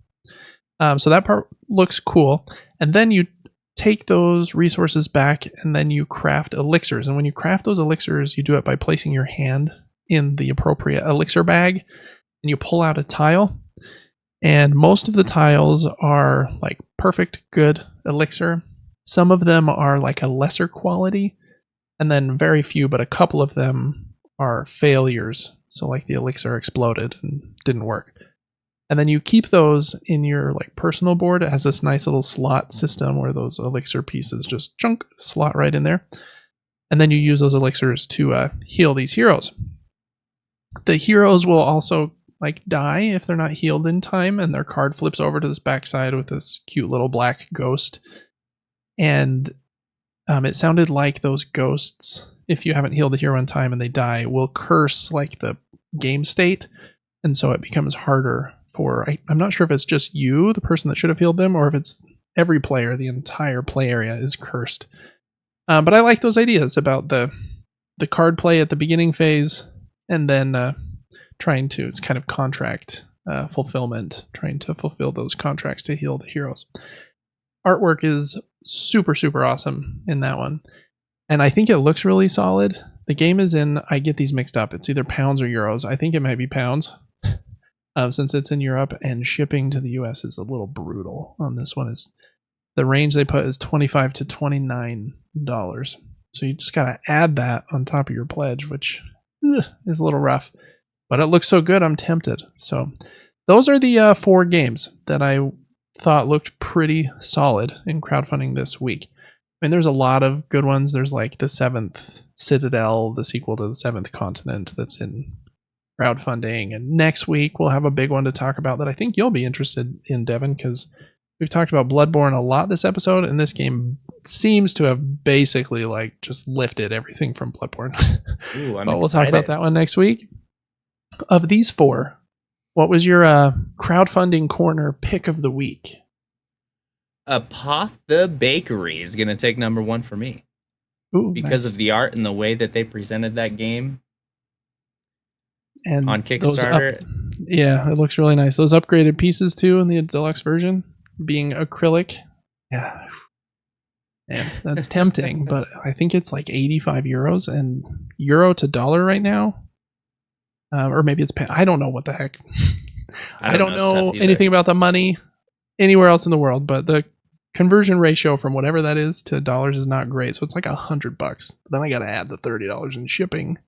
So that part looks cool. And then you take those resources back and then you craft elixirs. And when you craft those elixirs, you do it by placing your hand in the appropriate elixir bag and you pull out a tile, and most of the tiles are like perfect, good elixir. Some of them are like a lesser quality, and then very few, but a couple of them are failures. So like the elixir exploded and didn't work. And then you keep those in your like personal board. It has this nice little slot system where those elixir pieces just chunk slot right in there. And then you use those elixirs to heal these heroes. The heroes will also like die if they're not healed in time, and their card flips over to this backside with this cute little black ghost. And it sounded like those ghosts, if you haven't healed the hero in time and they die, will curse like the game state, and so it becomes harder for. I'm not sure if it's just you, the person that should have healed them, or if it's every player. The entire play area is cursed. But I like those ideas about the card play at the beginning phase, and then trying to, it's kind of contract fulfillment, trying to fulfill those contracts to heal the heroes. Artwork is super, super awesome in that one. And I think it looks really solid. The game is in, I get these mixed up. It's either pounds or euros. I think it might be pounds since it's in Europe, and shipping to the US is a little brutal on this one. Is the range they put is $25 to $29. So you just got to add that on top of your pledge, which is a little rough. But it looks so good, I'm tempted. So those are the 4 games that I thought looked pretty solid in crowdfunding this week. I mean, there's a lot of good ones. There's like the 7th Citadel, the sequel to the 7th Continent, that's in crowdfunding. And next week we'll have a big one to talk about that I think you'll be interested in, Devin, because we've talked about Bloodborne a lot this episode, and this game seems to have basically like just lifted everything from Bloodborne. Ooh, I'm but we'll excited. talk about that one next week. Of these 4, what was your crowdfunding corner pick of the week? Apoth the Bakery is going to take number 1 for me. Ooh, because nice. of the art and the way that they presented that game and on Kickstarter. Yeah, it looks really nice. Those upgraded pieces too in the deluxe version being acrylic. Yeah. Man, that's tempting, but I think it's like 85 euros, and euro to dollar right now. Or maybe it's I don't know what the heck. I don't know anything about the money anywhere else in the world, but the conversion ratio from whatever that is to dollars is not great. So it's like $100. Then I got to add the $30 in shipping.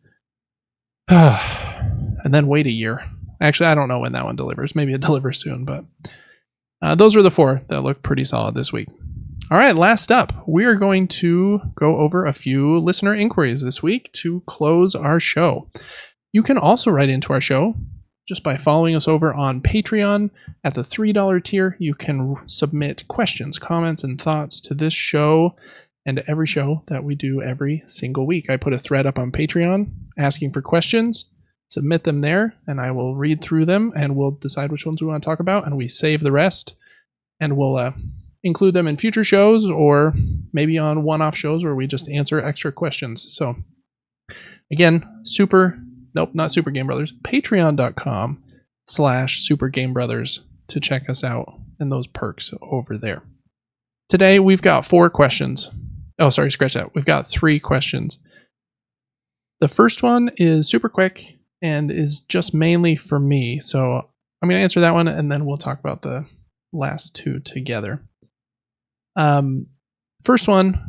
And then wait a year. Actually, I don't know when that one delivers. Maybe it delivers soon, but those are the 4 that look pretty solid this week. All right, last up, we are going to go over a few listener inquiries this week to close our show. You can also write into our show just by following us over on Patreon. At the $3 tier, you can submit questions, comments, and thoughts to this show and every show that we do every single week. I put a thread up on Patreon asking for questions. Submit them there, and I will read through them, and we'll decide which ones we want to talk about, and we save the rest, and we'll include them in future shows, or maybe on one-off shows where we just answer extra questions. So, again, not Super Game Brothers, patreon.com/Super Game Brothers to check us out and those perks over there. Today, we've got 4 questions. Oh, sorry, scratch that. We've got 3 questions. The first one is super quick and is just mainly for me. So I'm going to answer that one, and then we'll talk about the last 2 together. First one,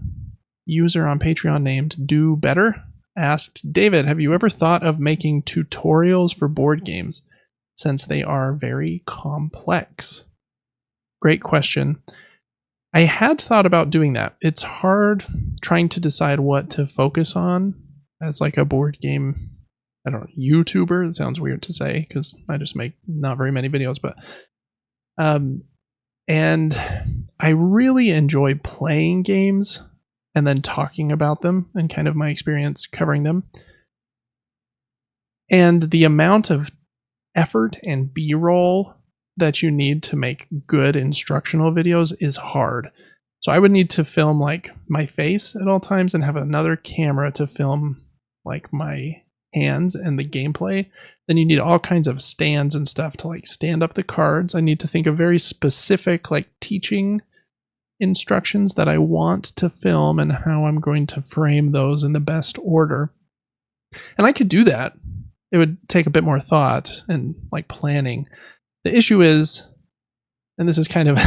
user on Patreon named Do Better asked, David, have you ever thought of making tutorials for board games since they are very complex? Great question. I had thought about doing that. It's hard trying to decide what to focus on as like a board game, I don't know, YouTuber. It sounds weird to say because I just make not very many videos, but and I really enjoy playing games and then talking about them and kind of my experience covering them. And the amount of effort and B-roll that you need to make good instructional videos is hard. So I would need to film like my face at all times and have another camera to film like my hands and the gameplay. Then you need all kinds of stands and stuff to like stand up the cards. I need to think of very specific like teaching instructions that I want to film and how I'm going to frame those in the best order. And I could do that it would take a bit more thought and like planning. The issue is, and this is kind of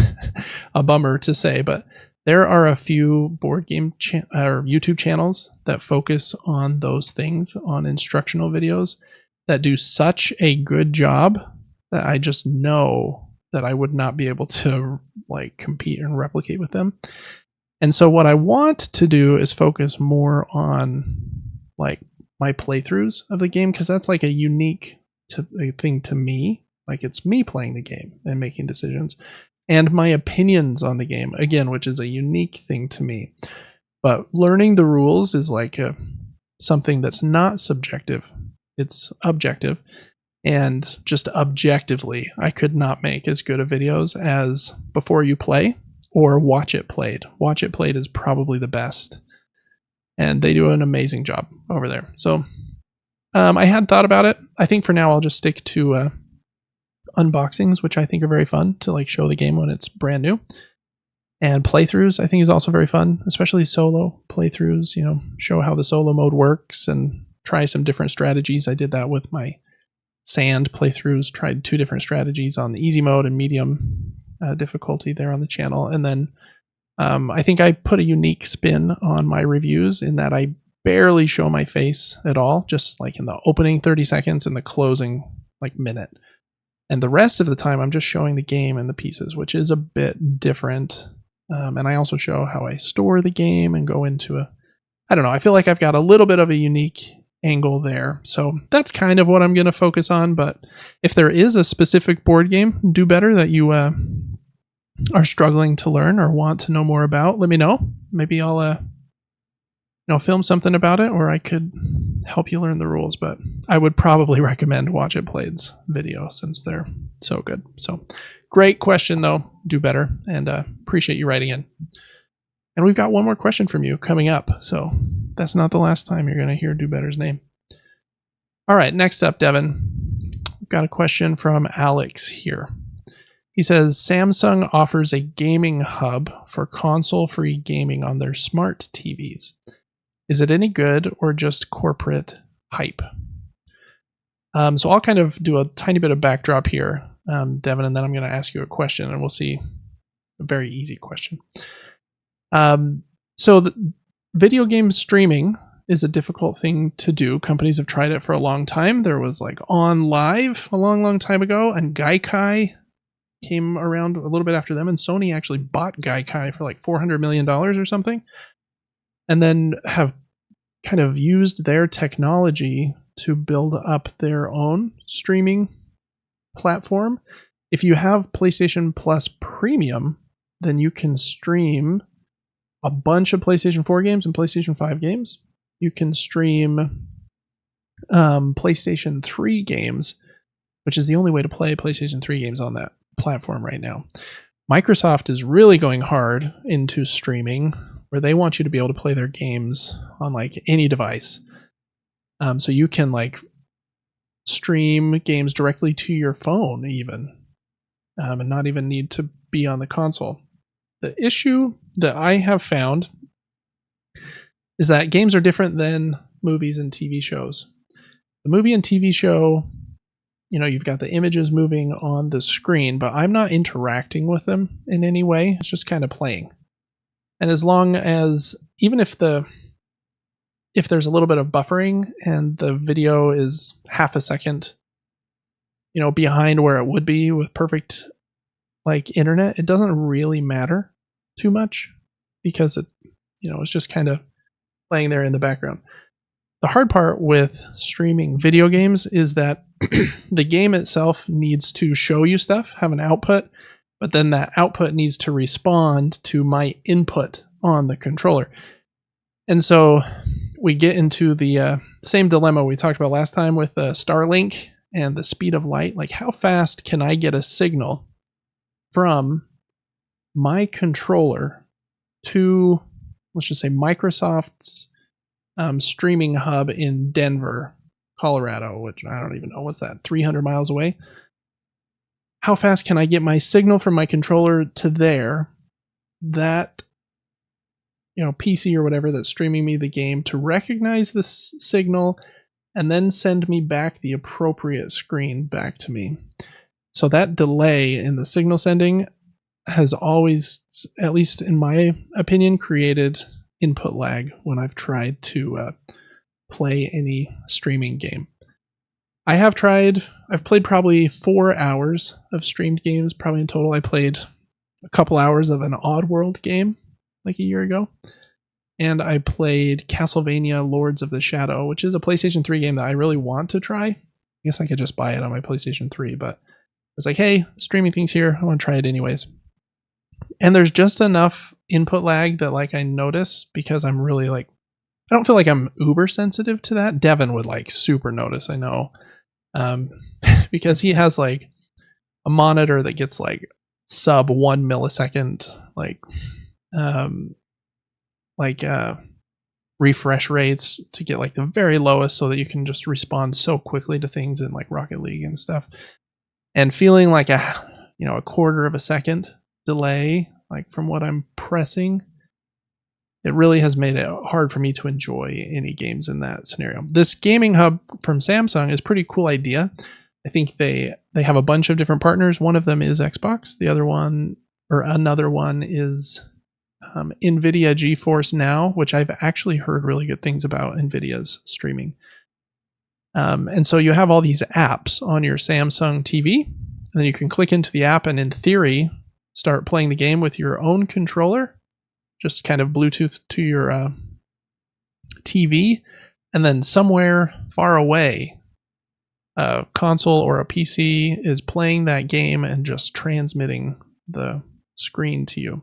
a bummer to say, but there are a few board game or YouTube channels that focus on those things, on instructional videos, that do such a good job that I just know that I would not be able to like compete and replicate with them. And so what I want to do is focus more on like my playthroughs of the game, because that's like a unique thing to me. Like it's me playing the game and making decisions, and my opinions on the game, again, which is a unique thing to me. But learning the rules is like something that's not subjective, it's objective. And just objectively, I could not make as good of videos as Before You Play or Watch It Played. Watch It Played is probably the best, and they do an amazing job over there. So I had thought about it. I think for now I'll just stick to unboxings, which I think are very fun to like show the game when it's brand new. And playthroughs I think is also very fun, especially solo playthroughs, you know, show how the solo mode works and try some different strategies. I did that with my Sand playthroughs, tried 2 different strategies on the easy mode and medium difficulty there on the channel. And then I think I put a unique spin on my reviews in that I barely show my face at all, just like in the opening 30 seconds and the closing like minute. And the rest of the time I'm just showing the game and the pieces, which is a bit different. And I also show how I store the game and go into I don't know, I feel like I've got a little bit of a unique angle there. So that's kind of what I'm going to focus on. But if there is a specific board game, Do Better, that you are struggling to learn or want to know more about, let me know. Maybe I'll film something about it, or I could help you learn the rules. But I would probably recommend Watch It Played's video since they're so good. So great question though, Do Better, and appreciate you writing in. And we've got one more question from you coming up, so that's not the last time you're going to hear Do Better's name. All right, next up, Devin. We've got a question from Alex here. He says, Samsung offers a gaming hub for console-free gaming on their smart TVs. Is it any good or just corporate hype? So I'll kind of do a tiny bit of backdrop here, Devin, and then I'm going to ask you a question, and we'll see a very easy question. So the video game streaming is a difficult thing to do. Companies have tried it for a long time. There was like On Live a long time ago, and Gaikai came around a little bit after them, and Sony actually bought Gaikai for like $400 million or something, and then have kind of used their technology to build up their own streaming platform. If you have PlayStation Plus Premium, then you can stream a bunch of PlayStation 4 games and PlayStation 5 games. You can stream PlayStation 3 games, which is the only way to play PlayStation 3 games on that platform right now. Microsoft is really going hard into streaming, where they want you to be able to play their games on like any device. So you can like stream games directly to your phone even, and not even need to be on the console. The issue that I have found is that games are different than movies and TV shows. The movie and TV show, you know, you've got the images moving on the screen, but I'm not interacting with them in any way. It's just kind of playing. And as long as, even if there's a little bit of buffering and the video is half a second, you know, behind where it would be with perfect like internet, it doesn't really matter too much because it's just kind of playing there in the background. The hard part with streaming video games is that the game itself needs to show you stuff, have an output, but then that output needs to respond to my input on the controller. And so we get into the same dilemma we talked about last time with Starlink and the speed of light. Like, how fast can I get a signal from my controller to, let's just say, Microsoft's streaming hub in Denver, Colorado, which I don't even know, what's that, 300 miles away? How fast can I get my signal from my controller to there, that PC or whatever that's streaming me the game, to recognize this signal and then send me back the appropriate screen back to me. So that delay in the signal sending has always, at least in my opinion, created input lag when I've tried to play any streaming game. I've played probably 4 hours of streamed games, probably in total. I played a couple hours of an Oddworld game like a year ago. And I played Castlevania Lords of the Shadow, which is a PlayStation 3 game that I really want to try. I guess I could just buy it on my PlayStation 3, but I was like, hey, streaming thing's here. I want to try it anyways. And there's just enough input lag that like I notice because I'm really like, I don't feel like I'm uber sensitive to that. Devin would like super notice, I know. Because he has like a monitor that gets like sub 1 millisecond refresh rates to get like the very lowest so that you can just respond so quickly to things in like Rocket League and stuff. And feeling like a quarter of a second delay like from what I'm pressing, it really has made it hard for me to enjoy any games in that scenario. This gaming hub from Samsung is a pretty cool idea. I think they have a bunch of different partners. One of them is Xbox. Another one is NVIDIA GeForce Now, which I've actually heard really good things about NVIDIA's streaming. And so you have all these apps on your Samsung TV, and then you can click into the app and in theory start playing the game with your own controller, just kind of Bluetooth to your TV, and then somewhere far away, a console or a PC is playing that game and just transmitting the screen to you.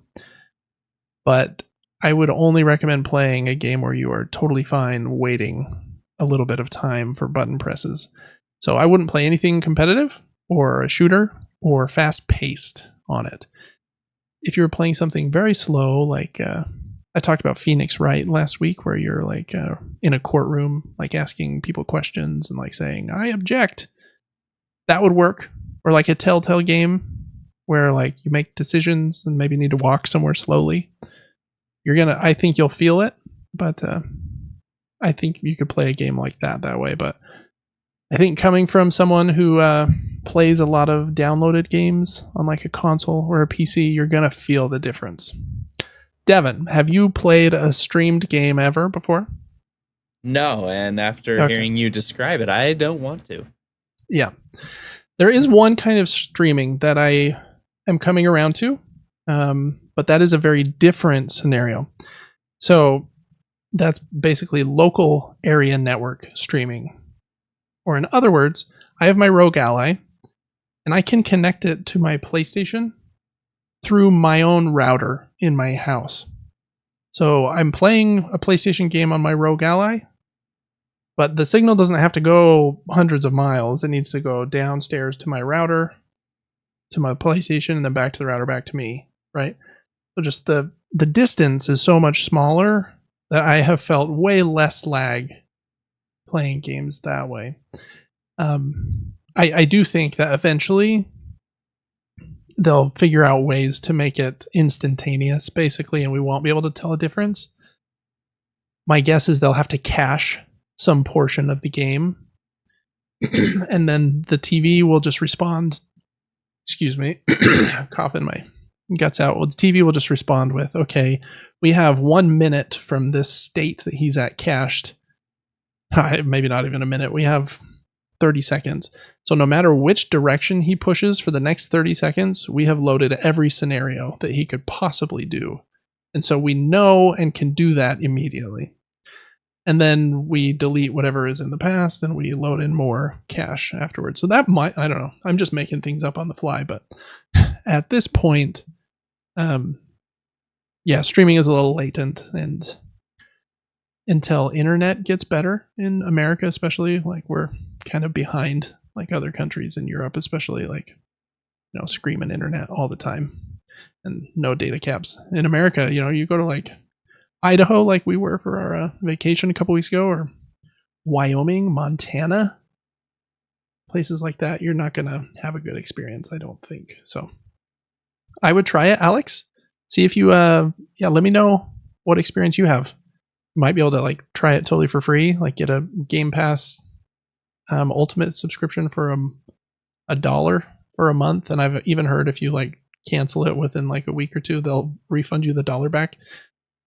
But I would only recommend playing a game where you are totally fine waiting a little bit of time for button presses. So I wouldn't play anything competitive or a shooter or fast-paced on it. If you're playing something very slow, like I talked about Phoenix Wright last week, where you're like in a courtroom, like asking people questions and like saying, I object, that would work. Or like a Telltale game where like you make decisions and maybe need to walk somewhere slowly. I think you'll feel it, but I think you could play a game like that way. But I think coming from someone who plays a lot of downloaded games on like a console or a PC, you're going to feel the difference. Devin, have you played a streamed game ever before? No, and after hearing you describe it, I don't want to. Yeah. There is one kind of streaming that I am coming around to, but that is a very different scenario. So that's basically local area network streaming. Or in other words, I have my Rogue Ally, and I can connect it to my PlayStation through my own router in my house. So I'm playing a PlayStation game on my Rogue Ally, but the signal doesn't have to go hundreds of miles. It needs to go downstairs to my router, to my PlayStation, and then back to the router, back to me, right? So just the distance is so much smaller that I have felt way less lag playing games that way. I do think that eventually they'll figure out ways to make it instantaneous, basically, and we won't be able to tell a difference. My guess is they'll have to cache some portion of the game, and then the TV will just respond. Excuse me, coughing my guts out. Well, the TV will just respond with, okay, we have 1 minute from this state that he's at cached. Maybe not even a minute. We have 30 seconds. So no matter which direction he pushes for the next 30 seconds, we have loaded every scenario that he could possibly do. And so we know and can do that immediately. And then we delete whatever is in the past and we load in more cache afterwards. So that might, I don't know, I'm just making things up on the fly, but at this point, streaming is a little latent, and until internet gets better in America, especially, like we're kind of behind like other countries in Europe, especially like, screaming internet all the time and no data caps. In America, you go to like Idaho, like we were for our vacation a couple weeks ago, or Wyoming, Montana, places like that, you're not going to have a good experience, I don't think. So I would try it, Alex. See if you, let me know what experience you have. You might be able to like try it totally for free, like get a Game Pass ultimate subscription for a dollar for a month, and I've even heard if you like cancel it within like a week or two, they'll refund you the dollar back.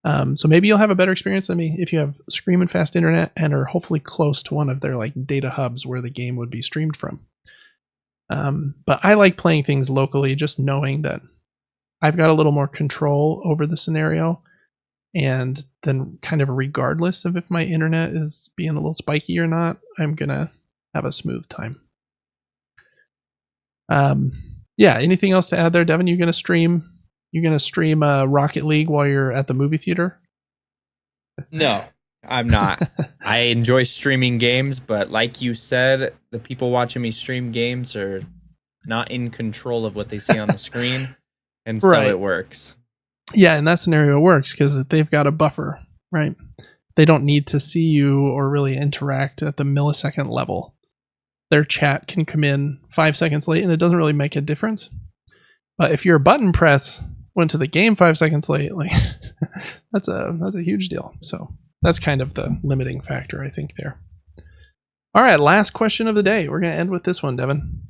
So maybe you'll have a better experience than me if you have screaming fast internet and are hopefully close to one of their like data hubs where the game would be streamed from. But I like playing things locally, just knowing that I've got a little more control over the scenario, and then kind of regardless of if my internet is being a little spiky or not, I'm gonna have a smooth time. Yeah. Anything else to add there, Devin? You're gonna stream Rocket League while you're at the movie theater? No, I'm not. I enjoy streaming games, but like you said, the people watching me stream games are not in control of what they see on the screen, and so it works. Yeah, in that scenario it works because they've got a buffer, right? They don't need to see you or really interact at the millisecond level. Their chat can come in 5 seconds late and it doesn't really make a difference. But if your button press went to the game 5 seconds late, like that's a huge deal. So that's kind of the limiting factor, I think, there. All right, last question of the day. We're going to end with this one, Devin.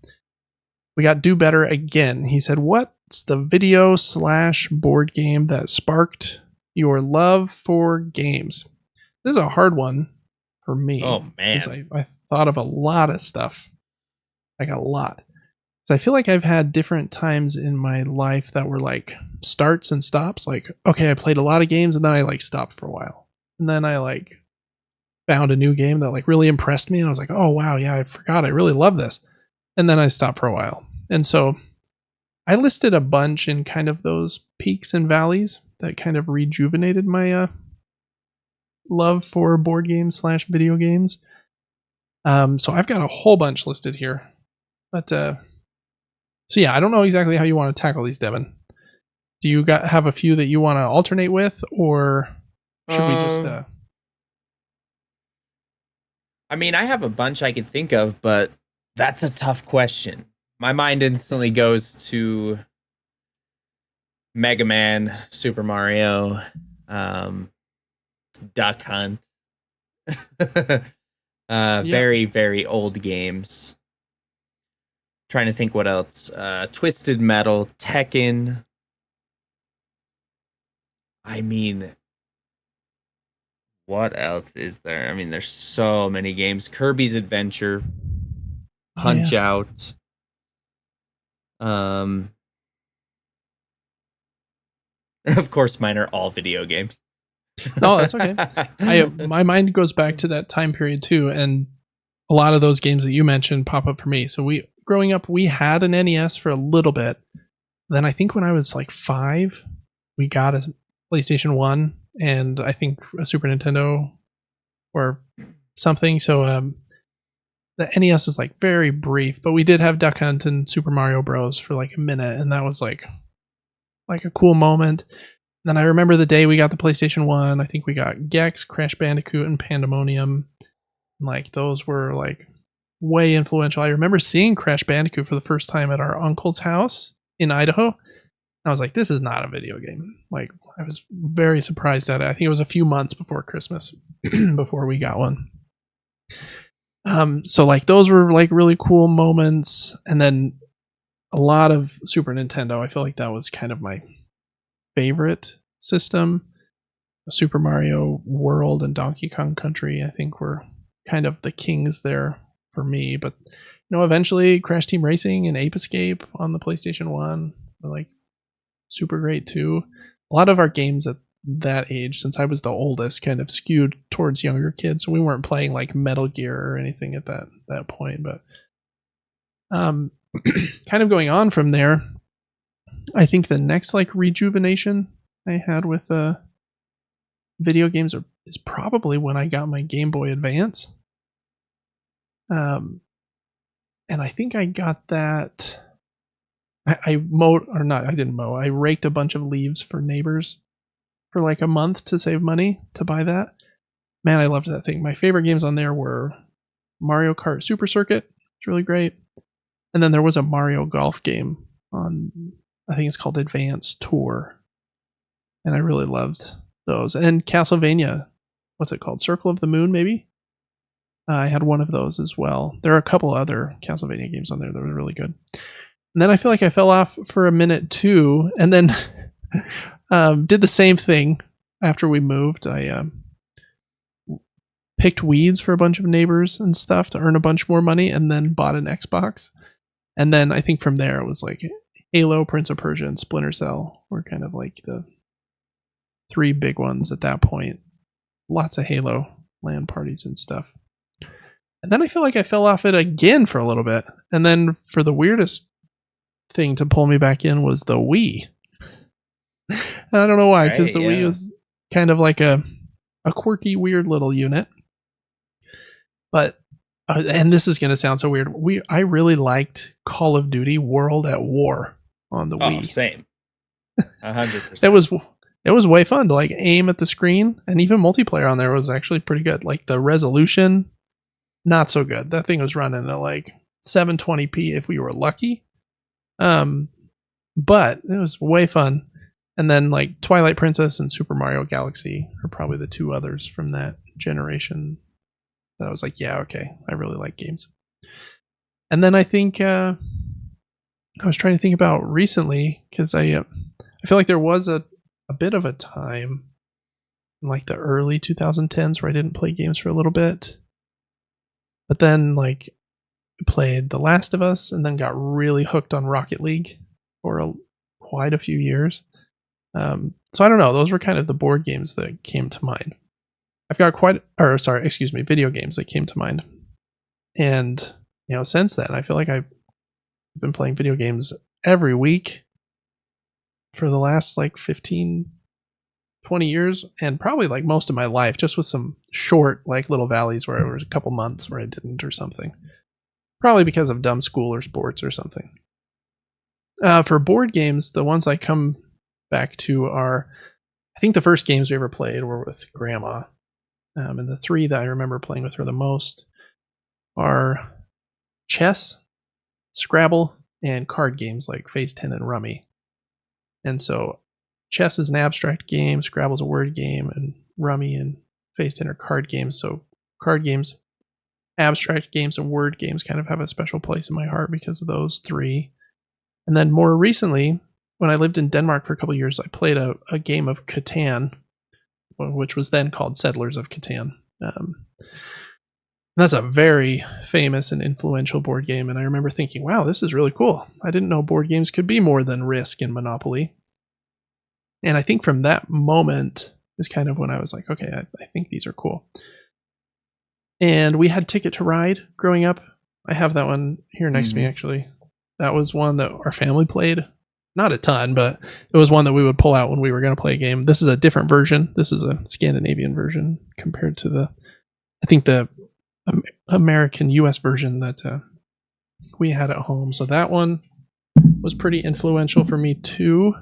We got Do Better again. He said, what's the video/board game that sparked your love for games? This is a hard one for me. Oh, man. I thought of a lot of stuff. I got a lot. So I feel like I've had different times in my life that were like starts and stops. Like, okay, I played a lot of games and then I like stopped for a while. And then I like found a new game that like really impressed me. And I was like, oh, wow, yeah, I forgot. I really love this. And then I stopped for a while. And so I listed a bunch in kind of those peaks and valleys that kind of rejuvenated my love for board games/video games. So I've got a whole bunch listed here. But so yeah, I don't know exactly how you want to tackle these, Devin. Do you have a few that you want to alternate with, or should we just? I mean, I have a bunch I could think of, but that's a tough question. My mind instantly goes to Mega Man, Super Mario, Duck Hunt. Very, very old games. Trying to think what else. Twisted Metal, Tekken. I mean, what else is there? I mean, there's so many games. Kirby's Adventure, Punch Out. Of course, mine are all video games. No, that's okay. My mind goes back to that time period too, and a lot of those games that you mentioned pop up for me. So growing up, we had an NES for a little bit. Then I think when I was like 5, we got a PlayStation 1 and I think a Super Nintendo or something. So the NES was like very brief, but we did have Duck Hunt and Super Mario Bros. For like a minute, and that was like a cool moment. And then I remember the day we got the PlayStation 1, I think we got Gex, Crash Bandicoot, and Pandemonium. Like those were like way influential. I remember seeing Crash Bandicoot for the first time at our uncle's house in Idaho. I was like, this is not a video game. Like, I was very surprised at it. I think it was a few months before Christmas before we got one. So like those were like really cool moments. And then a lot of Super Nintendo. I feel like that was kind of my favorite system. Super Mario World and Donkey Kong Country, I think, were kind of the kings there for me. But eventually Crash Team Racing and Ape Escape on the PlayStation 1 were like super great too. A lot of our games at that age, since I was the oldest, kind of skewed towards younger kids. So we weren't playing like Metal Gear or anything at that point. But kind of going on from there, I think the next like rejuvenation I had with video games is probably when I got my Game Boy Advance. And I think I got that. I mowed, or not, I didn't mow. I raked a bunch of leaves for neighbors for like a month to save money to buy that. Man, I loved that thing. My favorite games on there were Mario Kart Super Circuit. It's really great. And then there was a Mario Golf game on, I think it's called Advance Tour. And I really loved those. And Castlevania, what's it called? Circle of the Moon, maybe? I had one of those as well. There are a couple other Castlevania games on there that were really good. And then I feel like I fell off for a minute too, and then did the same thing after we moved. I picked weeds for a bunch of neighbors and stuff to earn a bunch more money, and then bought an Xbox. And then I think from there it was like Halo, Prince of Persia, and Splinter Cell were kind of like the three big ones at that point. Lots of Halo LAN parties and stuff. And then I feel like I fell off it again for a little bit. And then for the weirdest thing to pull me back in was the Wii. And I don't know why, because the Wii was kind of like a quirky, weird little unit. But, and this is going to sound so weird, I really liked Call of Duty World at War on the Wii. Same. 100%. It was way fun to like aim at the screen, and even multiplayer on there was actually pretty good. Like the resolution, not so good. That thing was running at like 720p if we were lucky. But it was way fun. And then like Twilight Princess and Super Mario Galaxy are probably the two others from that generation that I was like, yeah, okay, I really like games. And then I think I was trying to think about recently, because I feel like there was a bit of a time in like the early 2010s where I didn't play games for a little bit. But then like played The Last of Us and then got really hooked on Rocket League for quite a few years. So I don't know. Those were kind of the board games that came to mind. I've got video games that came to mind. And, since then, I feel like I've been playing video games every week for the last like 15, 20 years, and probably like most of my life, just with some short like little valleys where there was a couple months where I didn't or something. Probably because of dumb school or sports or something. For board games, the ones I come back to are, I think the first games we ever played were with Grandma. And the three that I remember playing with her the most are chess, Scrabble, and card games like Phase 10 and Rummy. And so chess is an abstract game, Scrabble's a word game, and Rummy and Phase 10 are card games. So card games, abstract games, and word games kind of have a special place in my heart because of those three. And then more recently, when I lived in Denmark for a couple of years, I played a game of Catan, which was then called Settlers of Catan. That's a very famous and influential board game, and I remember thinking, wow, this is really cool. I didn't know board games could be more than Risk and Monopoly. And I think from that moment is kind of when I was like, okay, I think these are cool. And we had Ticket to Ride growing up. I have that one here next to me, actually. That was one that our family played. Not a ton, but it was one that we would pull out when we were going to play a game. This is a different version. This is a Scandinavian version compared to the American US version that we had at home. So that one was pretty influential for me too.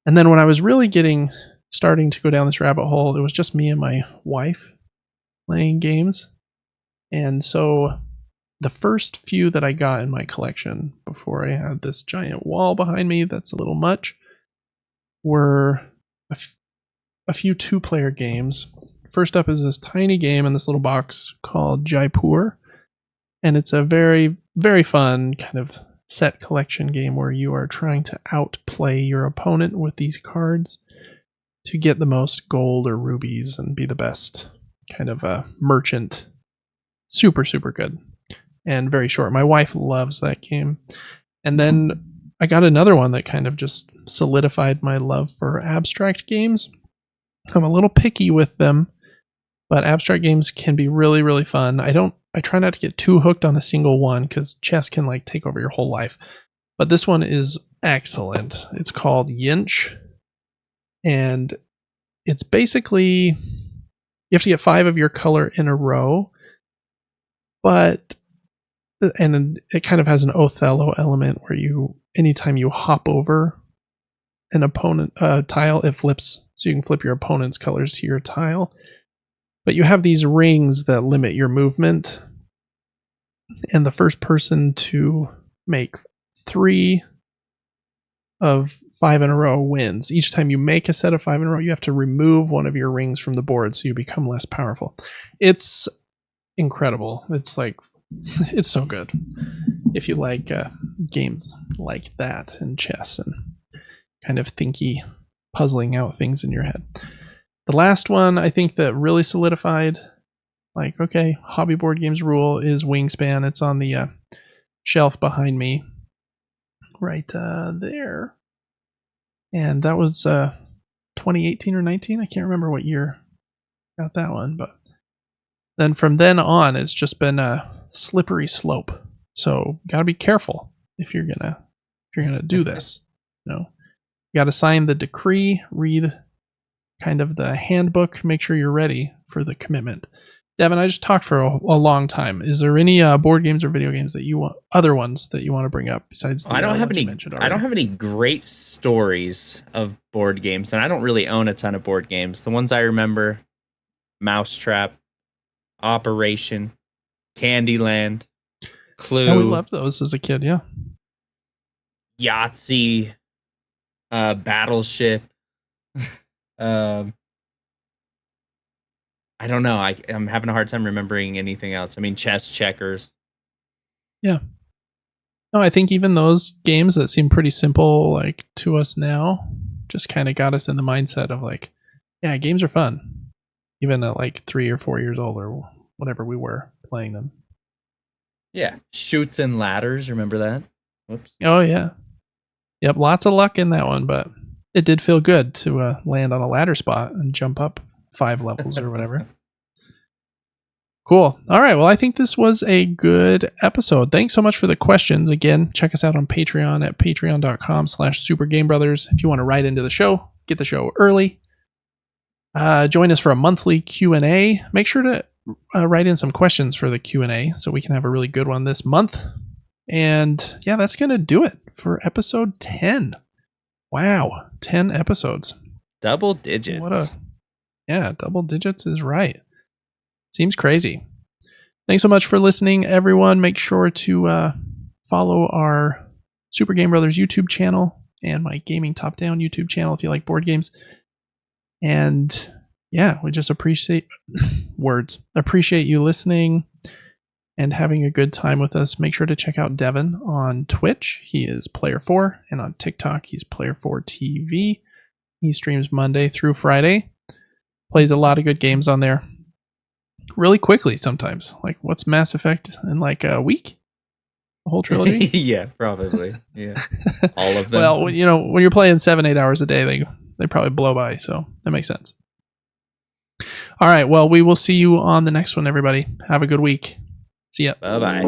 And then when I was really starting to go down this rabbit hole, it was just me and my wife playing games. And so the first few that I got in my collection before I had this giant wall behind me that's a little much were a few two-player games. First up is this tiny game in this little box called Jaipur, and it's a very, very fun kind of set collection game where you are trying to outplay your opponent with these cards to get the most gold or rubies and be the best kind of a merchant. Super, super good. And very short. My wife loves that game. And then I got another one that kind of just solidified my love for abstract games. I'm a little picky with them, but abstract games can be really, really fun. I try not to get too hooked on a single one because chess can like take over your whole life. But this one is excellent. It's called Yinch. And it's basically, you have to get 5 of your color in a row, and it kind of has an Othello element where anytime you hop over an opponent tile, it flips, so you can flip your opponent's colors to your tile. But you have these rings that limit your movement, and the first person to make 3 of 5 in a row wins. Each time you make a set of 5 in a row, you have to remove one of your rings from the board so you become less powerful. It's incredible. It's like, it's so good. If you like games like that and chess and kind of thinky, puzzling out things in your head. The last one I think that really solidified, like, okay, hobby board games rule is Wingspan. It's on the shelf behind me, right there. And that was 2018 or 19. I can't remember what year got that one, but then from then on, it's just been a slippery slope. So gotta be careful if you're gonna do this. You know, you gotta sign the decree, read kind of the handbook, make sure you're ready for the commitment. Devin, I just talked for a long time. Is there any board games or video games that you want, other ones that you want to bring up besides the I don't have ones any. you mentioned already? I don't have any great stories of board games, and I don't really own a ton of board games. The ones I remember: Mousetrap, Operation, Candyland, Clue. And we loved those as a kid, yeah. Yahtzee, Battleship. I don't know. I'm having a hard time remembering anything else. I mean, chess, checkers. Yeah. No, I think even those games that seem pretty simple, like to us now, just kind of got us in the mindset of like, yeah, games are fun, even at like 3 or 4 years old or whatever we were playing them. Yeah, Chutes and Ladders. Remember that? Whoops. Oh yeah. Yep, lots of luck in that one, but it did feel good to land on a ladder spot and jump up 5 levels or whatever. Cool. All right. Well, I think this was a good episode. Thanks so much for the questions. Again, check us out on Patreon at patreon.com/supergamebrothers. If you want to write into the show, get the show early. Join us for a monthly Q&A. Make sure to write in some questions for the Q&A so we can have a really good one this month. And yeah, that's going to do it for episode 10. Wow. 10 episodes. Double digits. Double digits is right. Seems crazy. Thanks so much for listening, everyone. Make sure to follow our Super Game Brothers YouTube channel and my Gaming Top Down YouTube channel if you like board games. And yeah, we just appreciate you listening and having a good time with us. Make sure to check out Devin on Twitch. He is Player4, and on TikTok, he's Player4TV. He streams Monday through Friday. Plays a lot of good games on there. Really quickly sometimes. Like, what's Mass Effect in like a week? The whole trilogy? Yeah, probably. Yeah. All of them. Well, you know, when you're playing 7-8 hours a day, they probably blow by, so that makes sense. All right, well, we will see you on the next one, everybody. Have a good week. See ya. Bye-bye.